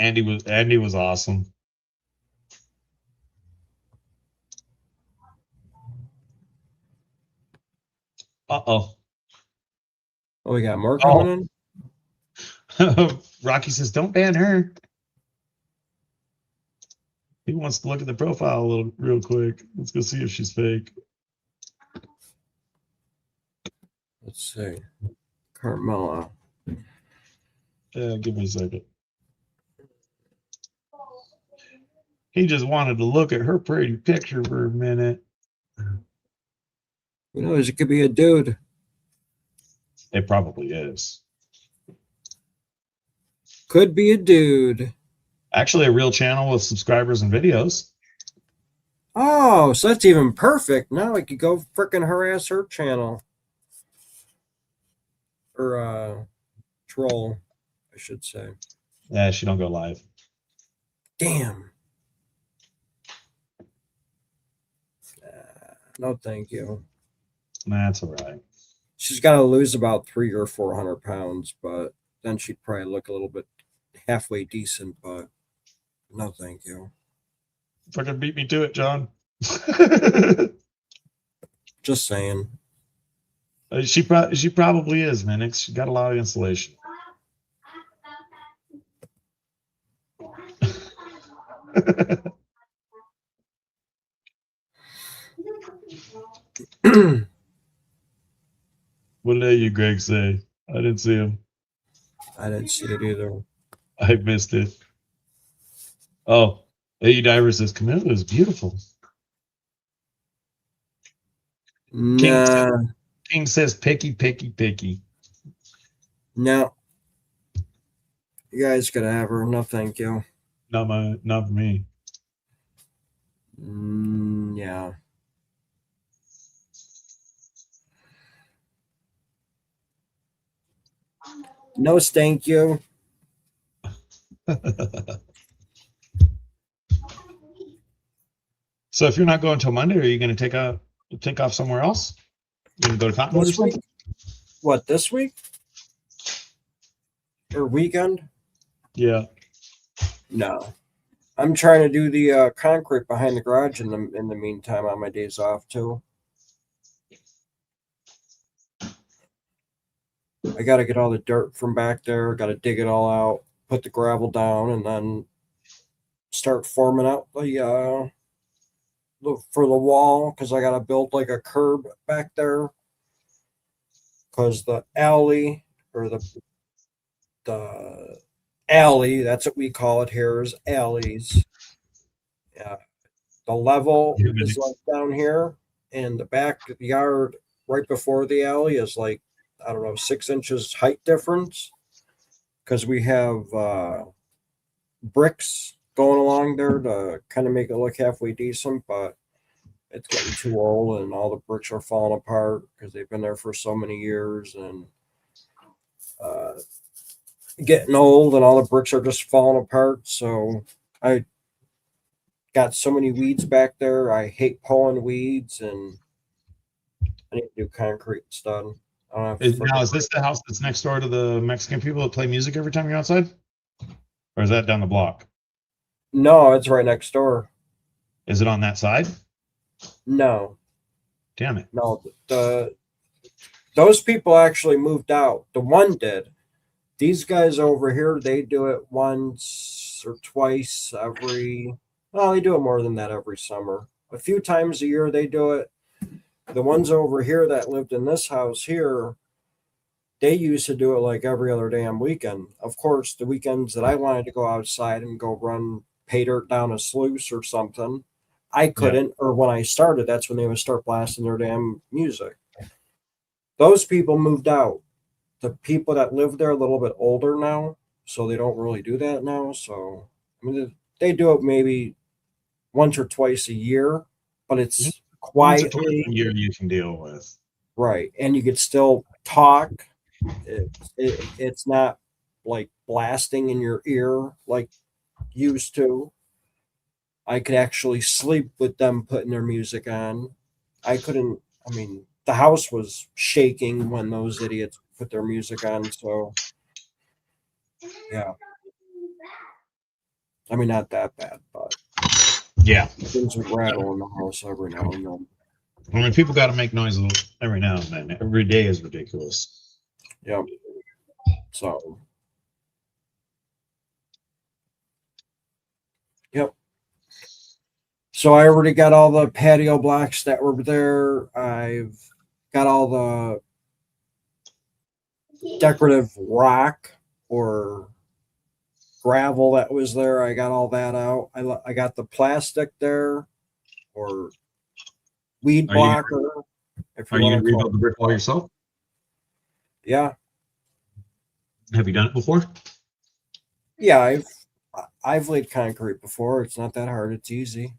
Andy was awesome. Uh-oh. Oh, we got more coming in? Rocky says, don't ban her. He wants to look at the profile real quick. Let's go see if she's fake. Let's see. Carmella. Yeah, give me a second. He just wanted to look at her pretty picture for a minute. Who knows? It could be a dude. It probably is. Could be a dude. Actually, a real channel with subscribers and videos. Oh, so that's even perfect. Now I could go frickin' harass her channel. Or troll, I should say. Yeah, she don't go live. Damn. No, thank you. That's all right. She's got to lose about 300 or 400 pounds, but then she'd probably look a little bit halfway decent. But no, thank you. Fucking beat me to it, John. Just saying. She probably is, man. She got a lot of insulation. What did you, Greg, say? I didn't see him. I didn't see it either. I missed it. Oh, AE Diver says Camilla is beautiful. Nah. King says picky, picky, picky. No. You guys gotta have her. No, thank you. Not for me. Yeah. No, thank you. So if you're not going till Monday, are you going to take off somewhere else? You going to go to Cottonwood or something? What, this week? Or weekend? Yeah. No. I'm trying to do the concrete behind the garage in the meantime on my days off too. I got to get all the dirt from back there. Got to dig it all out, put the gravel down, and then start forming out the for the wall, because I got to build like a curb back there, because the alley, or the alley, that's what we call it here, is alleys. Yeah, the level is like down here, and the backyard right before the alley is like, I don't know, 6 inches height difference, because we have bricks going along there to kind of make it look halfway decent, but it's getting too old and all the bricks are falling apart because they've been there for so many years, and getting old and all the bricks are just falling apart. So I got so many weeds back there. I hate pulling weeds, and I need to do concrete instead. Now, is this the house that's next door to the Mexican people that play music every time you're outside? Or is that down the block? No, it's right next door. Is it on that side? No. Damn it. No, those people actually moved out. The one did. These guys over here, they do it once or twice every, well, they do it more than that every summer. A few times a year they do it. The ones over here that lived in this house here, they used to do it like every other damn weekend. Of course, the weekends that I wanted to go outside and go run pay dirt down a sluice or something, I couldn't. Or when I started, that's when they would start blasting their damn music. Those people moved out. The people that live there are a little bit older now, so they don't really do that now. So I mean, they do it maybe once or twice a year, but it's quietly. A year you can deal with, right? And you could still talk. It's not like blasting in your ear like used to. I could actually sleep with them putting their music on. I couldn't. I mean, the house was shaking when those idiots put their music on. So, yeah. I mean, not that bad, but yeah, things would rattle in the house every now and then. I mean, people got to make noise every now and then. Every day is ridiculous. Yep. So, yep. So I already got all the patio blocks that were there. I've got all the decorative rock or gravel that was there. I got all that out. I got the plastic there, or weed Are you- blocker. If Are you wanna going to call rebuild the brick wall yourself? it. Yeah, Have you done it before? yeah. I've laid concrete before. It's not that hard. It's easy.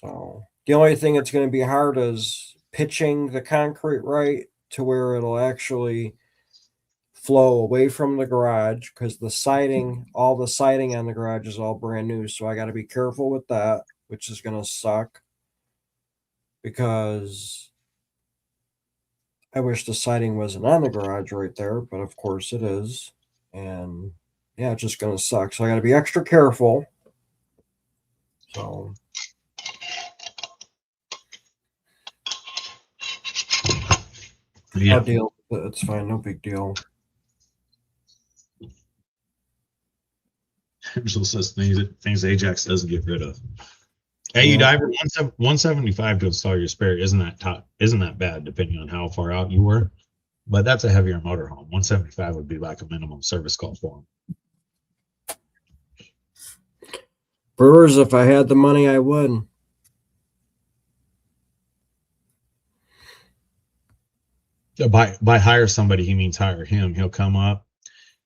So the only thing that's going to be hard is pitching the concrete right to where it'll actually flow away from the garage, because the siding, all the siding on the garage is all brand new. So I got to be careful with that, which is going to suck, because I wish the siding wasn't on the garage right there, but of course it is. And yeah, it's just going to suck. So I got to be extra careful. So Yeah. I'll deal with it. It's fine. No big deal. Angel says things Ajax doesn't get rid of. Hey, you Yeah. diver 175 to install your spare isn't that bad depending on how far out you were, but that's a heavier motorhome. 175 would be like a minimum service call for them. Brewers, if I had the money, I would. By hire somebody, he means hire him. He'll come up,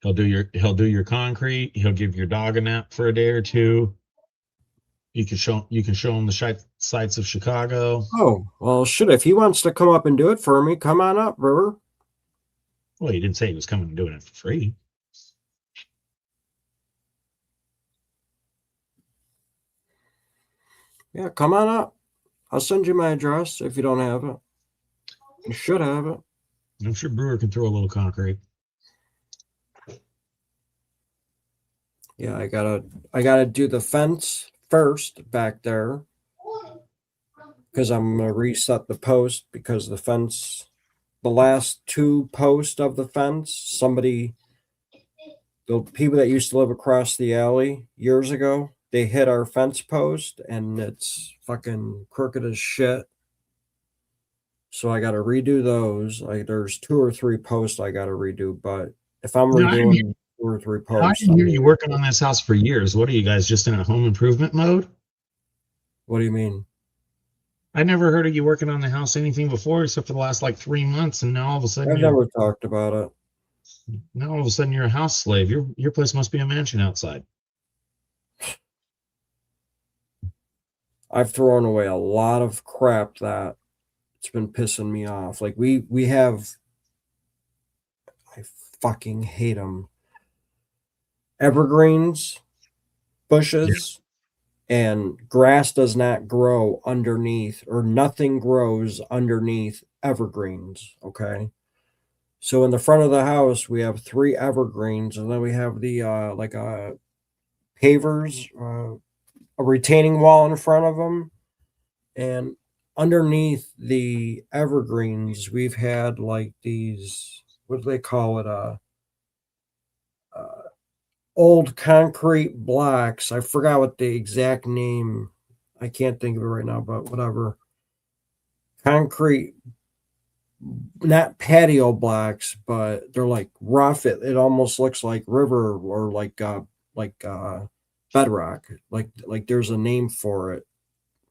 he'll do your concrete, he'll give your dog a nap for a day or two. You can show him the sights of Chicago. Oh, well, shit. If he wants to come up and do it for me, come on up, Brewer. Well, he didn't say he was coming and doing it for free. Yeah, come on up. I'll send you my address if you don't have it. You should have it. I'm sure Brewer can throw a little concrete. Yeah, I gotta do the fence first back there, because I'm gonna reset the post, because the fence, the last two posts of the fence, the people that used to live across the alley years ago, they hit our fence post and it's fucking crooked as shit. So I gotta redo those. Like there's 2 or 3 posts I gotta redo, but if I'm No, I redoing didn't 2 or 3 I posts, didn't hear you working on this house for years. What are you guys, just in a home improvement mode? what do you mean? I never heard of you working on the house anything before except for the last like 3 months, and now all of a sudden I've never talked about it. you're a house slave. Your place must be a mansion outside. I've thrown away a lot of crap that it's been pissing me off. Like we have, I fucking hate them. Evergreens, bushes, and grass does not grow underneath, or nothing grows underneath evergreens. Okay. So in the front of the house, we have 3 evergreens, and then we have the pavers, a retaining wall in front of them, and underneath the evergreens, we've had like these, what do they call it? Old concrete blocks. I forgot what the exact name. I can't think of it right now, but whatever. Concrete, not patio blocks, but they're like rough. It almost looks like river, or like bedrock. Like there's a name for it,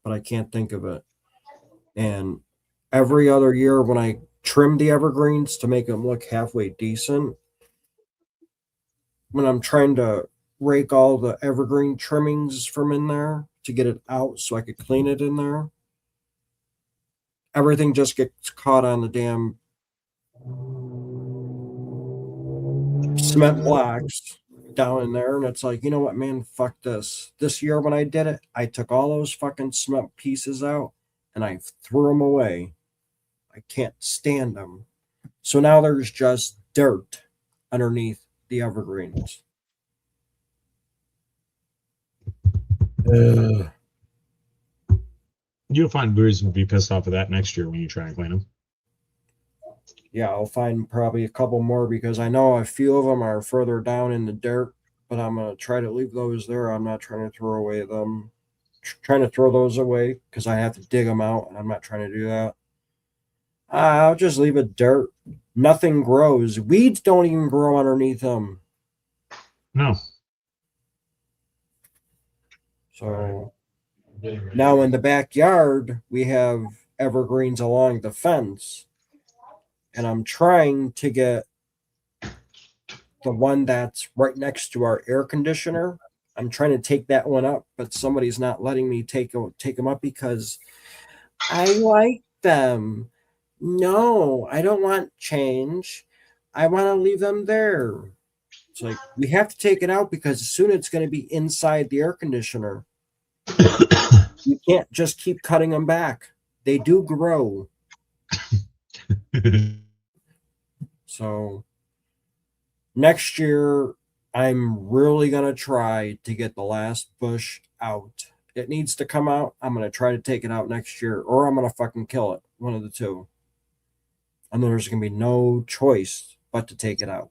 but I can't think of it. And every other year when I trim the evergreens to make them look halfway decent, when I'm trying to rake all the evergreen trimmings from in there to get it out so I could clean it in there, everything just gets caught on the damn cement blocks down in there. And it's like, you know what, man, fuck this. This year when I did it, I took all those fucking cement pieces out and I threw them away. I can't stand them. So now there's just dirt underneath the evergreens. You'll find Brews will be pissed off of that next year when you try and clean them. Yeah, I'll find probably a couple more, because I know a few of them are further down in the dirt, but I'm going to try to leave those there. I'm not trying to throw away them. Trying to throw those away because I have to dig them out, and I'm not trying to do that. I'll just leave it dirt. Nothing grows. Weeds don't even grow underneath them. No. So now in the backyard, we have evergreens along the fence. And I'm trying to get the one that's right next to our air conditioner. I'm trying to take that one up, but somebody's not letting me take them up because I like them. No, I don't want change. I want to leave them there. It's like we have to take it out because soon it's going to be inside the air conditioner. You can't just keep cutting them back. They do grow. So next year, I'm really going to try to get the last bush out. It needs to come out. I'm going to try to take it out next year, or I'm going to fucking kill it. One of the two. And then there's going to be no choice but to take it out.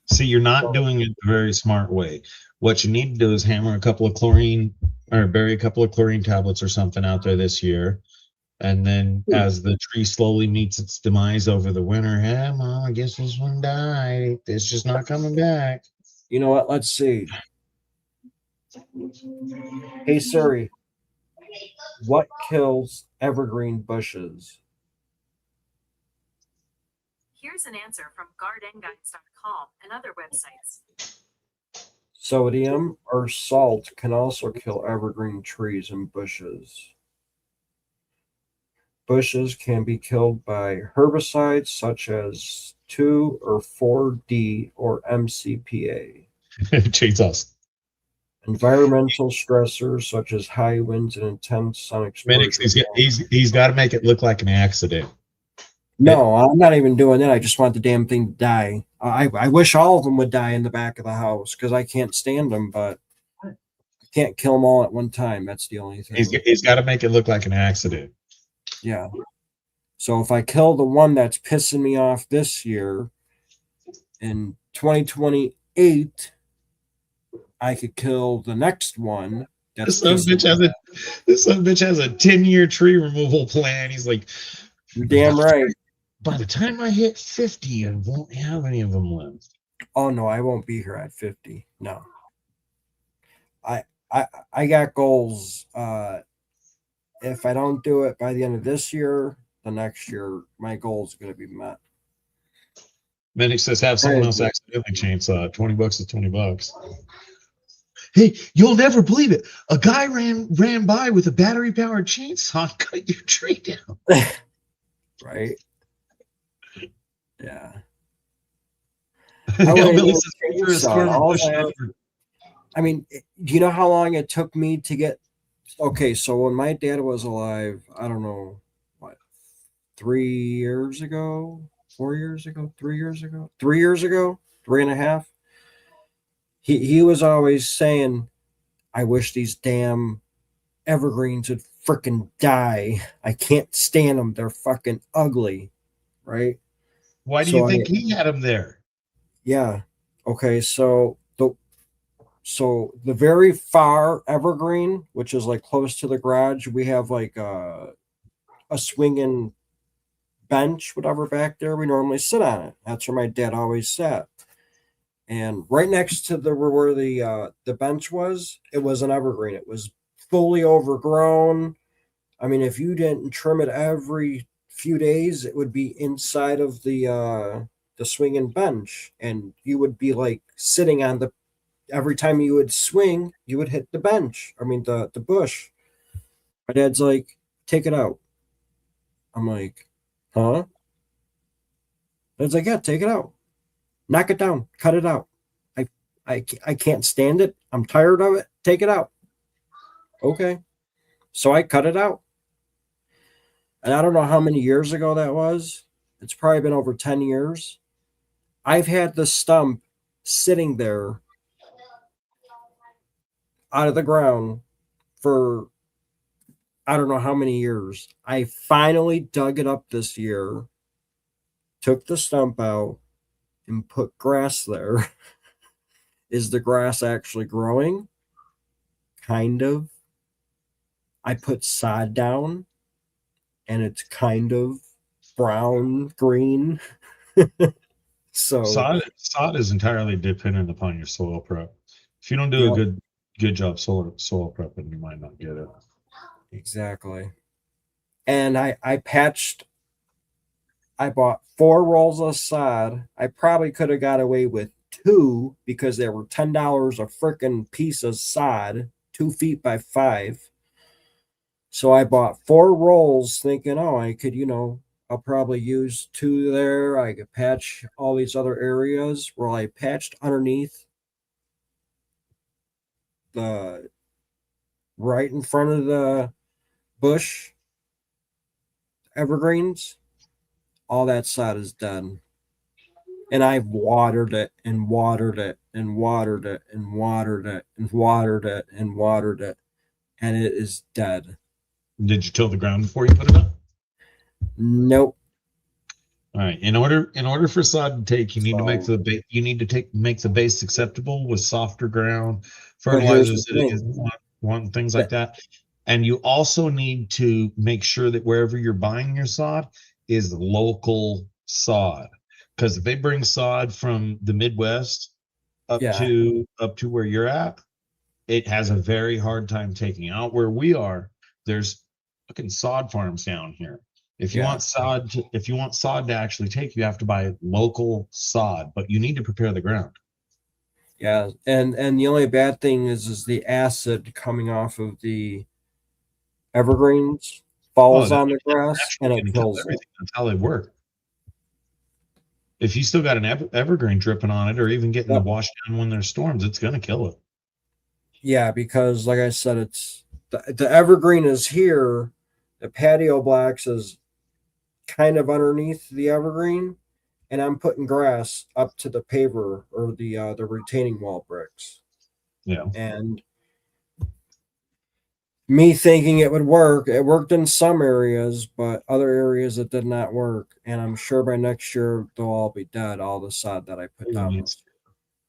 See, you're not doing it the very smart way. What you need to do is hammer a couple of chlorine or bury a couple of chlorine tablets or something out there this year. And then as the tree slowly meets its demise over the winter, hey, Mom, I guess this one died. It's just not coming back. You know what? Let's see. Hey, Siri, what kills evergreen bushes? Here's an answer from gardenguides.com and other websites. Sodium or salt can also kill evergreen trees and bushes. Bushes can be killed by herbicides such as 2 or 4-D or MCPA. Chainsaws. Environmental stressors such as high winds and intense sun Minix, exposure. he's got to make it look like an accident. No, I'm not even doing that. I just want the damn thing to die. I wish all of them would die in the back of the house because I can't stand them, but I can't kill them all at one time. That's the only thing. He's got to make it look like an accident. Yeah. So if I kill the one that's pissing me off this year, in 2028, I could kill the next one. This son of a bitch has a 10-year tree removal plan. He's like, you're damn right. By the time I hit 50, I won't have any of them left. Oh no, I won't be here at 50. No. I got goals. If I don't do it by the end of this year, the next year, my goal is going to be met. Minix says have someone else accidentally chainsaw. $20 is $20. Hey, you'll never believe it. A guy ran by with a battery powered chainsaw and cut your tree down. Right? Yeah. I mean, do you know how long it took me to get? Okay, so when my dad was alive, I don't know, what, 3 years ago, 4 years ago, 3 years ago, 3 years ago, 3.5. He was always saying, I wish these damn evergreens would freaking die. I can't stand them. They're fucking ugly. Right? Why do you think he had them there? Yeah. Okay, so the very far evergreen, which is like close to the garage, we have like a swinging bench, whatever, back there. We normally sit on it. That's where my dad always sat. And right next to where the bench was, it was an evergreen. It was fully overgrown. I mean, if you didn't trim it every few days, it would be inside of the swinging bench, and you would be like sitting on the. Every time you would swing, you would hit the bench. I mean, the bush. My dad's like, take it out. I'm like, huh? Dad's like, yeah, take it out. Knock it down. Cut it out. I can't stand it. I'm tired of it. Take it out. Okay. So I cut it out. And I don't know how many years ago that was. It's probably been over 10 years. I've had the stump sitting there out of the ground for I don't know how many years. I finally dug it up this year, took the stump out, and put grass there. Is the grass actually growing? Kind of. I put sod down, and it's kind of brown, green. So Sod is entirely dependent upon your soil prep. If you don't do a Yep. good job soil prepping, you might not get it. exactly. And I bought 4 rolls of sod. I probably could have got away with 2 because they were $10 a freaking piece of sod, 2 feet by 5. So I bought 4 rolls thinking, oh, I could, I'll probably use 2 there. I could patch all these other areas. Well, I patched underneath the right in front of the bush evergreens. All that sod is done. And I've watered it and watered it and watered it and watered it and watered it and watered it. And it is dead. Did you till the ground before you put it up? Nope. All right. In order for sod to take, you need to make So- make the base acceptable with softer ground, But here's fertilizers the that it thing. is want things like that. And you also need to make sure that wherever you're buying your sod is local sod. Because if they bring sod from the Midwest up Yeah. to where you're at, it has a very hard time taking out where we are. There's fucking sod farms down here. If you Yeah. want sod to actually take, you have to buy local sod, but you need to prepare the ground. Yeah. And the only bad thing is the acid coming off of the evergreens falls Oh, on the grass and naturally it gonna kill kills it. everything. That's how they work. If you still got an evergreen dripping on it, or even getting the Yep. wash down when there's storms, it's gonna kill it. Yeah, because like I said, it's the evergreen is here. The patio blacks is kind of underneath the evergreen, and I'm putting grass up to the paver or the retaining wall bricks. Yeah. And me thinking it would work, it worked in some areas, but other areas it did not work. And I'm sure by next year they'll all be dead. All the sod that I put down.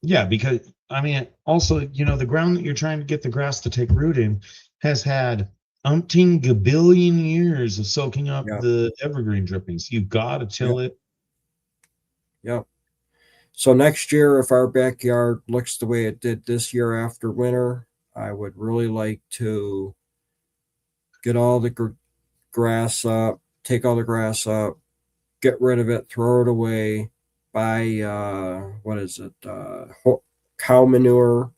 Yeah, because I mean, also, the ground that you're trying to get the grass to take root in has had umpteen gabillion years of soaking up Yep. the evergreen drippings. You've got to till it. Yep. So next year, if our backyard looks the way it did this year after winter, I would really like to get all the grass up, take all the grass up, get rid of it, throw it away, buy what is it, cow manure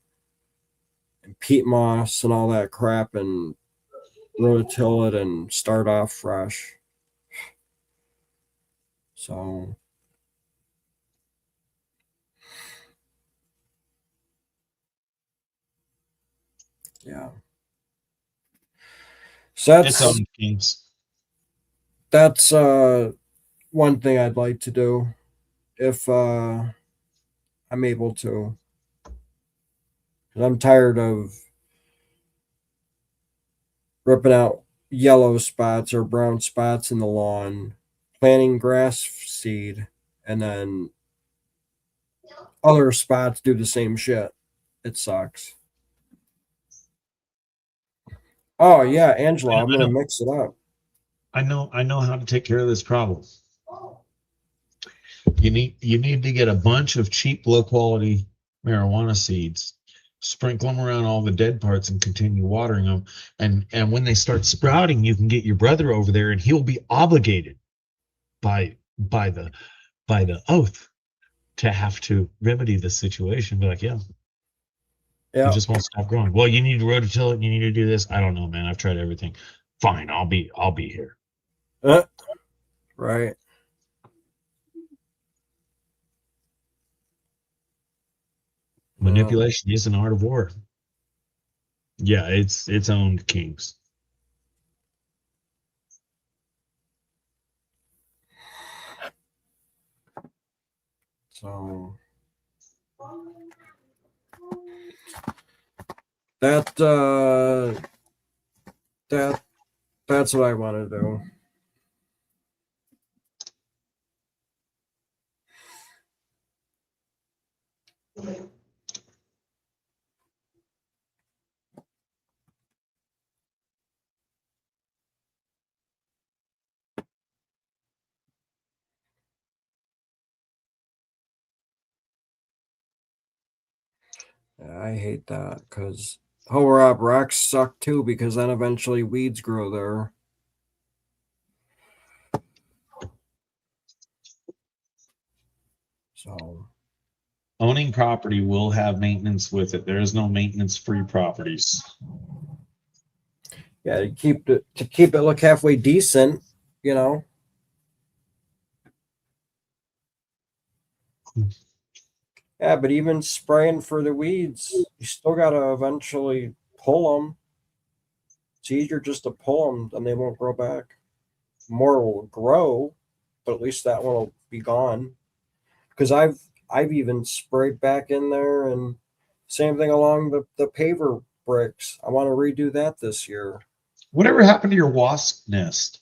and peat moss and all that crap, and rototill it and start off fresh. So yeah. So It's on Kings. that's one thing I'd like to do if I'm able to. 'Cause I'm tired of ripping out yellow spots or brown spots in the lawn, planting grass seed, and then other spots do the same shit. It sucks. Oh yeah, Angela, I'm I gonna know. mix it up. I know how to take care of this problem. You need to get a bunch of cheap, low quality marijuana seeds, sprinkle them around all the dead parts, and continue watering them. And when they start sprouting, you can get your brother over there, and he'll be obligated by the oath to have to remedy the situation. Be like, yeah, Yeah, it just won't stop growing. Well, you need to rototill it. You need to do this. I don't know, man. I've tried everything. Fine, I'll be here. right. Manipulation is an art of war. Yeah, it's owned Kings. So that that's what I want to do. Yeah, I hate that because Horab rocks suck too because then eventually weeds grow there. So Owning property will have maintenance with it. There is no maintenance-free properties. yeah, to keep it look halfway decent, you know. Yeah, but even spraying for the weeds, you still gotta eventually pull them. It's easier just to pull them, and they won't grow back. More will grow, but at least that one will be gone. Because I've even sprayed back in there, and same thing along the paver bricks. I want to redo that this year. Whatever happened to your wasp nest?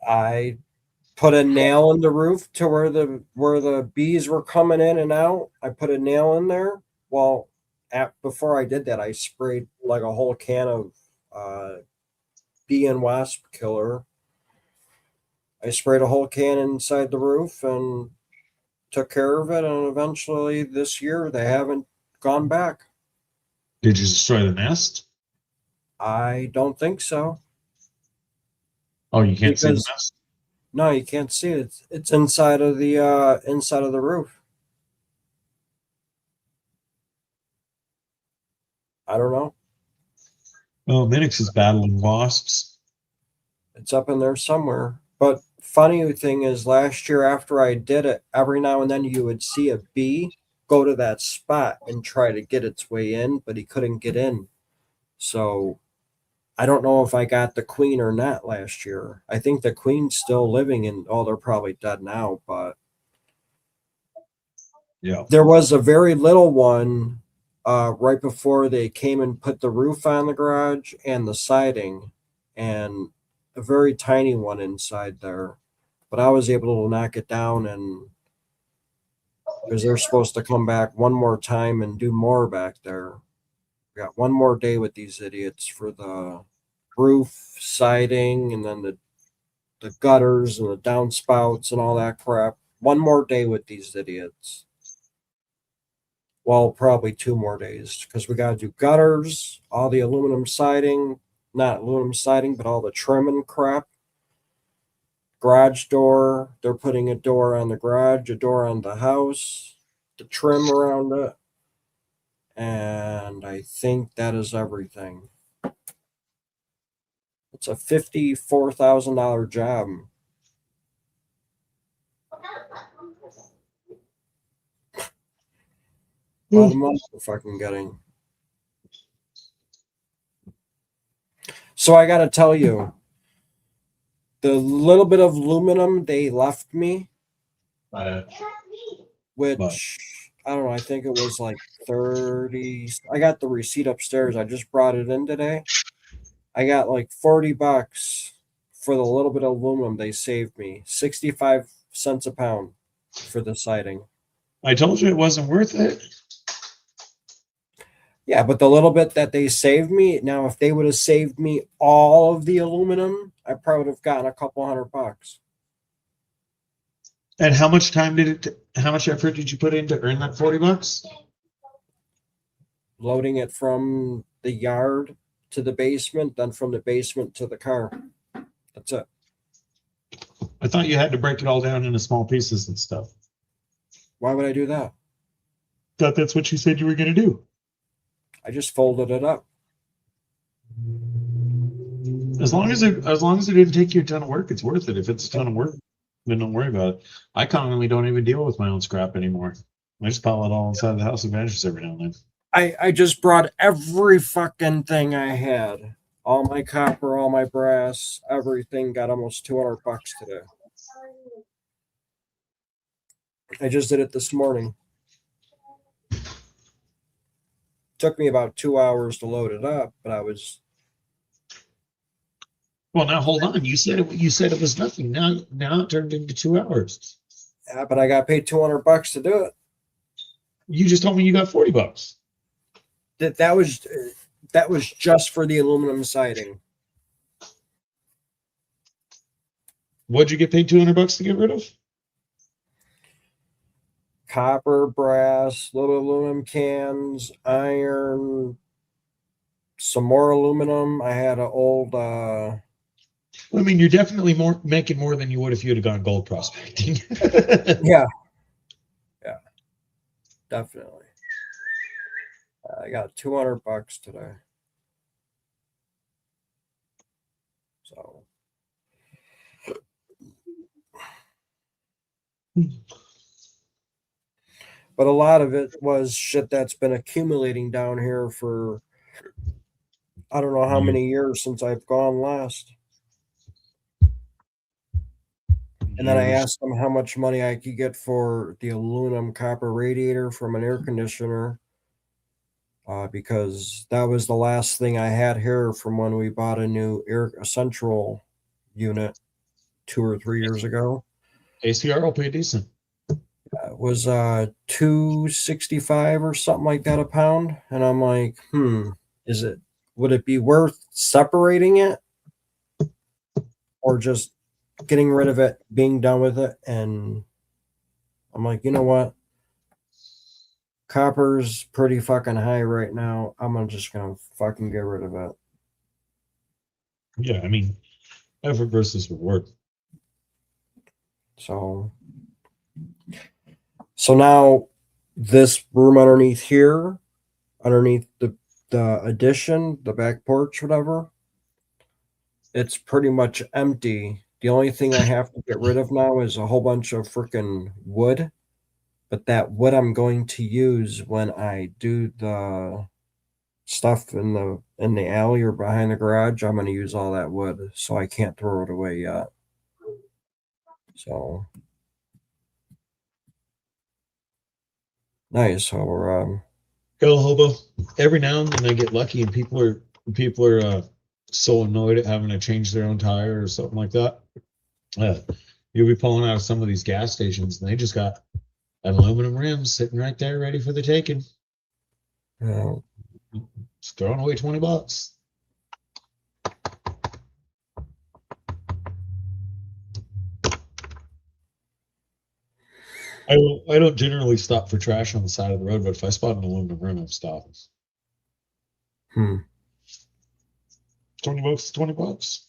I put a nail in the roof to where the bees were coming in and out. I put a nail in there. Well, before I did that, I sprayed like a whole can of bee and wasp killer. I sprayed a whole can inside the roof and took care of it. And eventually, this year, they haven't gone back. Did you destroy the nest? I don't think so. Oh, you can't see the Because nest? no, you can't see it. It's inside of the roof. I don't know. Well, Linux is battling wasps. It's up in there somewhere. But funny thing is, last year after I did it, every now and then you would see a bee go to that spot and try to get its way in, but he couldn't get in. So I don't know if I got the queen or not last year. I think the queen's still living in, oh, they're probably dead now, but Yeah. there was a very little one right before they came and put the roof on the garage and the siding, and a very tiny one inside there. But I was able to knock it down, and because they're supposed to come back one more time and do more back there. We got one more day with these idiots for the roof, siding, and then the gutters and the downspouts and all that crap. One more day with these idiots. Well, probably 2 more days because we got to do gutters, all the aluminum siding, not aluminum siding, but all the trim and crap. Garage door, they're putting a door on the garage, a door on the house, the trim around it. And I think that is everything. It's a $54,000 job. A lot of money we're fucking getting. So I got to tell you, the little bit of aluminum they left me, which I don't know, I think it was like 30. I got the receipt upstairs. I just brought it in today. I got like $40 for the little bit of aluminum they saved me. 65 cents a pound for the siding. I told you it wasn't worth it. Yeah, but the little bit that they saved me, now if they would have saved me all of the aluminum, I probably would have gotten a couple $100. And how much time how much effort did you put in to earn that $40? Loading it from the yard to the basement, then from the basement to the car. That's it. I thought you had to break it all down into small pieces and stuff. Why would I do that? Thought that's what you said you were going to do. I just folded it up. As long as it didn't take you a ton of work, it's worth it. If it's a ton of work, then don't worry about it. I commonly don't even deal with my own scrap anymore. I just pile it all inside the house of managers every now and then. I just brought every fucking thing I had. All my copper, all my brass, everything got almost $200 today. I just did it this morning. Took me about 2 hours to load it up, but I was. Well, now hold on. You said it was nothing. Now it turned into 2 hours. Yeah, but I got paid $200 to do it. You just told me you got $40. That was just for the aluminum siding. What'd you get paid $200 to get rid of? copper, brass, little aluminum cans, iron, some more aluminum. I had an old I mean, you're definitely making more than you would if you'd have gone gold prospecting. yeah, definitely. I got $200 today. So but a lot of it was shit that's been accumulating down here for I don't know how many years since I've gone last. And then I asked them how much money I could get for the aluminum copper radiator from an air conditioner, because that was the last thing I had here from when we bought a central unit 2 or 3 years ago. ACR will pay decent. It was $265 or something like that a pound, and I'm like, would it be worth separating it or just getting rid of it, being done with it? And I'm like, you know what? Copper's pretty fucking high right now. I'm just gonna fucking get rid of it. Yeah, I mean, effort versus reward. So now this room underneath here, underneath the addition, the back porch, whatever, it's pretty much empty. The only thing I have to get rid of now is a whole bunch of freaking wood. But that wood I'm going to use when I do the stuff in the alley or behind the garage. I'm going to use all that wood, so I can't throw it away yet. So nice. So Go hobo. Every now and then I get lucky, and people are so annoyed at having to change their own tire or something like that. You'll be pulling out of some of these gas stations, and they just got an aluminum rim sitting right there, ready for the taking. Just throwing away $20. I don't generally stop for trash on the side of the road, but if I spot an aluminum rim, I'm stopping. $20, $20.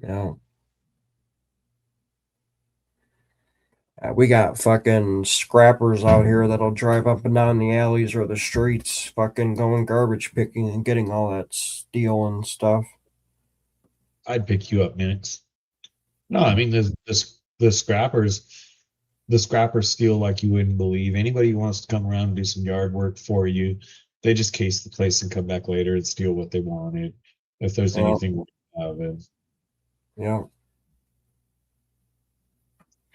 Yeah. We got fucking scrappers out here that'll drive up and down the alleys or the streets, fucking going garbage picking and getting all that steel and stuff. I'd pick you up, Minix. No, I mean the scrappers steal like you wouldn't believe. Anybody who wants to come around and do some yard work for you, they just case the place and come back later and steal what they wanted. If there's anything out of it. Yeah.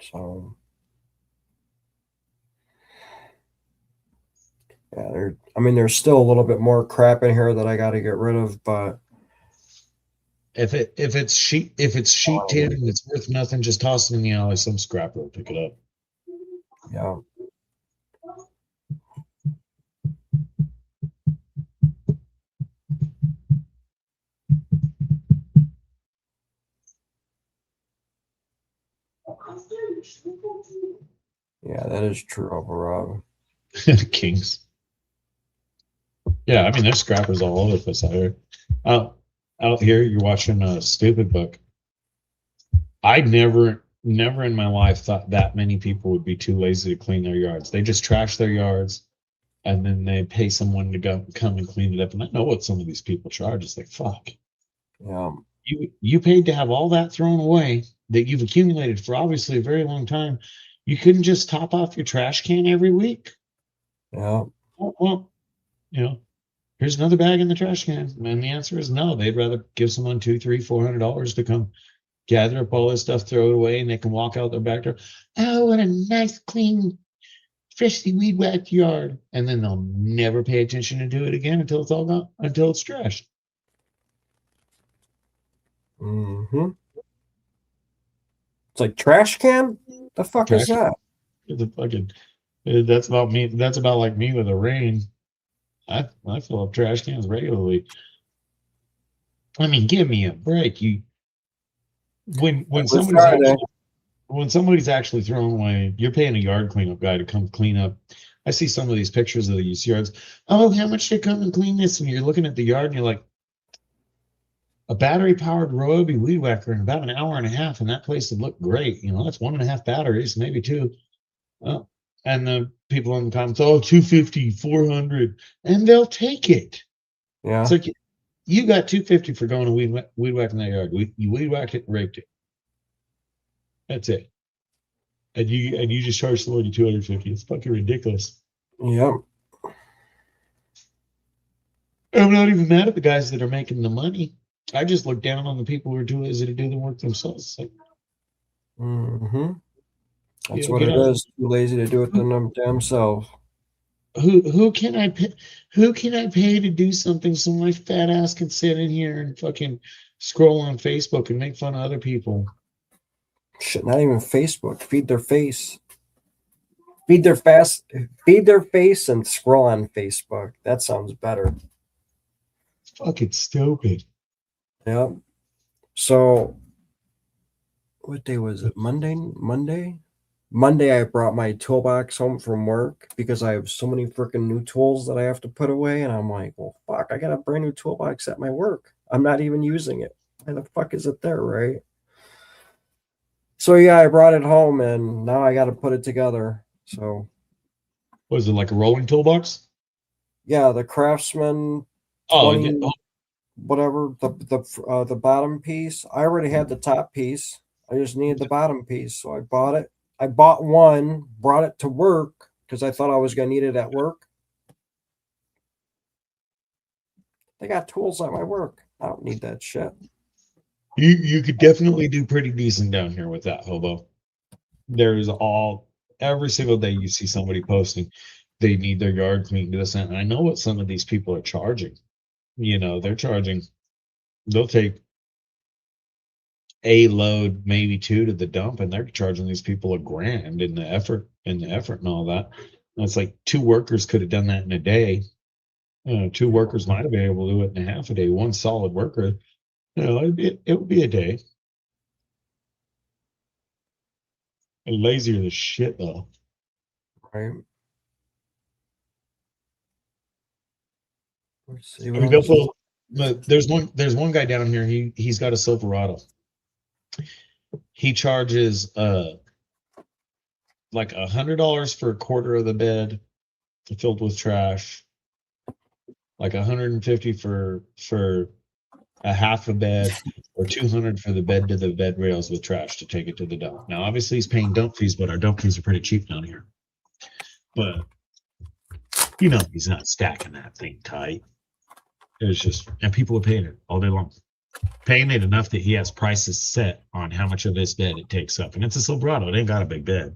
So yeah, there's still a little bit more crap in here that I got to get rid of, but if it's sheet tin and it's worth nothing, just toss it in the alley. Some scrapper will pick it up. Yeah. Yeah, that is true, Rob. Kings. Yeah, I mean there's scrappers all over the place out here. Out here, you're watching a stupid book. I never in my life thought that many people would be too lazy to clean their yards. They just trash their yards, and then they pay someone to come and clean it up. And I know what some of these people charge. It's like, fuck. Yeah. You paid to have all that thrown away that you've accumulated for obviously a very long time. You couldn't just top off your trash can every week. Yeah. Well, here's another bag in the trash can. And the answer is no. They'd rather give someone $200, $300, $400 to come gather up all this stuff, throw it away, and they can walk out their back door. Oh, what a nice, clean, freshly weed whacked yard. And then they'll never pay attention to do it again until it's all gone, until it's trashed. Mm-hmm. It's like trash can? The fuck is that? The fucking that's about me. That's about like me with the rain. I fill up trash cans regularly. I mean, give me a break. When somebody's when somebody's actually throwing away, you're paying a yard cleanup guy to come clean up. I see some of these pictures of these yards. Oh, how much they come and clean this? And you're looking at the yard and you're like, a battery powered Ryobi weed whacker in about an hour and a half, and that place would look great. You know, that's 1.5 batteries, maybe 2. And the people in the comments, oh, 250, 400, and they'll take it. Yeah. It's like, you got 250 for going to weed whack in that yard. You weed whacked it and raped it. That's it. And you just charge somebody 250. It's fucking ridiculous. Yep. I'm not even mad at the guys that are making the money. I just look down on the people who are too lazy to do the work themselves. Like, That's Yeah, what you it know- is. Too lazy to do it themselves. who can I pay? Who can I pay to do something so my fat ass can sit in here and fucking scroll on Facebook and make fun of other people? Shit, not even Facebook. Feed their face. Feed their face and scroll on Facebook. That sounds better. Fucking stupid. Yep. So what day was it? Monday, I brought my toolbox home from work because I have so many freaking new tools that I have to put away. And I'm like, well, fuck, I got a brand new toolbox at my work. I'm not even using it. Why the fuck is it there, right? So yeah, I brought it home and now I got to put it together. So Was it like a rolling toolbox? yeah, the Craftsman Oh, 20 whatever, the bottom piece. I already had the top piece. I just needed the bottom piece. So I bought it. I bought one, brought it to work because I thought I was going to need it at work. They got tools at my work. I don't need that shit. you could definitely do pretty decent down here with that, Hobo. There's every single day you see somebody posting they need their yard cleaned to this, and I know what some of these people are charging. You know, they'll take a load, maybe 2 to the dump, and they're charging these people $1,000 in the effort and all that. And it's like 2 workers could have done that in a day. 2 workers might have been able to do it in a half a day. One solid worker, it would be a day. And lazier than shit though. Right. Let's see I what mean, else. but there's one guy down here. He's got a Silverado. He charges like $100 for a quarter of the bed filled with trash, like $150 for a half a bed, or $200 for the bed to the bed rails with trash to take it to the dump. Now, obviously, he's paying dump fees, but our dump fees are pretty cheap down here. But he's not stacking that thing tight. It's just, and people are paying it all day long. Paying it enough that he has prices set on how much of his bed it takes up. And it's a Silverado. It ain't got a big bed.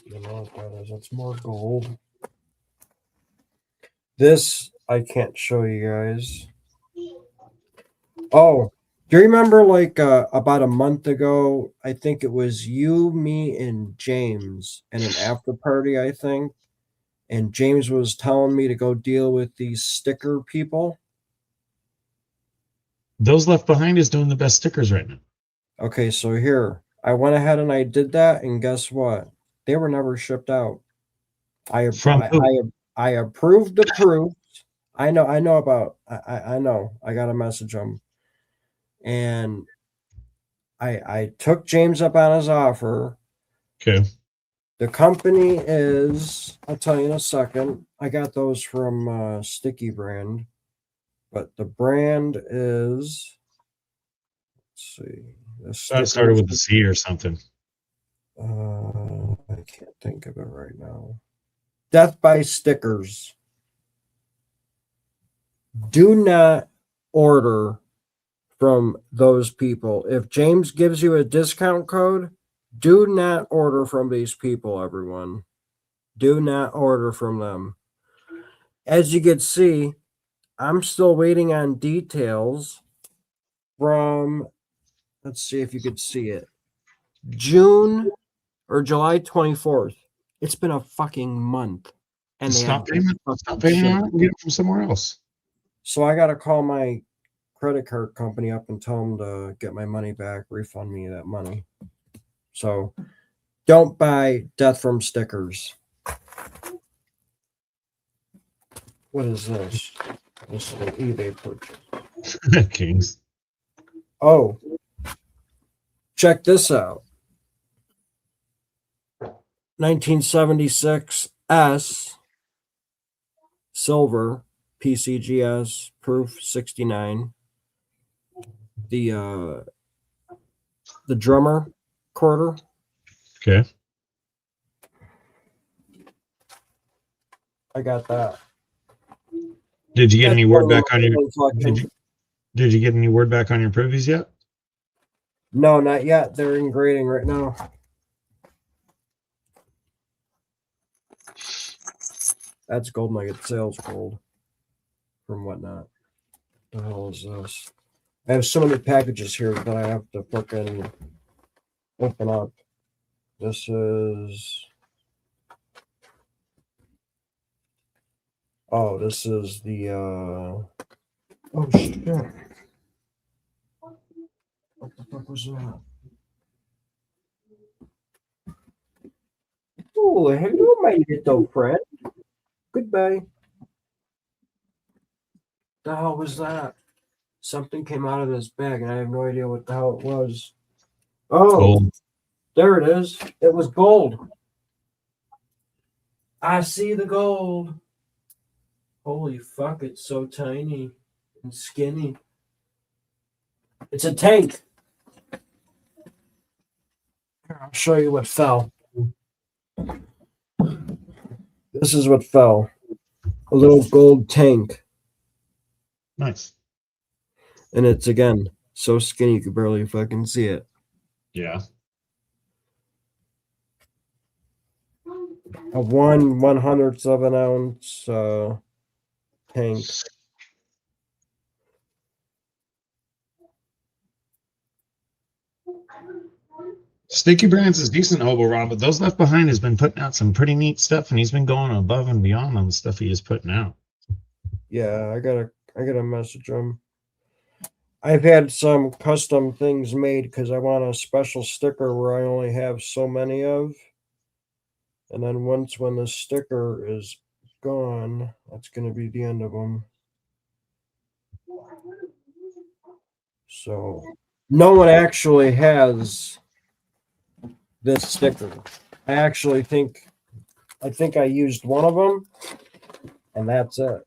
You know what that is? That's more gold. This I can't show you guys. Oh, do you remember like about a month ago? I think it was you, me, and James in an after party, I think. And James was telling me to go deal with these sticker people. Those Left Behind is doing the best stickers right now. Okay, so here I went ahead and I did that, and guess what? They were never shipped out. I approved the proof. I know about. I know. I got to message them, and I took James up on his offer. Okay. The company is, I'll tell you in a second. I got those from Sticky Brand, but the brand is, let's see. That started with a C or something. I can't think of it right now. Death by Stickers. Do not order from those people. If James gives you a discount code, do not order from these people, everyone. Do not order from them. As you can see, I'm still waiting on details from, let's see if you could see it, June or July 24th. It's been a fucking month. And they Stop have paying. Stop paying. Get it from somewhere else. So I got to call my credit card company up and tell them to get my money back, refund me that money. So don't buy Death from stickers. What is this? This is an eBay purchase. Kings. Oh, check this out. 1976 S silver PCGS proof 69. The drummer quarter. Okay. I got that. Did you get any word back on your? Collection. Did you get any word back on your privies yet? No, not yet. They're in grading right now. That's Gold Nugget sales gold from Whatnot. The hell is this? I have so many packages here that I have to fucking open up. This is. Oh, this is the. Oh shit! What the fuck was that? Oh, hello, my little friend. Goodbye. The hell was that? Something came out of this bag, and I have no idea what the hell it was. Oh, Gold. there it is. It was gold. I see the gold. Holy fuck, it's so tiny and skinny. It's a tank. Here, I'll show you what fell. This is what fell. A little gold tank. Nice. And it's, again, so skinny you could barely fucking see it. Yeah. A 1/100th of an ounce tank. Sticky Brands is decent, Hobo Rob, but those left behind has been putting out some pretty neat stuff, and he's been going above and beyond on the stuff he is putting out. Yeah, I gotta message him. I've had some custom things made because I want a special sticker where I only have so many of. And then when the sticker is gone, that's going to be the end of them. So no one actually has this sticker. I think I used one of them, and that's it.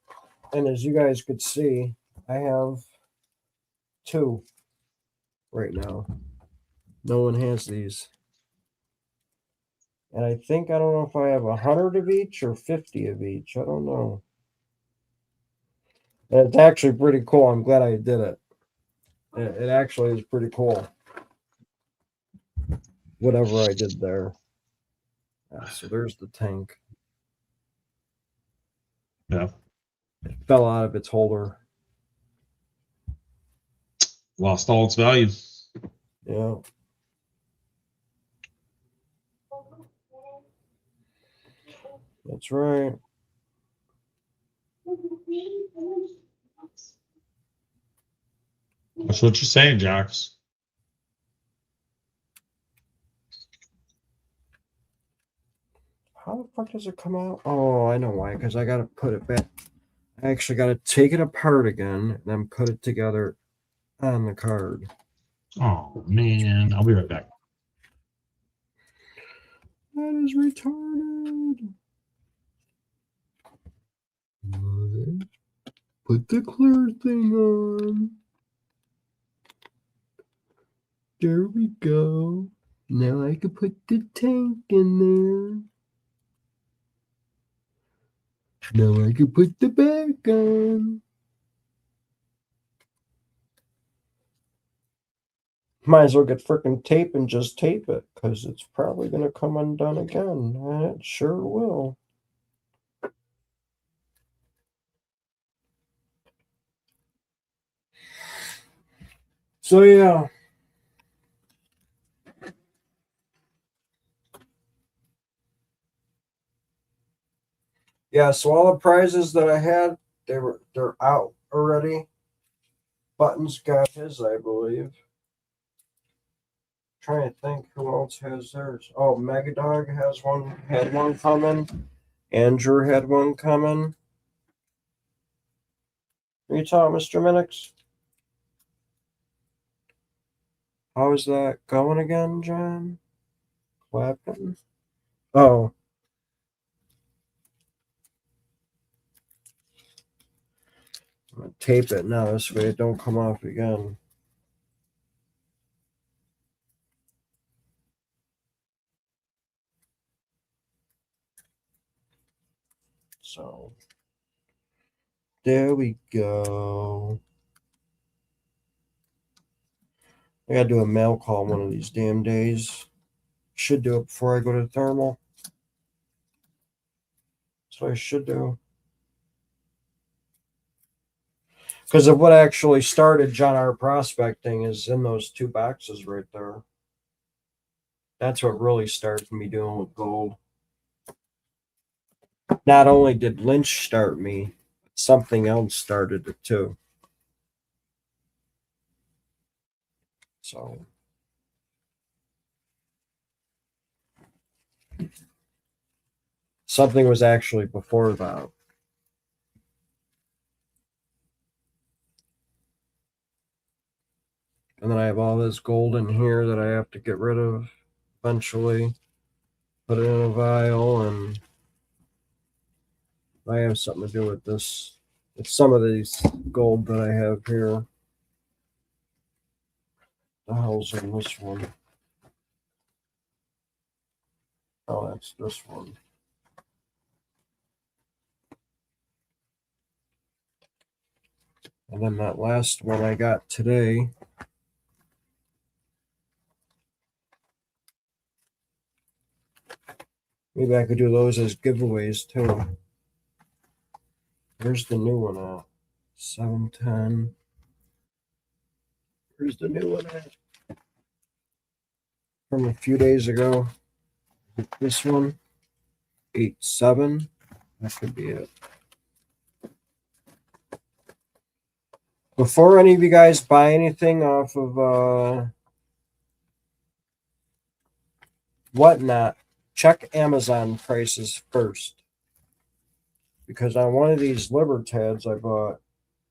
And as you guys could see, I have 2 right now. No one has these. And I don't know if I have 100 of each or 50 of each. I don't know. And it's actually pretty cool. I'm glad I did it. It actually is pretty cool. Whatever I did there. Yeah, so there's the tank. Yeah. It fell out of its holder. Lost all its value. Yeah. That's right. That's what you're saying, Jocks. How the fuck does it come out? Oh, I know why. Because I got to put it back. I actually got to take it apart again and then put it together on the card. Oh, man. I'll be right back. That is retarded. Put the clear thing on. There we go. Now I can put the tank in there. Now I can put the back on. Might as well get frickin' tape and just tape it, because it's probably going to come undone again. And it sure will. So, yeah. Yeah, so all the prizes that I had, they're out already. Button's got his, I believe. Trying to think who else has theirs. Oh, Megadog has one. Had one coming. Andrew had one coming. Are you talking, Mr. Minix? How is that going again, John? Clapping. Oh. I'm gonna tape it now this way it don't come off again. So there we go. I gotta do a mail call one of these damn days. Should do it before I go to thermal. That's what I should do. Because of what actually started John R. Prospecting is in those two boxes right there. That's what really started me doing with gold. Not only did Lynch start me, something else started it too. So something was actually before that. And then I have all this gold in here that I have to get rid of eventually. Put it in a vial, and I have something to do with this. It's some of these gold that I have here. The hell's in this one? Oh, that's this one. And then that last one I got today. Maybe I could do those as giveaways too. Where's the new one at? 710. Where's the new one at? From a few days ago. This one. 87. That could be it. Before any of you guys buy anything off of Whatnot, check Amazon prices first. Because on one of these Libertads I bought,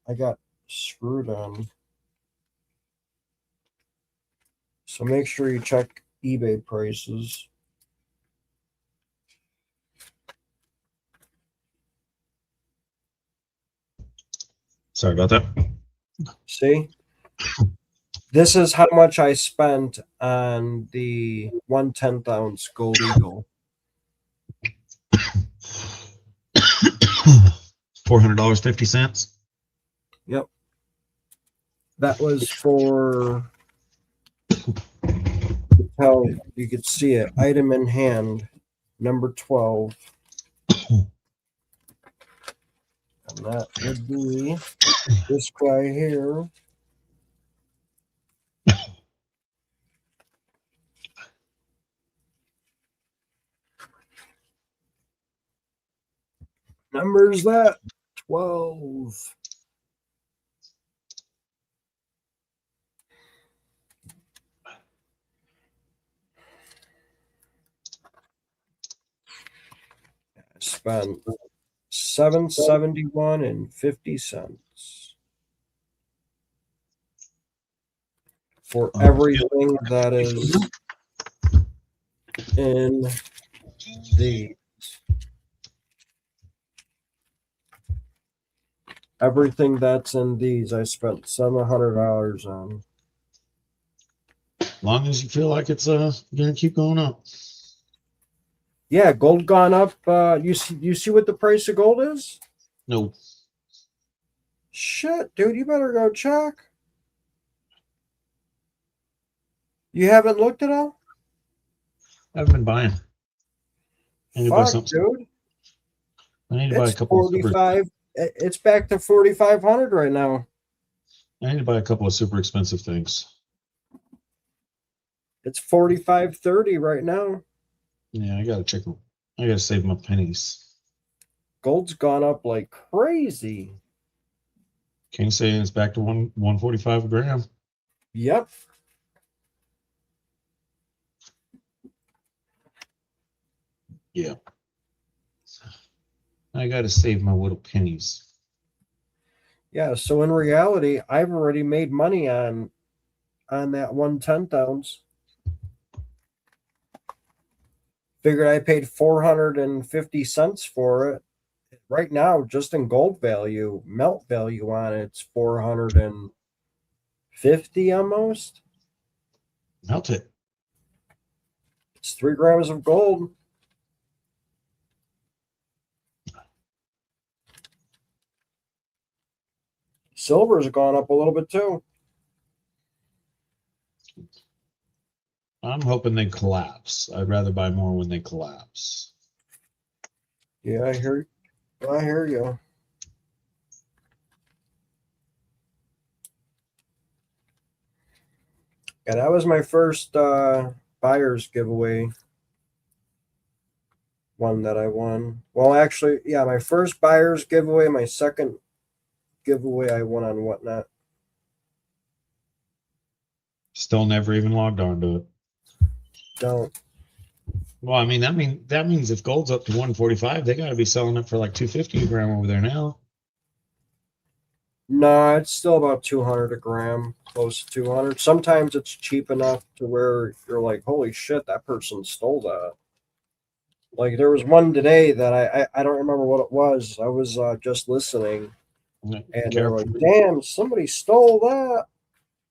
I got screwed on. So make sure you check eBay prices. Sorry about that. See? This is how much I spent on the 1/10 ounce Gold Eagle. $400.50. Yep. That was for, how you could see it, item in hand, number 12. And that would be this guy here. Number's that 12. I spent $771.50 for everything that is in the everything that's in these. I spent $700 on. Long as you feel like it's gonna keep going up. Yeah, gold gone up. You see what the price of gold is? No. Shit, dude, you better go check. You haven't looked at all? I haven't been buying. I need to buy Fuck, something. dude. I need to buy a It's couple of 45. It's back to 4,500 right now. I need to buy a couple of super expensive things. It's 45.30 right now. Yeah, I gotta check them. I gotta save my pennies. Gold's gone up like crazy. King saying it's back to 145 a gram. Yep. Yeah. I got to save my little pennies. Yeah. So in reality, I've already made money on that 1/10 ounce. Figured I paid 450 cents for it. Right now, just in gold value, melt value on it's 450 almost. Melt it. It's 3 grams of gold. Silver's gone up a little bit too. I'm hoping they collapse. I'd rather buy more when they collapse. Yeah, I hear you. Yeah, that was my first buyer's giveaway one that I won. Well, actually, yeah, my first buyer's giveaway, my second giveaway I won on Whatnot. Still never even logged on to it. Don't. Well, I mean that means if gold's up to 145, they got to be selling it for like 250 a gram over there now. No, it's still about 200 a gram, close to 200. Sometimes it's cheap enough to where you're like, holy shit, that person stole that. Like there was one today that I don't remember what it was. I was just listening, and they're like, damn, somebody stole that.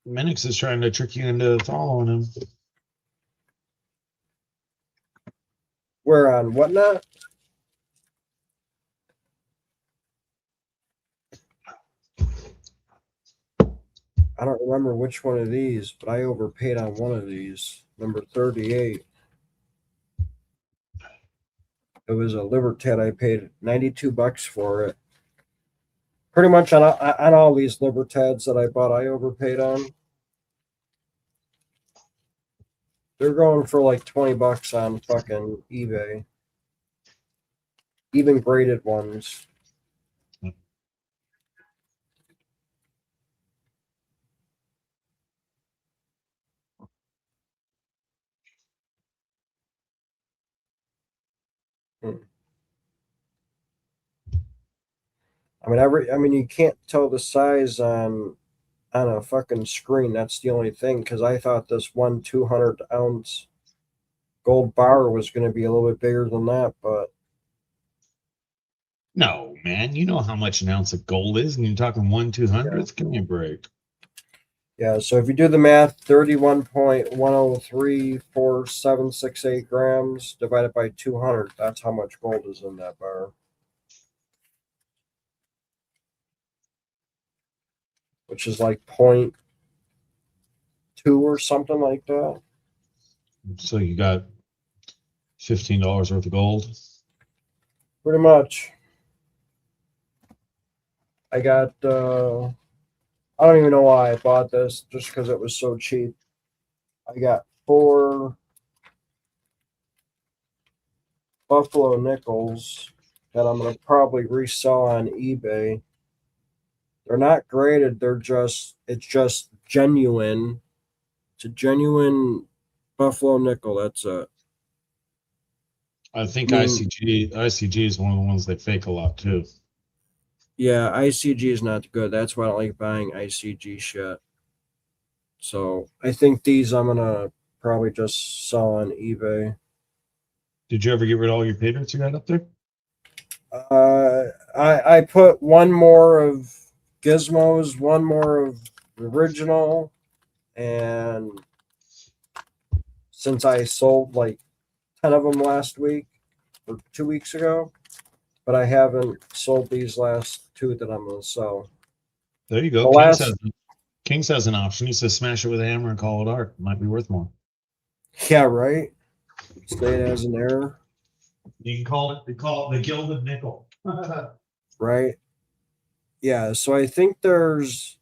Minix is trying to trick you into following him. Where on Whatnot? I don't remember which one of these, but I overpaid on one of these, number 38. It was a Libertad. I paid $92 for it. Pretty much on all these Libertads that I bought, I overpaid on. They're going for like $20 on fucking eBay. Even graded ones. I mean, you can't tell the size on a fucking screen. That's the only thing. Because I thought this 200 ounce gold bar was going to be a little bit bigger than that, but no, man. You know how much an ounce of gold is, and you're talking 1/200th. Give me a break. yeah. So if you do the math, 31.1034768 grams divided by 200. That's how much gold is in that bar. Which is like 0.2 or something like that. So you got $15 worth of gold. Pretty much. I got I don't even know why I bought this, just because it was so cheap. I got 4 Buffalo nickels that I'm gonna probably resell on eBay. They're not graded, it's just genuine. It's a genuine Buffalo nickel, that's it. I think I mean, ICG is one of the ones they fake a lot too. Yeah, ICG is not good. That's why I don't like buying ICG shit. So I think these I'm gonna probably just sell on eBay. Did you ever get rid of all your pay dirt you got up there? I put one more of Gizmos, one more of the original, and since I sold like 10 of them last week or 2 weeks ago, but I haven't sold these last 2 that I'm gonna sell. There you go. Kings has an option. He says smash it with a hammer and call it art. Might be worth more. Yeah, right. Say it as an error. You can call it the gilded nickel. Right. Yeah, so I think there's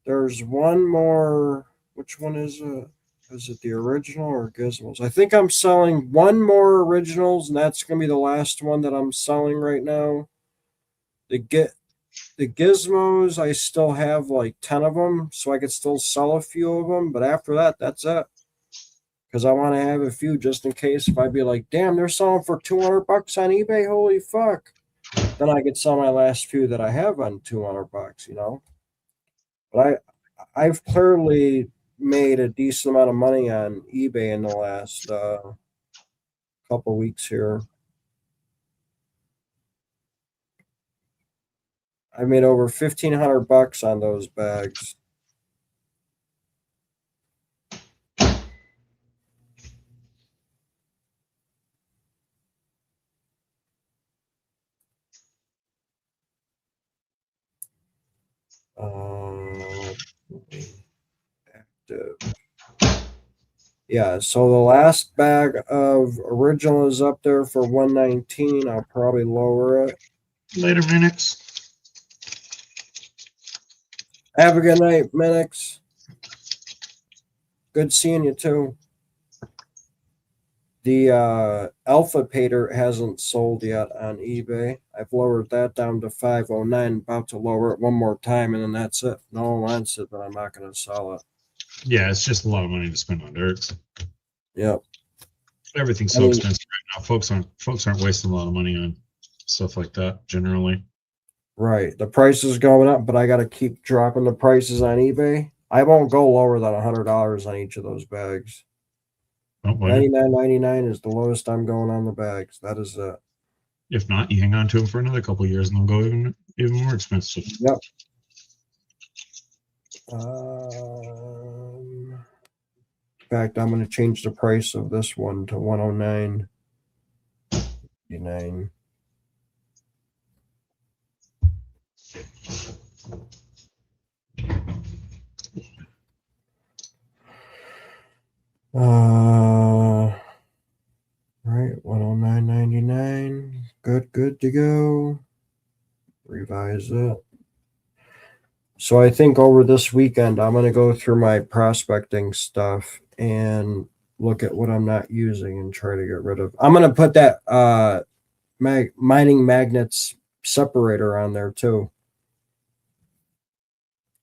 one more. Which one is it? Is it the original or Gizmos? I think I'm selling one more originals, and that's gonna be the last one that I'm selling right now. the gizmos, I still have like 10 of them, so I could still sell a few of them. But after that, that's it. Because I want to have a few just in case if I'd be like, damn, they're selling for $200 on eBay. Holy fuck. Then I could sell my last few that I have on $200, you know. But I've clearly made a decent amount of money on eBay in the last couple weeks here. I made over $1,500 on those bags. Active. Yeah, so the last bag of original is up there for 119. I'll probably lower it. Later, Minix. Have a good night, Minix. Good seeing you too. The Alpha Pater hasn't sold yet on eBay. I've lowered that down to 509. About to lower it one more time, and then that's it. No one wants it, but I'm not going to sell it. Yeah, it's just a lot of money to spend on dirts. Yep. Everything's so expensive right now. Folks aren't wasting a lot of money on stuff like that generally. Right. The price is going up, but I got to keep dropping the prices on eBay. I won't go lower than $100 on each of those bags. $99.99 is the lowest I'm going on the bags. That is it. If not, you hang on to them for another couple of years and they'll go even more expensive. Yep. In fact, I'm going to change the price of this one to $109.99. Right, $109.99. Good to go. Revise it. So I think over this weekend, I'm going to go through my prospecting stuff and look at what I'm not using and try to get rid of. I'm going to put that mining magnets separator on there too.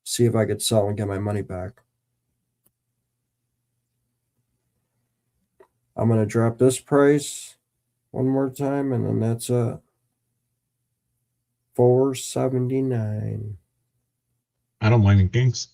See if I could sell and get my money back. I'm going to drop this price one more time, and then that's $479. I don't mind it, Kings.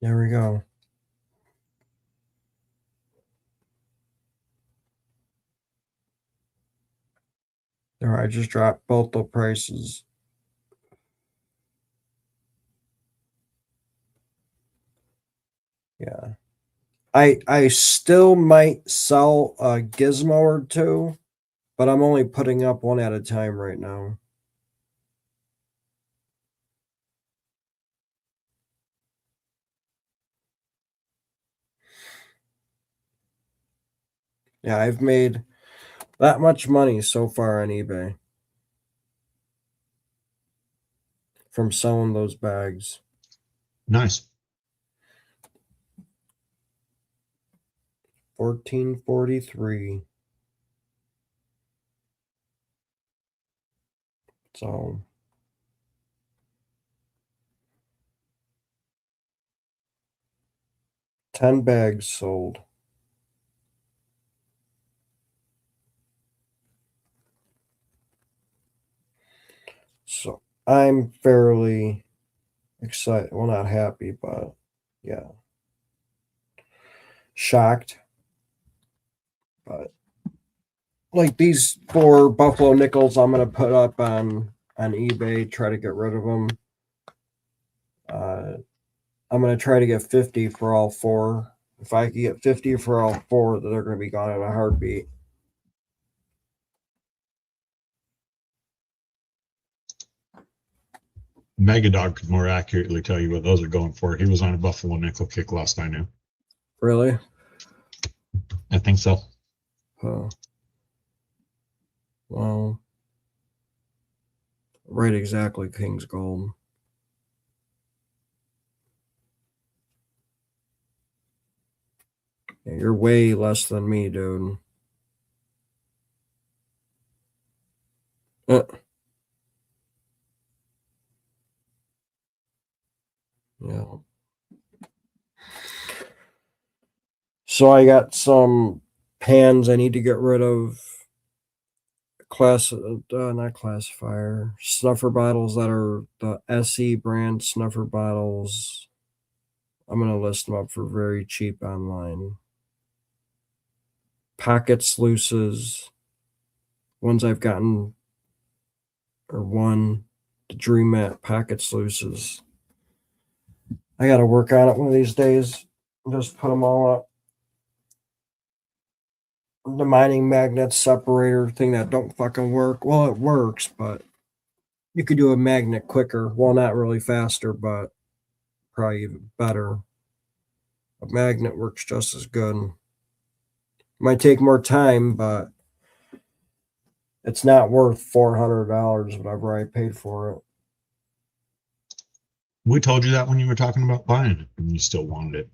There we go. There, I just dropped both the prices. Yeah. I still might sell a gizmo or two, but I'm only putting up one at a time right now. Yeah, I've made that much money so far on eBay from selling those bags. Nice. 1443. So $10 bags sold. So I'm fairly excited. Well, not happy, but yeah. Shocked. But like these 4 Buffalo nickels I'm going to put up on eBay, try to get rid of them. I'm going to try to get 50 for all 4. If I can get 50 for all 4, then they're going to be gone in a heartbeat. Megadog could more accurately tell you what those are going for. He was on a Buffalo nickel kick last I knew. Really? I think so. Oh. Well, Right, exactly, King's Gold. Yeah, you're way less than me, dude. Yeah. So I got some pans I need to get rid of. Not classifier, snuffer bottles that are the SE brand snuffer bottles. I'm going to list them up for very cheap online. Pocket sluices, ones I've gotten, or one, the Dream Mat pocket sluices. I got to work on it one of these days. Just put them all up. The mining magnet separator thing that don't fucking work. Well, it works, but you could do a magnet quicker. Well, not really faster, but probably even better. A magnet works just as good. Might take more time, but it's not worth $400, whatever I paid for it. We told you that when you were talking about buying it, and you still wanted it.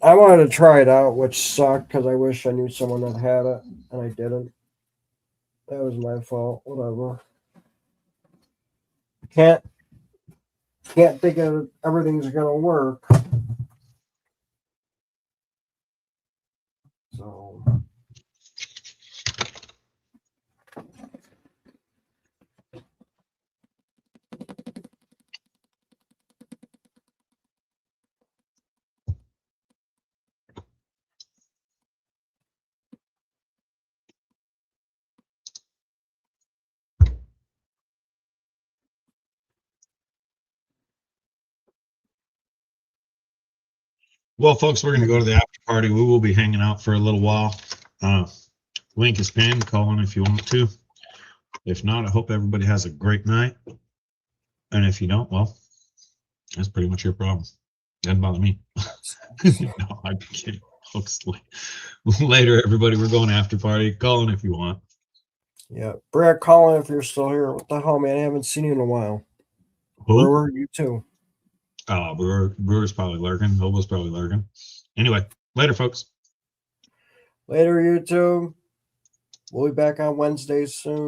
I wanted to try it out, which sucked because I wish I knew someone that had it, and I didn't. That was my fault. Whatever. Can't think of everything's gonna work. So. Well, folks, we're going to go to the after party. We will be hanging out for a little while. Link is pinned. Call in if you want to. If not, I hope everybody has a great night. And if you don't, well, that's pretty much your problem. Doesn't bother me. No, I'm kidding, folks. Later, everybody. We're going after party. Call in if you want. Yeah, Brad, call in if you're still here. What the hell, man? I haven't seen you in a while. Who? Brewer, you too. Brewer's probably lurking. Hobo's probably lurking. Anyway, later, folks. Later, YouTube. We'll be back on Wednesday soon.